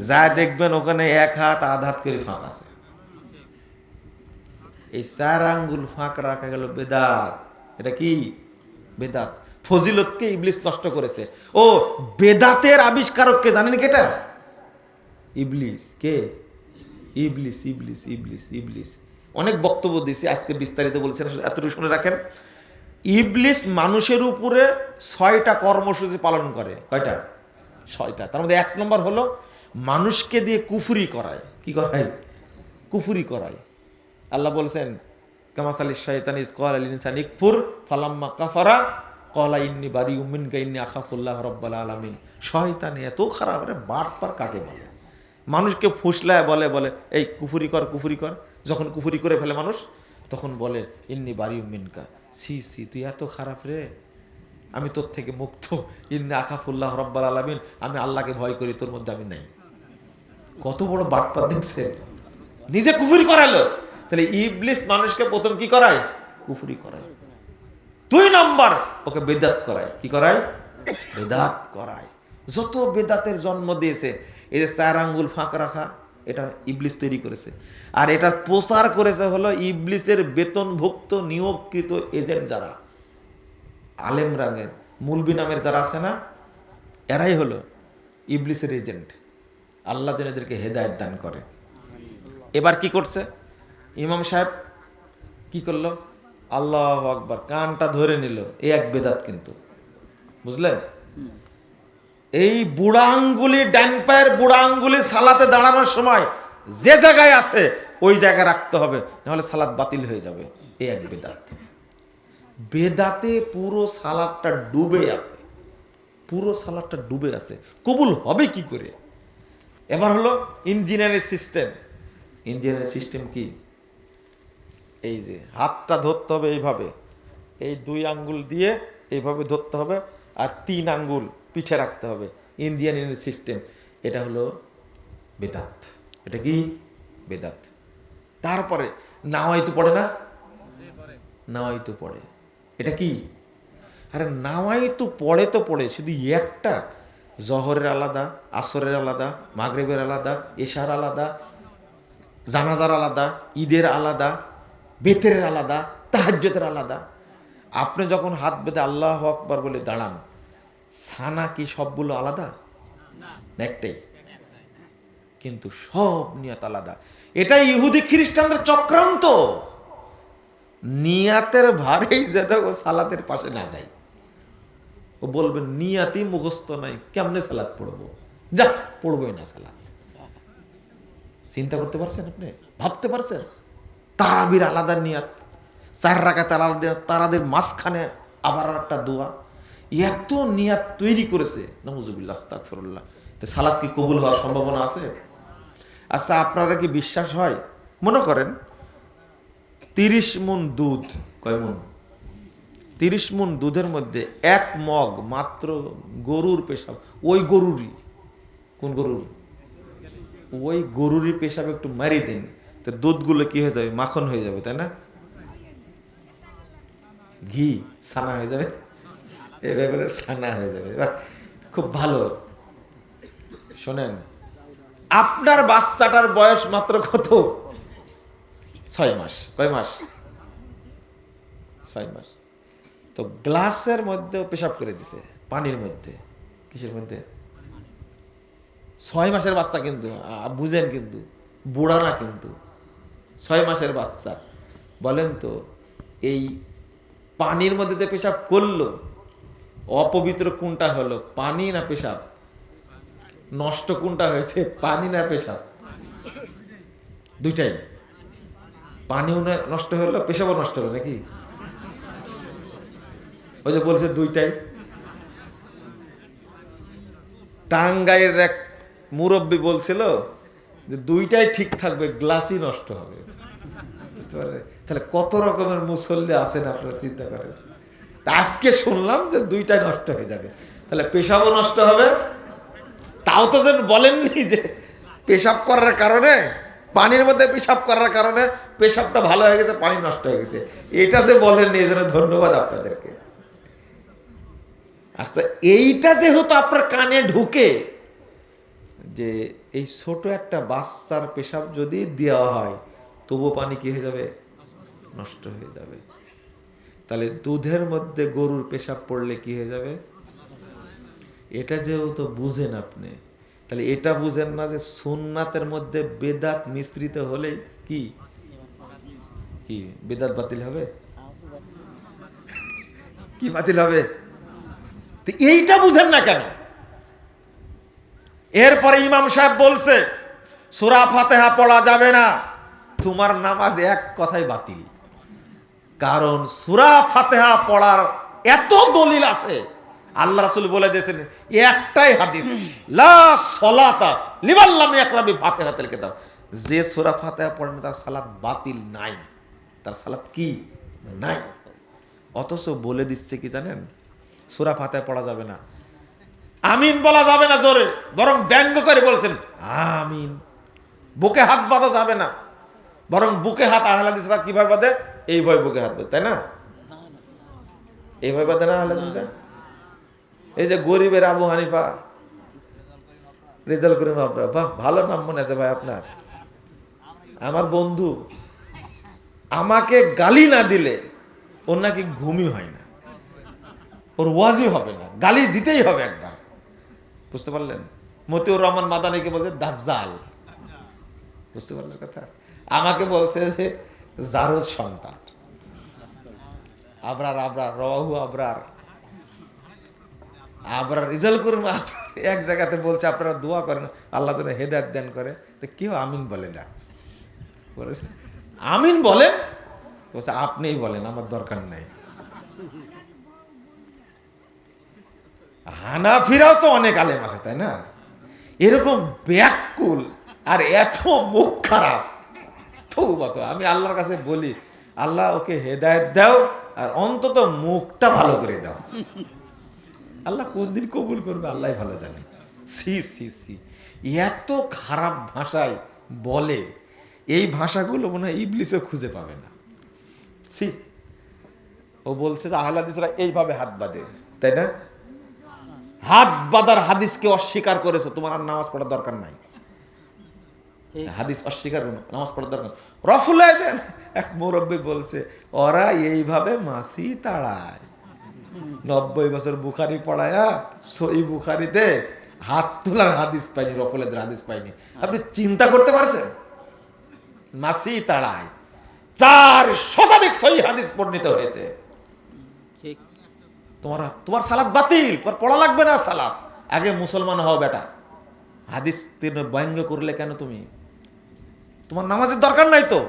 যা দেখবেন ওখানে 1 হাত আধ হাত করে ফাঁক আছে। এই 4 আঙ্গুল ফাঁক রাখা গেল বেদাত। এটা কি? বেদাত। ফজিলতকে ইবলিস নষ্ট করেছে। ও বেদাতের আবিষ্কারক কে জানেন? কেটা? ইবলিস। কে? ইবলিস, ইবলিস, ইবলিস, ইবলিস। অনেক বক্তব্য দিয়েছি, আজকে বিস্তারিত বলছেন, এতটুকু শুনে রাখেন। ইবলিস মানুষের উপরে 6টা কর্মসূচি পালন করে। কয়টা? 6টা। তার মধ্যে 1 নম্বর হলো মানুষকে দিয়ে কুফরি করায়। কি করায়? কুফরি করায়। আল্লাহ বলছেন কামাসালি শাইতানি ইয ক্বালা লিল ইনসানি ইকফুর ফালাম্মা কাফারা ক্বালা ইন্নী বারিউম মিনকা ইন্নী আখাফুল্লাহ রাব্বুল আলামিন। শয়তান এত খারাপ রে, বাটপার কাকে বলে? মানুষকে ফুসলায় বলে বলে এই কুফরি কর, কুফরি কর। যখন কুফরি করে ফেলে মানুষ, তখন বলে ইন্নী বারিউম মিনকা, সি সি তুই এত খারাপ রে, আমি তোর থেকে মুক্ত। ইন্নী আখাফুল্লাহ রাব্বুল আলামিন, আমি আল্লাহকে ভয় করি, তোর মধ্যে আমি নাই। কত বড় বাটপার দেখছে, নিজে কুফরি করালো। তাহলে ইবলিস মানুষকে প্রথম কি করায়? কুফরি করায়। 2 নম্বর ওকে বেদাত করায়। কি করায়? বেদাত করায়। যত বেদাতের জন্ম দিয়েছে, এই যে 4 আঙ্গুল ফাঁক রাখা, এটা ইবলিস তৈরি করেছে। আর এটার প্রচার করেছে হলো ইবলিসের বেতনভুক্ত নিয়োগকৃত এজেন্ট যারা, আলেম রাঙের মুলবি নামের যারা আছে না, এরাই হলো ইবলিসের এজেন্ট। আল্লাহ যেন এদেরকে হেদায়েত দান করে। এবার কি করছে ইমাম সাহেব? কি করলো? আল্লাহু আকবার, কানটা ধরে নিল, এই এক বেদাত কিন্তু, বুঝলেন? এই বুড়া আঙ্গুলি, ডান পায়ের বুড়া আঙ্গুলি সালাতে দাঁড়ানোর সময় যে জায়গায় আছে ওই জায়গায় রাখতে হবে, নাহলে সালাত বাতিল হয়ে যাবে। এই এক বেদাত। বেদাতে পুরো সালাদটা ডুবে আছে, পুরো সালাদটা ডুবে আছে, কবুল হবে কি করে? এবার হলো ইঞ্জিনিয়ারিং সিস্টেম। ইঞ্জিনিয়ারিং সিস্টেম কি? এই যে হাতটা ধরতে হবে এইভাবে, এই 2 আঙ্গুল দিয়ে এইভাবে ধরতে হবে, আর 3 আঙ্গুল পিঠে রাখতে হবে। ইঞ্জিনিয়ারিং সিস্টেম, এটা হলো বেদাত। এটা কি? বেদাত। তারপরে নাওয়াইতু পড়ে না? নাওয়াইতু পড়ে, এটা কি? আরে নাওয়াইতু পড়ে তো পড়ে, শুধু একটা, জহরের আলাদা, আসরের আলাদা, মাগরিবের আলাদা, এশার আলাদা, জানাজার আলাদা, ঈদের আলাদা, বেতের আলাদা, তাহাজ্জুদের আলাদা। আপনি যখন হাত বেঁধে আল্লাহু আকবার বলে দাঁড়ান, সানা কি সবগুলো আলাদা? একটাই, কিন্তু সব নিয়াত আলাদা। এটা ইহুদি খ্রিস্টানদের চক্রান্ত। নিয়াতের ভারেই যেন ও সালাতের পাশে না যায়। ও বলবে নিয়াতই মুখস্থ নাই, কেমনে সালাত পড়বো? যা, পড়বোই না সালাত। চিন্তা করতে পারছেন আপনি? ভাবতে পারছেন? তারাবির আলাদা নিয়াত, 4 রাকাত আলাদা, তারাদের মাঝখানে আবার একটা দোয়া, এত নিয়াত তৈরি করেছে। নাউজুবিল্লাহ, আস্তাগফিরুল্লাহ। তো সালাত কি কবুল হওয়ার সম্ভাবনা আছে? আচ্ছা, আপনারা কি বিশ্বাস হয়? মনে করেন 30 মণ দুধ, কয় মণ? 30 মণ দুধের মধ্যে 1 মগ মাত্র গরুর পেশাব, ওই গরুরই, কোন গরুর? ওই গরুরই পেশাব একটু মারি দেন, তো দুধগুলো কি হয়ে যাবে? মাখন হয়ে যাবে, তাই না? ঘি, ছানা হয়ে যাবে, এভাবে ছানা হয়ে যাবে। বাহ, খুব ভালো। শোনেন, আপনার বাচ্চাটার বয়স মাত্র কত? 6 মাস। কয় মাস? 6 মাস। তো গ্লাসের মধ্যে পেশাব করে দিছে, পানির মধ্যে। কিসের মধ্যে? 6 মাসের বাচ্চা কিন্তু, বুঝেন কিন্তু, বুড়া না কিন্তু, 6 মাসের বাচ্চা। বলেন তো, এই পানির মধ্যে যে পেশাব করলো, অপবিত্র কোনটা হলো? পানি না পেশাব? নষ্ট কোনটা হয়েছে? পানি না পেশাব? দুইটাই। পানিও নষ্ট হলো, পেশাবও নষ্ট হলো, নাকি? ওই যে বলছে দুইটাই। টাঙ্গাইয়ের এক মুরব্বী বলছিল যে দুইটাই ঠিক থাকবে, গ্লাসই নষ্ট হবে। বুঝতে পারলেন? তাহলে কত রকমের মুসল্লি আছেন আপনারা চিন্তা করেন। আজকে শুনলাম যে দুইটাই নষ্ট হয়ে যাবে, তাহলে পেশাবও নষ্ট হবে। তাও তো যেন বলেননি যে পেশাব করার কারণে, পানির মধ্যে পেশাব করার কারণে পেশাবটা ভালো হয়ে গেছে, পানি নষ্ট হয়ে গেছে, এটা যে বলেননি, এই জন্য ধন্যবাদ আপনাদেরকে। আচ্ছা, এইটা যেহেতু আপনার কানে ঢুকে যে এই ছোট একটা বাচ্চার পেশাব যদি দেওয়া হয় তবুও পানি কি হয়ে যাবে? নষ্ট হয়ে যাবে। তাহলে দুধের মধ্যে গরুর পেশাব পড়লে কি হয়ে যাবে? এটা যেহেতু বুঝেন আপনি, তাহলে এটা বুঝেন না যে সুন্নাতের মধ্যে বেদাত মিশ্রিত হলে কি কি বেদাত বাতিল হবে? কি বাতিল হবে? এইটা বুঝেন না কেন? এরপরে ইমাম সাহেব বলছে সূরা ফাতিহা পড়া যাবে না, তোমার নামাজ এক কথাই বাতিল। কারণ সূরা ফাতিহা পড়ার এত দলিল আছে, আল্লাহ রাসূল বলে দিয়েছেন একটাই হাদিস, লা সলাতা লিমান লাম ইয়াকরা বিফাতিহাতিল কিতাব, যে সূরা ফাতিহা পড়ে না তার সালাত বাতিল নাই, তার সালাত কি নাই। অথচ বলে দিচ্ছে কি জানেন? সূরা ফাতিহা পড়া যাবে না, আমিন বলা যাবে না জোরে, বরং ব্যঙ্গ করে বলছেন আমিন। বুকে হাত বাঁধা যাবে না, বরং বুকে হাত আহলে হাদিসরা কিভাবে বাঁধে? এইভাবে বুকে হাত বাঁধে, তাই না? এইভাবে বাঁধে না আহলে হাদিসরা? এই যে গরিবের আবু হানিফা, রেজাল করিম আবরা, বাহ, ভালো নাম মনে আছে ভাই আপনার। আমার বন্ধু, আমাকে গালি না দিলে ওর নাকি ঘুমই হয় না, ওর ওয়াজই হবে না, গালি দিতেই হবে একবার। বুঝতে পারলেন? মতিউর রহমান মাদানীকে বলছে দাজ্জাল। বুঝতে পারলেন কথা? আমাকে বলছে যে জারদ সন্তান। আবরার আবরার রওয়াহু আবরার আবরার রিজাল্ট করুন। এক জায়গাতে বলছে আপনারা দোয়া করেন আল্লাহ যেন হেদায়েত দান করে, তো কেউ আমিন বলে না। বলেছে আমিন বলেন, বলছে আপনিই বলেন, আমার দরকার নাই। হানাফিরাও তো অনেক আলেম আছে তাই না, এরকম ব্যাকুল আর এত মুখ খারাপ। তো আমি আল্লাহর কাছে বলি, আল্লাহ ওকে হেদায়েত দাও আর অন্তত মুখটা ভালো করে দাও। আল্লাহ কোন দিন কবুল করবে আল্লাহ ভালো জানে। সি সি সি, এত খারাপ ভাষায় বলে, এই ভাষাগুলো মনে হয় ইবলিসও খুঁজে পাবে না। সি, ও বলছে যে আহলে হাদিসরা এইভাবে হাত বাঁধে, তাই না? হাত বাঁধার হাদিসকে অস্বীকার করেছো, তোমার আর নামাজ পড়ার দরকার নাই। হাদিস অস্বীকার করো, নামাজ পড়ার দরকার। রফুল দেন এক মুরব্বী বলছে, ওরা এইভাবে মাসি তাড়ায়। 90 বছর বুখারি পড়ায়া সই বুখারিতে হাত তোলার হাদিস পাইনি, রফুলের হাদিস পাইনি। আপনি চিন্তা করতে পারছেন? মাসি তাড়ায় 4 শতাধিক সই হাদিস বর্ণিত হয়েছে। ঠিক। তোমার সালাত বাতিল, তোমার পড়া লাগবে না সালাত। আগে মুসলমান হও বেটা। হাদিস ব্যঙ্গ করলে কেন তুমি? তোমার নামাজের দরকার নাই তো,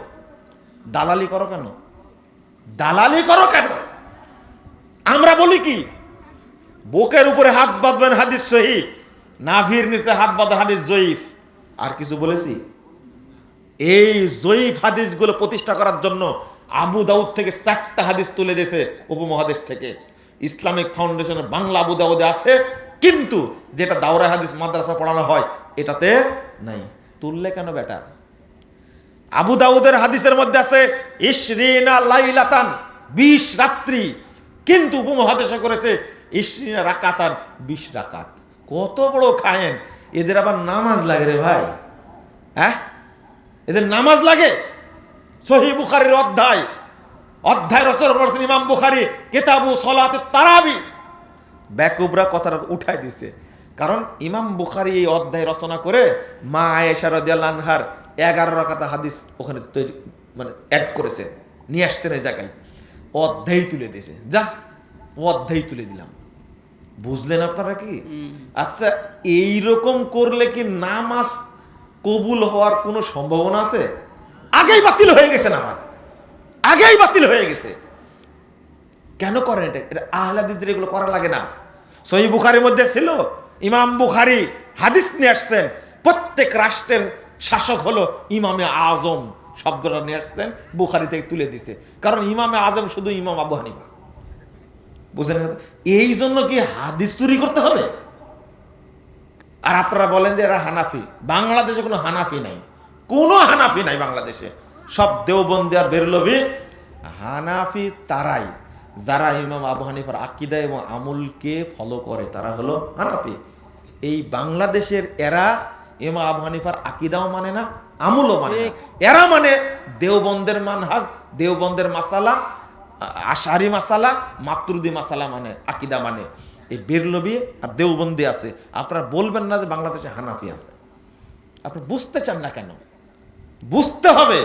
দালালি করো কেন? দালালি করো কেন? আমরা বলি কি, বুকের উপরে হাত বাঁধবেন হাদিস সহিহ, নাভির নিচে হাত বাঁধা হাদিস জয়ীফ। আর কিছু বলেছি? এই জয়ীফ হাদিসগুলো প্রতিষ্ঠা করার জন্য আবু দাউদ থেকে 4টা হাদিস তুলে দিয়েছে উপমহাদেশ থেকে। ইসলামিক ফাউন্ডেশনের বাংলা আবু দাউদে আছে, কিন্তু যেটা দাওরা হাদিস মাদ্রাসা পড়ানো হয় এটাতে নাই। তুললে কেন বেটা? আবু দাউদের হাদিসের মধ্যে আছে ইশরিনা লাইলাতান, 20 রাত্রি, কিন্তু উপমহাদেশে করেছে ইশরিনা রাকাতান, 20 রাকাত। কত বড় খায়েন! এদের আবার নামাজ লাগে রে ভাই, হ্যাঁ? এদের নামাজ লাগে। সহিহ বুখারীর অধ্যায় রচনা করেছেন ইমাম বুখারী, কিতাবু সলাতে তারাবি। ব্যাকুবরা কথাটা উঠাই দিছে, কারণ ইমাম বুখারী এই অধ্যায় রচনা করে মা আয়েশা রাদিয়াল্লাহু আনহার 11 রাকাত হাদিস ওখানে তৈরি মানে অ্যাড করেছে, নিয়ে আসছেন এই জায়গায়, অধ্যায় তুলে দিয়েছে। যা, অধ্যায় তুলে দিলাম। বুঝলেন আপনারা কি? আচ্ছা, এইরকম করলে কি নামাজ কবুল হওয়ার কোনো সম্ভাবনা আছে? আগেই বাতিল হয়ে গেছে নামাজ, আগেই বাতিল হয়ে গেছে। কেন করেন এটা? এটা আহলে হাদিসদের এগুলো করা লাগে না। সহিহ বুখারীর মধ্যে ছিল, ইমাম বুখারী হাদিস নিয়ে আসছেন, প্রত্যেক রাষ্ট্রের শাসক হলো ইমামে আজম, শব্দটা নিয়ে আসছেন, বুখারী থেকে তুলে দিছে। কারণ ইমামে আজম শুধু ইমাম আবু হানিফা। বুঝলেন? এই জন্য কি হাদিস চুরি করতে হবে? আর আপনারা বলেন যে এরা হানাফি। বাংলাদেশে কোনো হানাফি নাই, কোনো হানাফি নাই বাংলাদেশে। সব দেওবন্দি আর বেরলভি। হানাফি তারাই যারা ইমাম আবু হানিফার আকীদা এবং আমলকে ফলো করে, তারা হলো হানাফি। এই বাংলাদেশের এরা ইমাম আবু হানিফার আকীদাও মানে না, আমলও মানে না। এরা মানে দেওবন্দের মানহাজ, দেওবন্দের মাসালা, আশারি মাসালা, মাতুরিদি মাসালা মানে আকীদা মানে। এই বেরলভি আর দেওবন্দি আছে। আপনারা বলবেন না যে বাংলাদেশে হানাফি আছে। আপনি বুঝতে চান না কেন? বুঝতে হবে।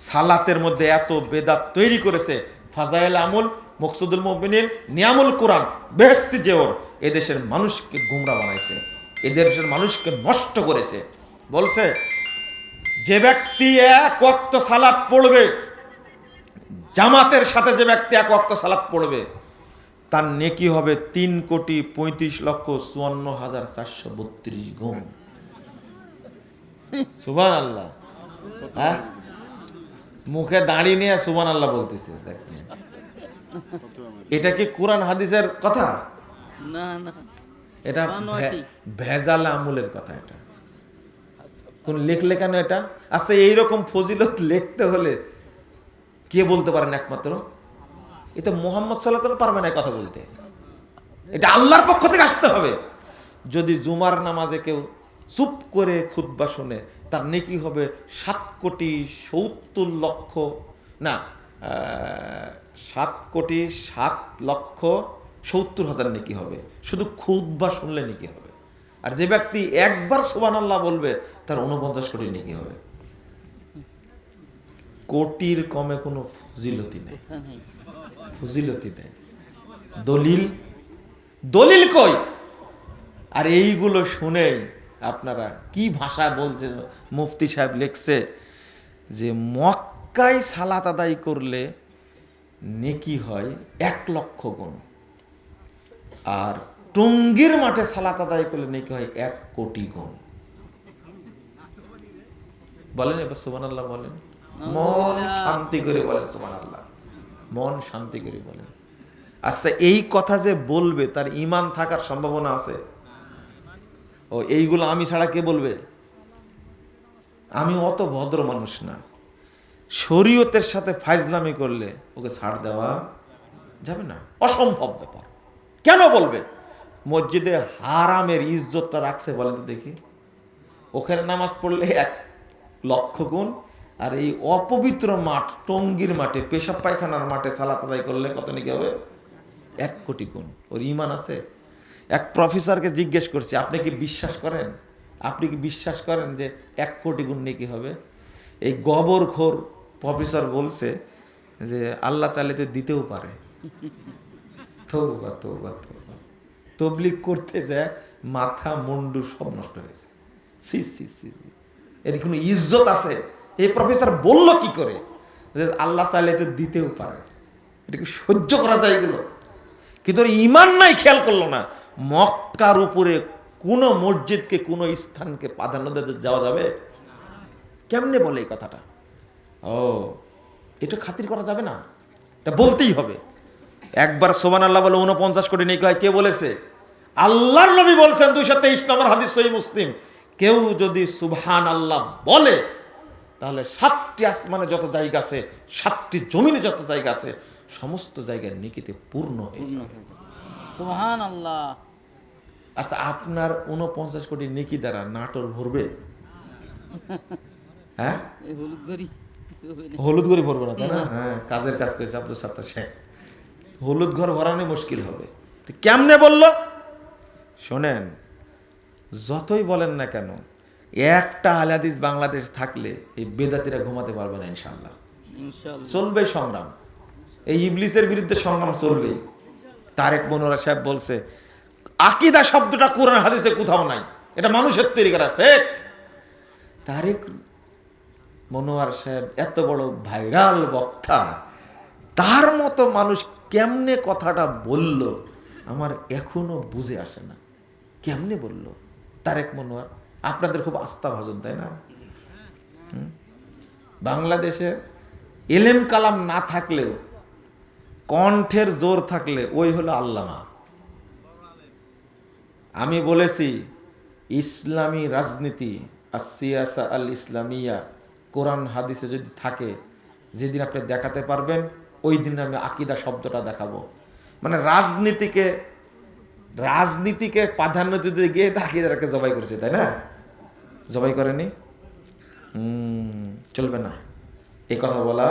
সালাতের মধ্যে এত বেদাত তৈরি করেছে, ফাজাইল আমল, মকসুদুল মুমিনিন, নিয়ামুল কোরআন, বেহেশতি জেওর, এদেশের মানুষকে গুমরা বানাইছে, এদেশের মানুষকে নষ্ট করেছে। বলছে যে ব্যক্তি 1 ওয়াক্ত সালাত পড়বে, জামাতের সাথে যে ব্যক্তি 1 ওয়াক্ত সালাত পড়বে, তার নেকি হবে 3,35,54,432 গুণ। সুবহানাল্লাহ। হ্যাঁ, মুখে দাঁড়িয়ে নিয়ে সুবহানাল্লাহ বলতেছে। দেখেন, এটা কি কোরআন হাদিসের কথা? না না, এটা ভেজাল আমলের কথা। এটা কোন লিখলে কেন এটা? আচ্ছা, এইরকম ফজিলত লিখতে হলে কে বলতে পারেন? একমাত্র এটা মুহাম্মদ সাল্লাল্লাহু আলাইহি ওয়াসাল্লাম পারবে না কথা বলতে। এটা আল্লাহর পক্ষ থেকে আসতে হবে। যদি জুমার নামাজে কেউ চুপ করে খুতবা শুনে, তার নেকি হবে 7,07,70,000 নেকি হবে, শুধু খুতবা শুনলে নেকি হবে। আর যে ব্যক্তি একবার সুবহানাল্লাহ বলবে, তার 49 কোটি নেকি হবে। কোটির কমে কোনো ফজিলতি নেই, কোথা নেই। ফজিলতি নেই। দলিল দলিল কই? আর এইগুলো শুনেই আপনারা কি ভাষা বলছে, মুফতি সাহেব লিখছে যে মক্কায় সালাত আদায় করলে নেকি হয় 1,00,000 গুণ, আর টঙ্গীর মাঠে সালাত আদায় করলে নেকি হয় 1 কোটি গুণ। বলেন এবার সুবহানাল্লাহ বলেন, মন শান্তি করে বলেন সুবহানাল্লাহ, মন শান্তি করে বলেন। আচ্ছা, এই কথা যে বলবে তার ঈমান থাকার সম্ভাবনা আছে? ও এইগুলো আমি ছাড়া কে বলবে? আমি অত ভদ্র মানুষ না। শরীয়তের সাথে ফাইজলামি করলে ওকে ছাড় দেওয়া যাবে না, অসম্ভব ব্যাপার। কেন বলবে? মসজিদে হারামের ইজ্জতটা রাখছে বলেন তো দেখি। ওখানে নামাজ পড়লে 1,00,000 গুণ, আর এই অপবিত্র মাঠ টঙ্গীর মাঠে, পেশাব পায়খানার মাঠে সালাত আদায় করলে কত নাকি হবে? 1 কোটি গুণ। ওর ঈমান আছে? এক প্রফেসরকে জিজ্ঞেস করছি, আপনি কি বিশ্বাস করেন, আপনি কি বিশ্বাস করেন যে 1 কোটি গুণ নাকি হবে? এই গবরখোর প্রফেসর বলছে যে আল্লাহ চাইলে তো দিতেও পারে। তৌবা তৌবা তৌবা। তবলিগ করতে যায় মাথা মুন্ডু সব নষ্ট হয়েছে। সি সি সি, এর কোনো ইজ্জত আছে? এই প্রফেসর বলল কি করে যে আল্লাহ চাইলে তো দিতেও পারে? এটা কি সহ্য করা যায় এগুলো? কিন্তু ওর ঈমান নাই, খেয়াল করলো না। মক্কার উপরে কোনো মসজিদকে, কোনো স্থানকে প্রাধান্য দিতে যাওয়া যাবে? কেমনে বলে এই কথাটা? ও, এটা খাতির করা যাবে না, এটা বলতেই হবে। একবার সুবহানাল্লাহ বলে 49 কোটি নেকি হয়, কে বলেছে? আল্লাহর নবী বলছেন, 223 নম্বর হাদিস সহিহ মুসলিম, কেউ যদি সুবহানাল্লাহ বলে তাহলে 7টি আসমানে যত জায়গা আছে, 7টি জমিনে যত জায়গা আছে, সমস্ত জায়গায় নেকিতে পূর্ণ হয়ে যাবে। সুবহানাল্লাহ। আচ্ছা, আপনার 49 কোটি নেকি দ্বারা নাটোর ভরবে? হ্যাঁ, এই হলুদ গড়ি কিছু হবে না। হলুদ ঘরে ভরবে না, তাই না? হ্যাঁ, কাজের কাজ করেছে আব্দুল সাত্তার শেখ। হলুদ ঘর ভরানো মুশকিল হবে। তো কেমনে বললো? শোনেন, যতই বলেন না কেন, একটা আহলে হাদিস বাংলাদেশ থাকলে এই বেদাতিরা ঘুমাতে পারবে না ইনশাআল্লাহ। ইনশাআল্লাহ। চলবে সংগ্রাম, এই ইবলিসের বিরুদ্ধে সংগ্রাম চলবে। তারেক মনোয়ার সাহেব বলছে আকীদা শব্দটা কোরআন হাদিসে কোথাও নাই, এটা মানুষের তৈরি করা ফেক। তারেক মনোয়ার সাহেব এত বড় ভাইরাল বক্তা, তার মতো মানুষ কেমনে কথাটা বলল আমার এখনো বুঝে আসে না। কেমনে বলল তারেক মনোয়ার? আপনাদের খুব আস্থাভাজন, তাই না? বাংলাদেশে এলেম কালাম না থাকলেও কণ্ঠের জোর থাকলে ওই হলো আল্লামা। আমি বলেছি ইসলামী রাজনীতি আর সিয়াসা আল ইসলামিয়া কোরআন হাদিসে যদি থাকে, যেদিন আপনি দেখাতে পারবেন ওই দিন আমি আকীদা শব্দটা দেখাবো। মানে রাজনীতিকে প্রাধান্য দিতে গিয়ে আকীদাকে জবাই করেছে, তাই না? জবাই করেনি? চলবে না, এই কথা বলা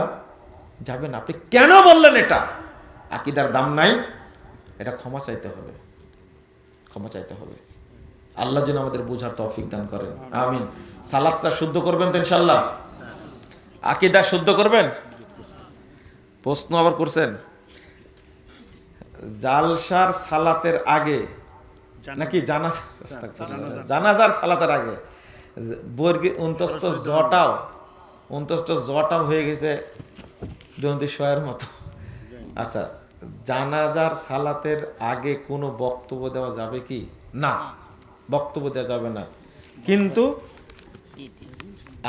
যাবে না। আপনি কেন বললেন এটা? আকীদার দাম নাই, এটা ক্ষমা চাইতে হবে, ক্ষমা চাইতে হবে। আল্লাহ যেন আমাদের বোঝার তৌফিক দান করেন, আমিন। সালাতটা শুদ্ধ করবেন তো ইনশাআল্লাহ? আকীদা শুদ্ধ করবেন? প্রশ্ন আবার করছেন, জালসার সালাতের আগে নাকি জানাজার সালাতের আগে বর্গে 29 জটাও হয়ে গেছে জয়ন্তী শয়ের মতো। আচ্ছা, জানাজার সালাতের আগে কোনো বক্তব্য দেওয়া যাবে কি? না, বক্তব্য দেওয়া যাবে না। কিন্তু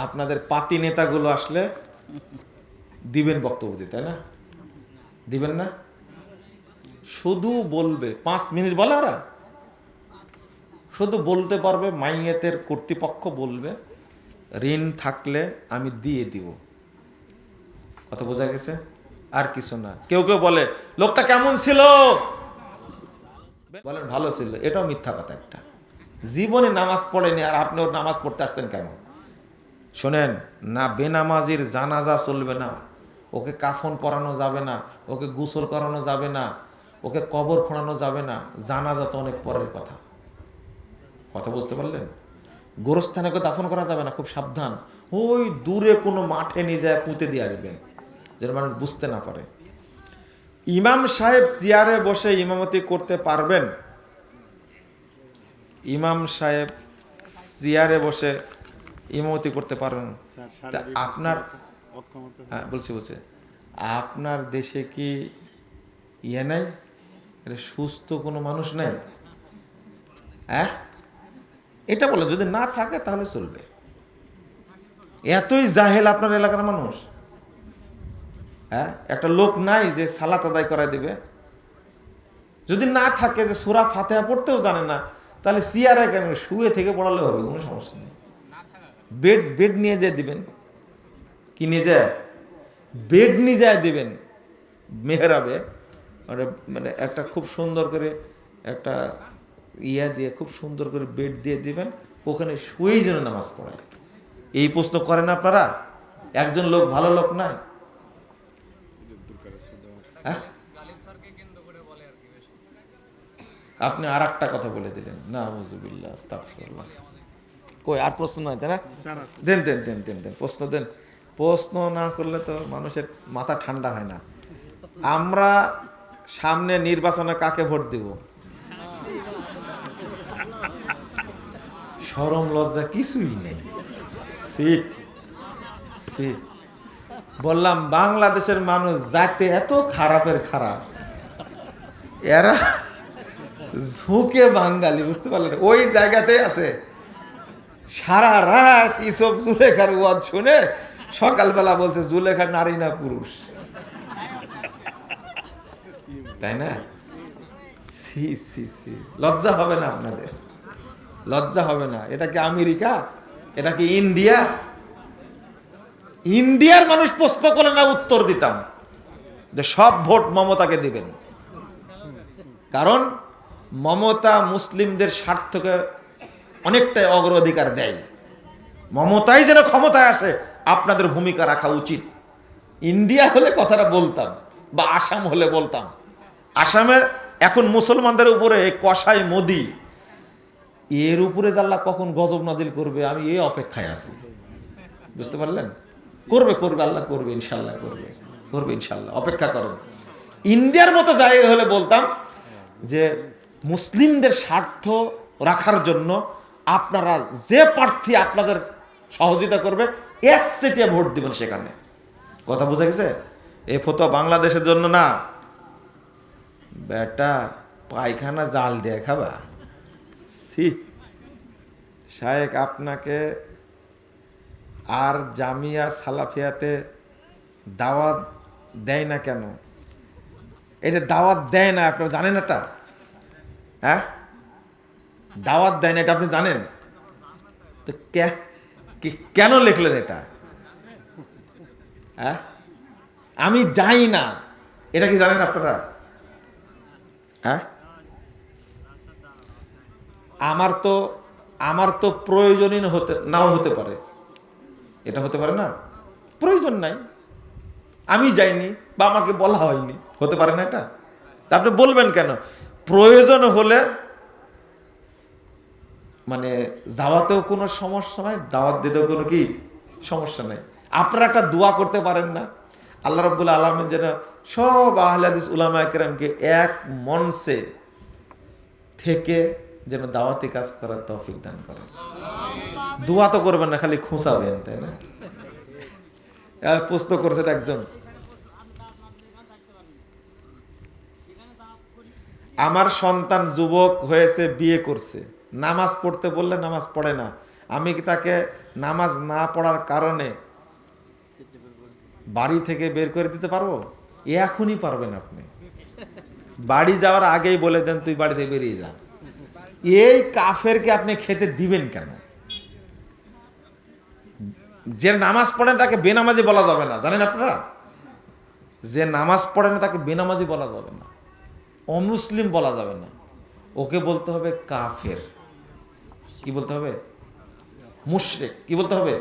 আপনাদের পাতি নেতাগুলো আসলে দিবেন বক্তব্য দিতে, তাই না? দিবেন না? শুধু বলবে, 5 মিনিট বলে ওরা, শুধু বলতে পারবে। মাইয়াতের কর্তৃপক্ষ বলবে ঋণ থাকলে আমি দিয়ে দিব, কথা বোঝা গেছে? আর কিছু না। কেউ কেউ বলে লোকটা কেমন ছিল, বলেন ভালো ছিল, এটাও মিথ্যা কথা একটা। জীবনে নামাজ পড়েনি আর আপনি ওর নামাজ পড়তে আসছেন কেন? শোনেন না, বেনামাজির জানাজা চলবে না, ওকে কাফন পরানো যাবে না, ওকে গোসল করানো যাবে না, ওকে কবর খোঁড়ানো যাবে না। জানাজা তো অনেক পরের কথা, কথা বুঝতে পারলেন? গোরস্থানে দাফন করা যাবে না, খুব সাবধান। ওই দূরে কোনো মাঠে নিয়ে যায় পুঁতে দিয়ে আসবেন, যেন মানুষ বুঝতে না পারে। ইমাম সাহেব চেয়ারে বসে ইমামতি করতে পারবেন? ইমাম সাহেব চেয়ারে বসে ইমামতি করতে পারবেন? স্যার তা শারীরিক আপনার অক্ষমতা হ্যাঁ বলছি আপনার দেশে কি ইয়ে নাই, এটা সুস্থ কোনো মানুষ নাই? হ্যাঁ এটা বলে, যদি না থাকে তাহলে চলবে। এতই জাহেল আপনার এলাকার মানুষ? হ্যাঁ একটা লোক নাই যে সালাত আদায় করায় দিবে? যদি না থাকে, যে সূরা ফাতিহা পড়তেও জানে না, তাহলে চেয়ারে কেন, শুয়ে থেকে পড়ালে হবে, কোনো সমস্যা নেই। বেড নিয়ে যেয়ে দিবেন, কি নিয়ে যায়, বেড নিয়ে যায় দিবেন মেহরাবে, মানে একটা খুব সুন্দর করে একটা ইয়া দিয়ে খুব সুন্দর করে বেড দিয়ে দিবেন, ওখানে শুয়েই যেন নামাজ পড়ায়। এই প্রশ্ন করেন আপনারা? একজন লোক ভালো লোক নাই? হ্যাঁ আপনি আর একটা কথা বলে দিলেন, না আউযুবিল্লাহ আস্তাগফিরুল্লাহ। কই আর প্রশ্ন নাই তাই না? দেন দেন দেন দেন দেন প্রশ্ন দেন। প্রশ্ন না করলে তো মানুষের মাথা ঠান্ডা হয় না। আমরা সামনে নির্বাচনে কাকে ভোট দিব? শরম লজ্জা কিছুই নেই। বললাম বাংলাদেশের মানুষ জাতে এত খারাপের খারাপ, এরা ঝুঁকে বাঙালি, বুঝতে পারলেন? ওই জায়গাতেই আছে। সারা রাত ইসব জুলেখার ওয়াজ শুনে সকালবেলা বলছে জুলেখা নারী না পুরুষ, তাই না? সি সি সি লজ্জা হবে না আপনাদের? লজ্জা হবে না? এটা কি আমেরিকা? এটা কি ইন্ডিয়া? ইন্ডিয়ার মানুষ প্রশ্ন করে না, উত্তর দিতাম যে সব ভোট মমতাকে দিবেন, কারণ মমতা মুসলিমদের স্বার্থকে অনেকটাই অগ্রাধিকার দেয়। মমতাই যেন ক্ষমতায় আসে, আপনাদের ভূমিকা রাখা উচিত। ইন্ডিয়া হলে কথাটা বলতাম, বা আসাম হলে বলতাম। আসামের এখন মুসলমানদের উপরে কসাই মোদি, এর উপরে জাল্লা কখন গজব নাজিল করবে আমি এই অপেক্ষায় আছি, বুঝতে পারলেন? করবে করবে, আল্লাহ করবে, ইনশাল্লাহ করবে, করবে ইনশাল্লাহ, অপেক্ষা করুন। ইন্ডিয়ার মতো জায়গা হলে বলতাম যে মুসলিমদের স্বার্থ রাখার জন্য আপনারা যে প্রার্থী আপনাদের সহযোগিতা করবে একচেটিয়া ভোট দিবেন সেখানে। কথা বোঝা গেছে? এই ফতোয়া বাংলাদেশের জন্য না বেটা, পায়খানা জাল দিয়ে খাবা। সি শায়েক আপনাকে আর জামিয়া সালাফিয়াতে দাওয়াত দেয় না কেন? এটা দাওয়াত দেয় না, আপনারা জানেন এটা? হ্যাঁ দাওয়াত দেয় না, এটা আপনি জানেন তো? কেন লিখলেন এটা? হ্যাঁ আমি যাই না, এটা কি জানেন আপনারা? হ্যাঁ আমার তো প্রয়োজনই নাও হতে পারে, এটা হতে পারে না, প্রয়োজন নাই, আমি যাইনি বা আমাকে বলা হয়নি, হতে পারে না এটা? তা আপনি বলবেন কেন? প্রয়োজন হলে মানে যাওয়াতেও কোনো সমস্যা নাই, দাওয়াত দিতেও কোনো কি সমস্যা নাই। আপনারা একটা দোয়া করতে পারেন না, আল্লাহ রাব্বুল আলামিন যেন সব আহলে হাদিস উলামায়ে কেরামকে এক মঞ্চে থেকে যেন দাওয়াতি কাজ করার তৌফিক দান করেন। দোয়া তো করবেন না, খালি খোঁচাবেন, তাই না? প্রশ্ন করেছেন একজন, আমার সন্তান যুবক হয়েছে, বিয়ে করছে, নামাজ পড়তে বললে নামাজ পড়ে না, আমি কি তাকে নামাজ না পড়ার কারণে বাড়ি থেকে বের করে দিতে পারবো? এখনই পারবেন আপনি, বাড়ি যাওয়ার আগেই বলে দেন তুই বাড়ি থেকে বেরিয়ে যা। এই কাফেরকে আপনি খেতে দিবেন কেন? যে নামাজ পড়ে তাকে বেনামাজি বলা যাবে না, জানেন আপনারা? যে নামাজ পড়ে না তাকে বেনামাজি বলা যাবে না, অমুসলিম বলা যাবে না, ওকে বলতে হবে কাফের। কি বলতে হবে? মুশরিক। কি বলতে হবে?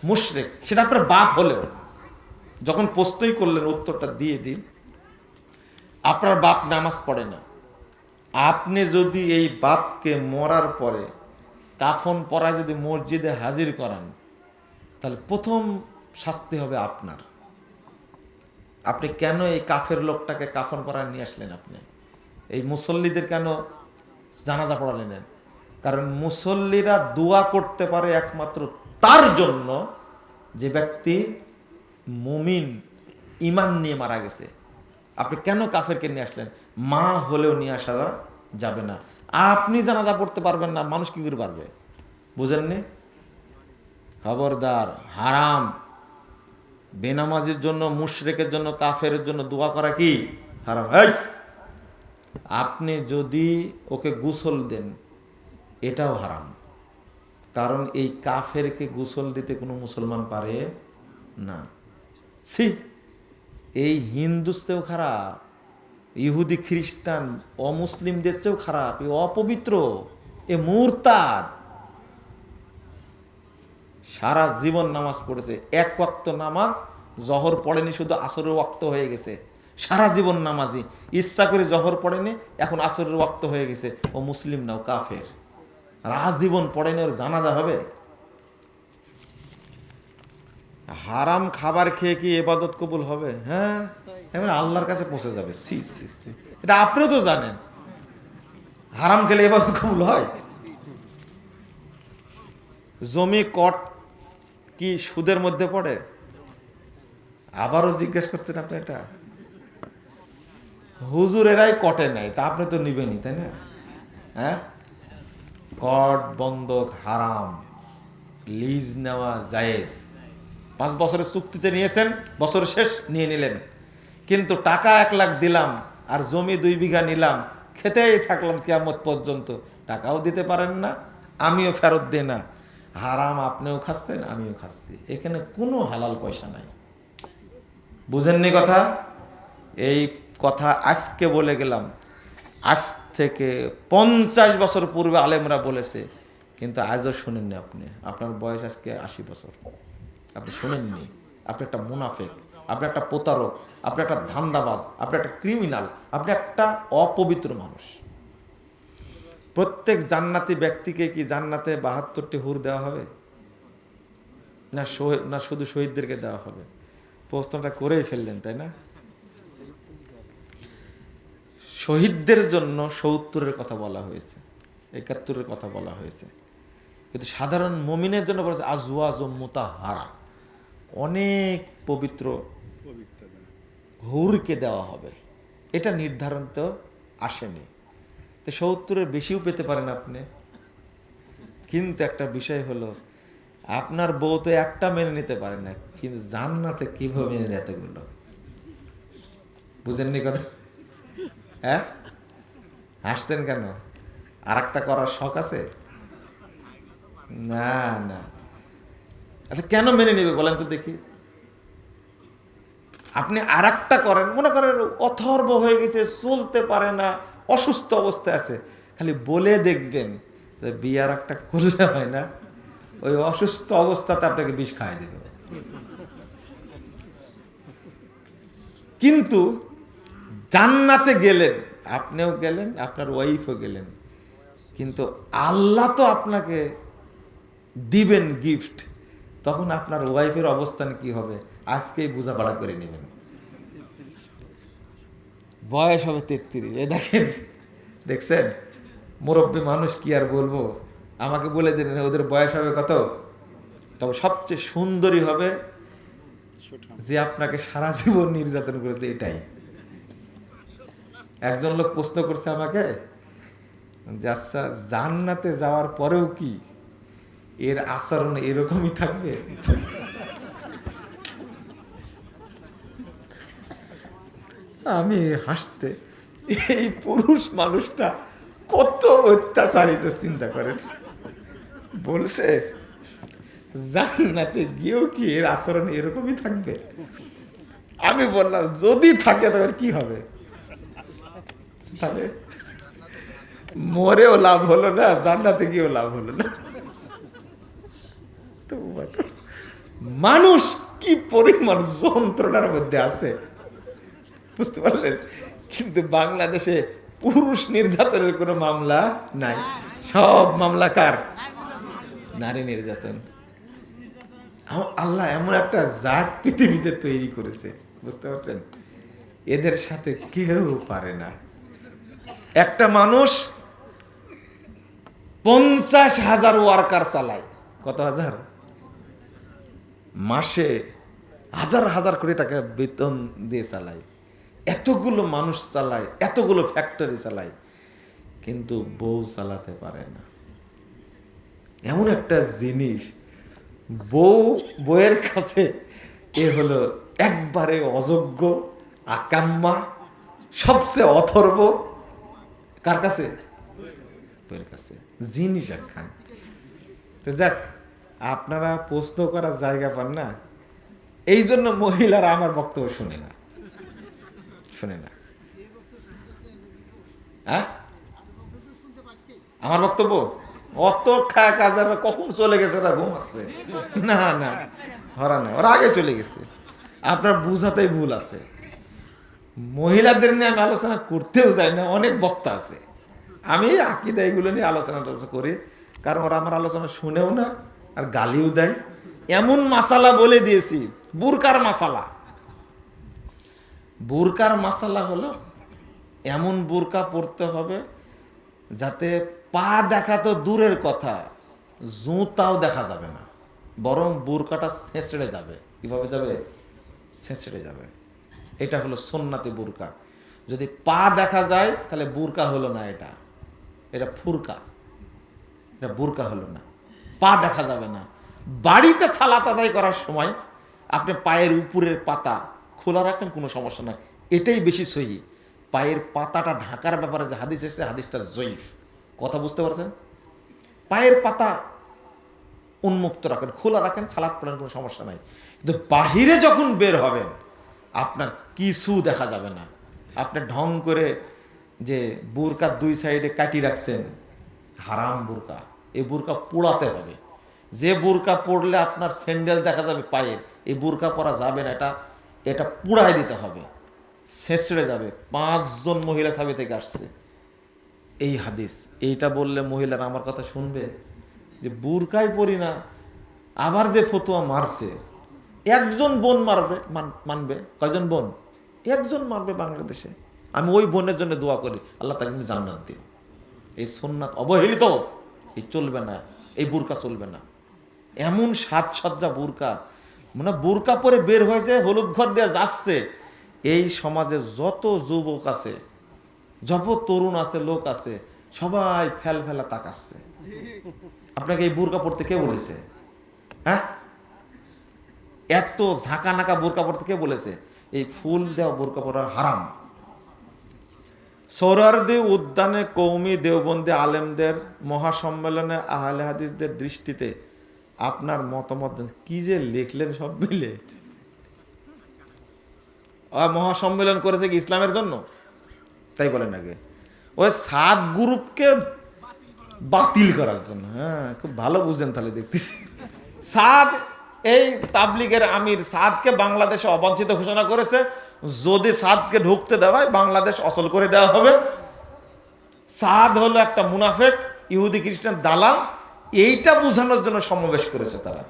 মুশরিক। সেটা আপনার বাপ হলেও। যখন প্রশ্নই করলেন উত্তরটা দিয়ে দিন। আপনার বাপ নামাজ পড়ে না, আপনি যদি এই বাপকে মরার পরে কাফন পরায় যদি মসজিদে হাজির করান, তাহলে প্রথম শাস্তি হবে আপনার। আপনি কেন এই কাফের লোকটাকে কাফন পরায় নিয়ে আসলেন? আপনি এই মুসল্লিদের কেন জানাজা পড়ালেন? কারণ মুসল্লিরা দোয়া করতে পারে একমাত্র তার জন্য যে ব্যক্তি মুমিন ঈমান নিয়ে মারা গেছে। আপনি কেন কাফেরকে নিয়ে আসলেন? মা হলেও নিয়ে আসা যাবে না। আপনি জানাজা পড়তে পারবেন না, মানুষ কি করে পারবে? বুঝেননি? খবরদার, হারাম। বেনামাজির জন্য, মুশরিকের জন্য, কাফের জন্য দোয়া করা কি হারাম। এই, আপনি যদি ওকে গোসল দেন এটাও হারাম, কারণ এই কাফেরকে গোসল দিতে কোনো মুসলমান পারে না। সি, এই হিন্দুর চেয়েও খারাপ, ইহুদি খ্রিস্টান অমুসলিমদের চেয়েও খারাপ, এ অপবিত্র, এ মুরতাদ। সারা জীবন নামাজ পড়েছে, এক ওয়াক্ত নামাজ, জহর পড়েনি, শুধু আসরের ওয়াক্ত হয়ে গেছে। সারা জীবন নামাজি, ইচ্ছা করে জহর পড়েনি, এখন আসরের ওয়াক্ত হয়ে গেছে, ও মুসলিম না, ও কাফের। আর আজীবন পড়েনি, ওর জানাজা হবে? হারাম খাবার খেয়ে কি ইবাদত কবুল হবে? হ্যাঁ, এবার আল্লাহর কাছে পৌঁছে যাবে। সি সি সি, এটা আপনিও তো জানেন। হারাম খেলে ইবাদত কবুল হয়? জমি কট কি সুদের মধ্যে পড়ে? আবারও জিজ্ঞেস করছেন আপনি এটা? হুজুরেরাই কটে নেয়, তা আপনি তো নিবেনই, তাই না? হ্যাঁ, কট বন্ধক হারাম, লিজ নেওয়া জায়েজ। 5 বছরের চুক্তিতে নিয়েছেন, বছর শেষ নিয়ে নিলেন, কিন্তু টাকা 1 লাখ দিলাম আর জমি 2 বিঘা নিলাম, খেতেই থাকলাম কিয়ামত পর্যন্ত, টাকাও দিতে পারেন না, আমিও ফেরত দিই না। হারাম আপনিও খাচ্ছেন, আমিও খাচ্ছি, এখানে কোনো হালাল পয়সা নাই। বুঝেননি কথা? এই কথা আজকে বলে গেলাম, আজ থেকে 50 বছর পূর্বে আলেমরা বলেছে, কিন্তু আজও শুনেননি আপনি। আপনার বয়স আজকে 80 বছর, আপনি শুনেননি। আপনি একটা মুনাফেক, আপনি একটা প্রতারক, আপনি একটা ধান্দাবাজ, আপনি একটা ক্রিমিনাল, আপনি একটা অপবিত্র মানুষ। প্রত্যেক জান্নাতি ব্যক্তিকে কি জান্নাতে 72টি হুর দেওয়া হবে? না শুধু শহীদদেরকে দেওয়া হবে? প্রশ্নটা করেই ফেললেন, তাই না? শহীদদের জন্য 70-এর কথা বলা হয়েছে, 71-এর কথা বলা হয়েছে, কিন্তু সাধারণ মুমিনের জন্য বলেছে আজওয়াজ মুতাহহারা, অনেক পবিত্র হুরকে দেওয়া হবে। এটা নির্ধারণ তো আসেনি, তো 70-এর বেশিও পেতে পারেন আপনি। কিন্তু একটা বিষয় হলো, আপনার বউ তো একটা মেনে নিতে পারে না, কিন্তু জান্নাতে কিভাবে মেনে নেয় এতগুলো? বুঝেননি কথা? হ্যাঁ, হাসছেন কেন? আর একটা করার শখ আছে? না না। আচ্ছা, কেন মেনে নেবে বলেন তো দেখি? আপনি আর একটা করেন, মনে করেন অথর্ব হয়ে গেছে, চলতে পারে না, অসুস্থ অবস্থায় আছে, খালি বলে দেখবেন বিয়ে আর একটা করলে হয় না, ওই অসুস্থ অবস্থাতে আপনাকে বিষ খাওয়াই দেবে। কিন্তু জান্নাতে গেলেন, আপনিও গেলেন, আপনার ওয়াইফও গেলেন, কিন্তু আল্লাহ তো আপনাকে দিবেন গিফট, তখন আপনার ওয়াইফের অবস্থান কি হবে আজকেই বোঝাপড়া করে নেবেন। বয়স হবে 33, এ দেখেন, দেখছেন মুরব্বী মানুষ, কি আর বলবো, আমাকে বলে দিলেন ওদের বয়স হবে কত। তবে সবচেয়ে সুন্দরী হবে যে আপনাকে সারা জীবন নির্যাতন করেছে, এটাই। একজন লোক প্রশ্ন করছে আমাকে যে আচ্ছা, জান্নাতে যাওয়ার পরেও কি এর আচরণ এরকমই থাকবে? আমি হাসতে, এই পুরুষ মানুষটা কত অত্যাচারিত চিন্তা করেন। বলছে জান্নাতে গিয়েও কি এর আচরণ এরকমই থাকবে? আমি বললাম যদি থাকে তখন কি হবে? তাহলে মরেও লাভ হলো না, জান্নাতে গিয়েও লাভ হলো না। তো মানুষ কি পরিমাণ যন্ত্রণার মধ্যে আছে বুঝতে পারলেন? কিন্তু বাংলাদেশে পুরুষ নির্যাতনের কোনো মামলা নাই, সব মামলা কার? নারী নির্যাতন। আল্লাহ এমন একটা জাত পৃথিবীতে তৈরি করেছে, বুঝতে পারছেন, এদের সাথে কেউ পারে না। একটা মানুষ 50,000 ওয়ার্কার চালায়। কত হাজার? মাসে হাজার হাজার কোটি টাকা বেতন দিয়ে চালায়, এতগুলো মানুষ চালায়, এতগুলো ফ্যাক্টরি চালায়, কিন্তু বউ চালাতে পারে না। এমন একটা জিনিস, বউয়ের কাছে এ হলো একবারে অযোগ্য, আকাম্মা, সবচেয়ে অথর্ব। কার কাছে? বউয়ের কাছে। জিনিস একখান। তো যাক, আপনারা প্রশ্ন করার জায়গা পান না, এই জন্য মহিলারা আমার বক্তব্য শুনে না। হ্যাঁ, আমার বক্তব্য অত খায় কাজার কখন চলে গেছে, ওরা ঘুম আসছে না, না হরা না, ওরা আগে চলে গেছে। আপনার বুঝাতেই ভুল আছে। মহিলাদের নিয়ে আমি আলোচনা করতেও যাই না, অনেক বক্তা আছে, আমি আকীদা এগুলো নিয়ে আলোচনা করি, কারণ ওরা আমার আলোচনা শুনেও না আর গালিও দেয়। এমন মাসালা বলে দিয়েছি, বুরকার মাসালা। বুরকার মাসালা হলো এমন বুরকা পরতে হবে যাতে পা দেখা তো দূরের কথা, জুতাও দেখা যাবে না, বরং বুরকাটা ছেঁচড়ে যাবে। কিভাবে যাবে? ছেঁচড়ে যাবে। এটা হলো সুন্নাতি বুরকা। যদি পা দেখা যায় তাহলে বুরকা হলো না, এটা ফুরকা, এটা বুরকা হলো না। পা দেখা যাবে না। বাড়িতে সালাত আদায় করার সময় আপনি পায়ের উপরের পাতা খোলা রাখেন, কোনো সমস্যা নাই, এটাই বেশি সহি। পায়ের পাতাটা ঢাকার ব্যাপারে যে হাদিস এসেছে, হাদিসটা জয়ীফ। কথা বুঝতে পারছেন? পায়ের পাতা উন্মুক্ত রাখেন, খোলা রাখেন, সালাত পড়েন, কোনো সমস্যা নাই। কিন্তু বাহিরে যখন বের হবেন আপনার কিছু দেখা যাবে না। আপনি ঢং করে যে বুরকার 2 সাইডে কাটি রাখছেন, হারাম বুরকা। এই বুরকা পোড়াতে হবে। যে বুরকা পরলে আপনার স্যান্ডেল দেখা যাবে পায়ের, এই বুরকা পরা যাবে না, এটা পুড়াই দিতে হবে, ছেঁচড়ে যাবে। 5 জন মহিলা সাহাবী থেকে আসছে এই হাদিস। এইটা বললে মহিলারা আমার কথা শুনবে? যে বুরকাই পরি না, আবার যে ফতোয়া মারছে, একজন বোন মানবে? কয়জন বোন? একজন মারবে বাংলাদেশে। আমি ওই বোনের জন্য দোয়া করি, আল্লাহ তাকে জান্নাত দিন। এই সুন্নাত অবহেলিত, এই চলবে না, এই বুরকা চলবে না। এমন সাজসজ্জা বুরকা, মানে বুরকা পরে বের হয়েছে, হলুদ ঘর দিয়ে যাচ্ছে। এই সমাজে যত যুবক আছে, যত তরুণ আছে, লোক আছে, সবাই ফেলা তাকাচ্ছে। আপনাকে এই বুরকা পড়তে কে বলেছে? হ্যাঁ, এত ঝাঁকা নাকা বোরকা পড়তে কে বলেছে? এই ফুল দেওয়া বোরকা পরা হারাম। সোহরাওয়ার্দী উদ্যানে কৌমি দেওবন্দি আলেমদের মহাসম্মেলনে আহলে হাদিসদের দৃষ্টিতে আপনার মতামত কি যে লিখলেন সব মিলে। মহাসম্মেলন করেছে কি ইসলামের জন্য? তাই বলেন আগে। ওই 7 গ্রুপকে বাতিল করার জন্য। হ্যাঁ, খুব ভালো বুঝেন তাহলে দেখতেছি। 7 এই তাবলিগের আমির সাদকে বাংলাদেশে অবাঞ্ছিত ঘোষণা করেছে। যদি সাদকে ঢুকতে দেওয়া হয় বাংলাদেশ অচল করে দেওয়া হবে। সাদ হলো একটা মুনাফেক, ইহুদি খ্রিস্টান দালাল। এইটা বোঝানোর জন্য সমাবেশ করেছে তারা।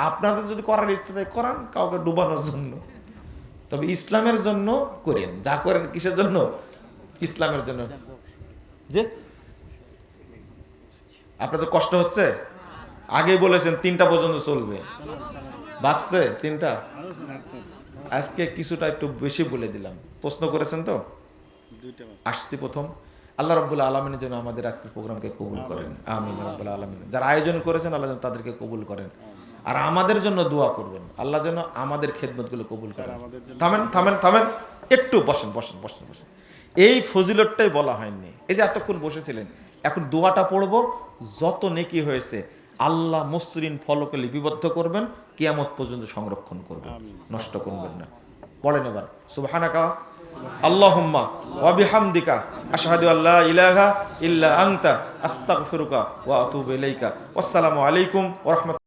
আপনাদের যদি করার ইচ্ছা থাকে করান, কাউকে ডুবানোর জন্য, তবে ইসলামের জন্য করেন। যা করেন কিসের জন্য? ইসলামের জন্য। যে আপনাদের কষ্ট হচ্ছে, আগেই বলেছেন 3টা পর্যন্ত চলবে, বাসছে 3টা। আজকে কিছুটা একটু বেশি বলে দিলাম, প্রশ্ন করেছেন তো, আসছি প্রথম। আল্লাহ রাব্বুল আলামিনের জন্য আমাদের আজকের প্রোগ্রামকে কবুল করেন, আমিন রাব্বুল আলামিন। যারা আয়োজন করেছেন আল্লাহ যেন তাদেরকে কবুল করেন, আর আমাদের জন্য দোয়া করবেন, আল্লাহ যেন আমাদের খেদমতগুলো কবুল করেন। থামেন, একটু বসেন। এই ফজিলতটাই বলা হয়নি। এই যে এতক্ষণ বসেছিলেন, এখন দোয়াটা পড়বো। যত নেকি হয়েছে আল্লাহ মসৃণ ফলকে লিপিবদ্ধ করবেন, কিয়ামত পর্যন্ত সংরক্ষণ করবেন, নষ্ট করবেন না। পড়েন এবার, সুবহানাকা আল্লাহুম্মা ওয়া বিহামদিকা আশহাদু আল্লা ইলাহা ইল্লা আনতা আস্তাগফিরুকা ওয়া আতুবু ইলাইকা। আসসালামু আলাইকুম ওয়া রাহমাতুল্লাহ।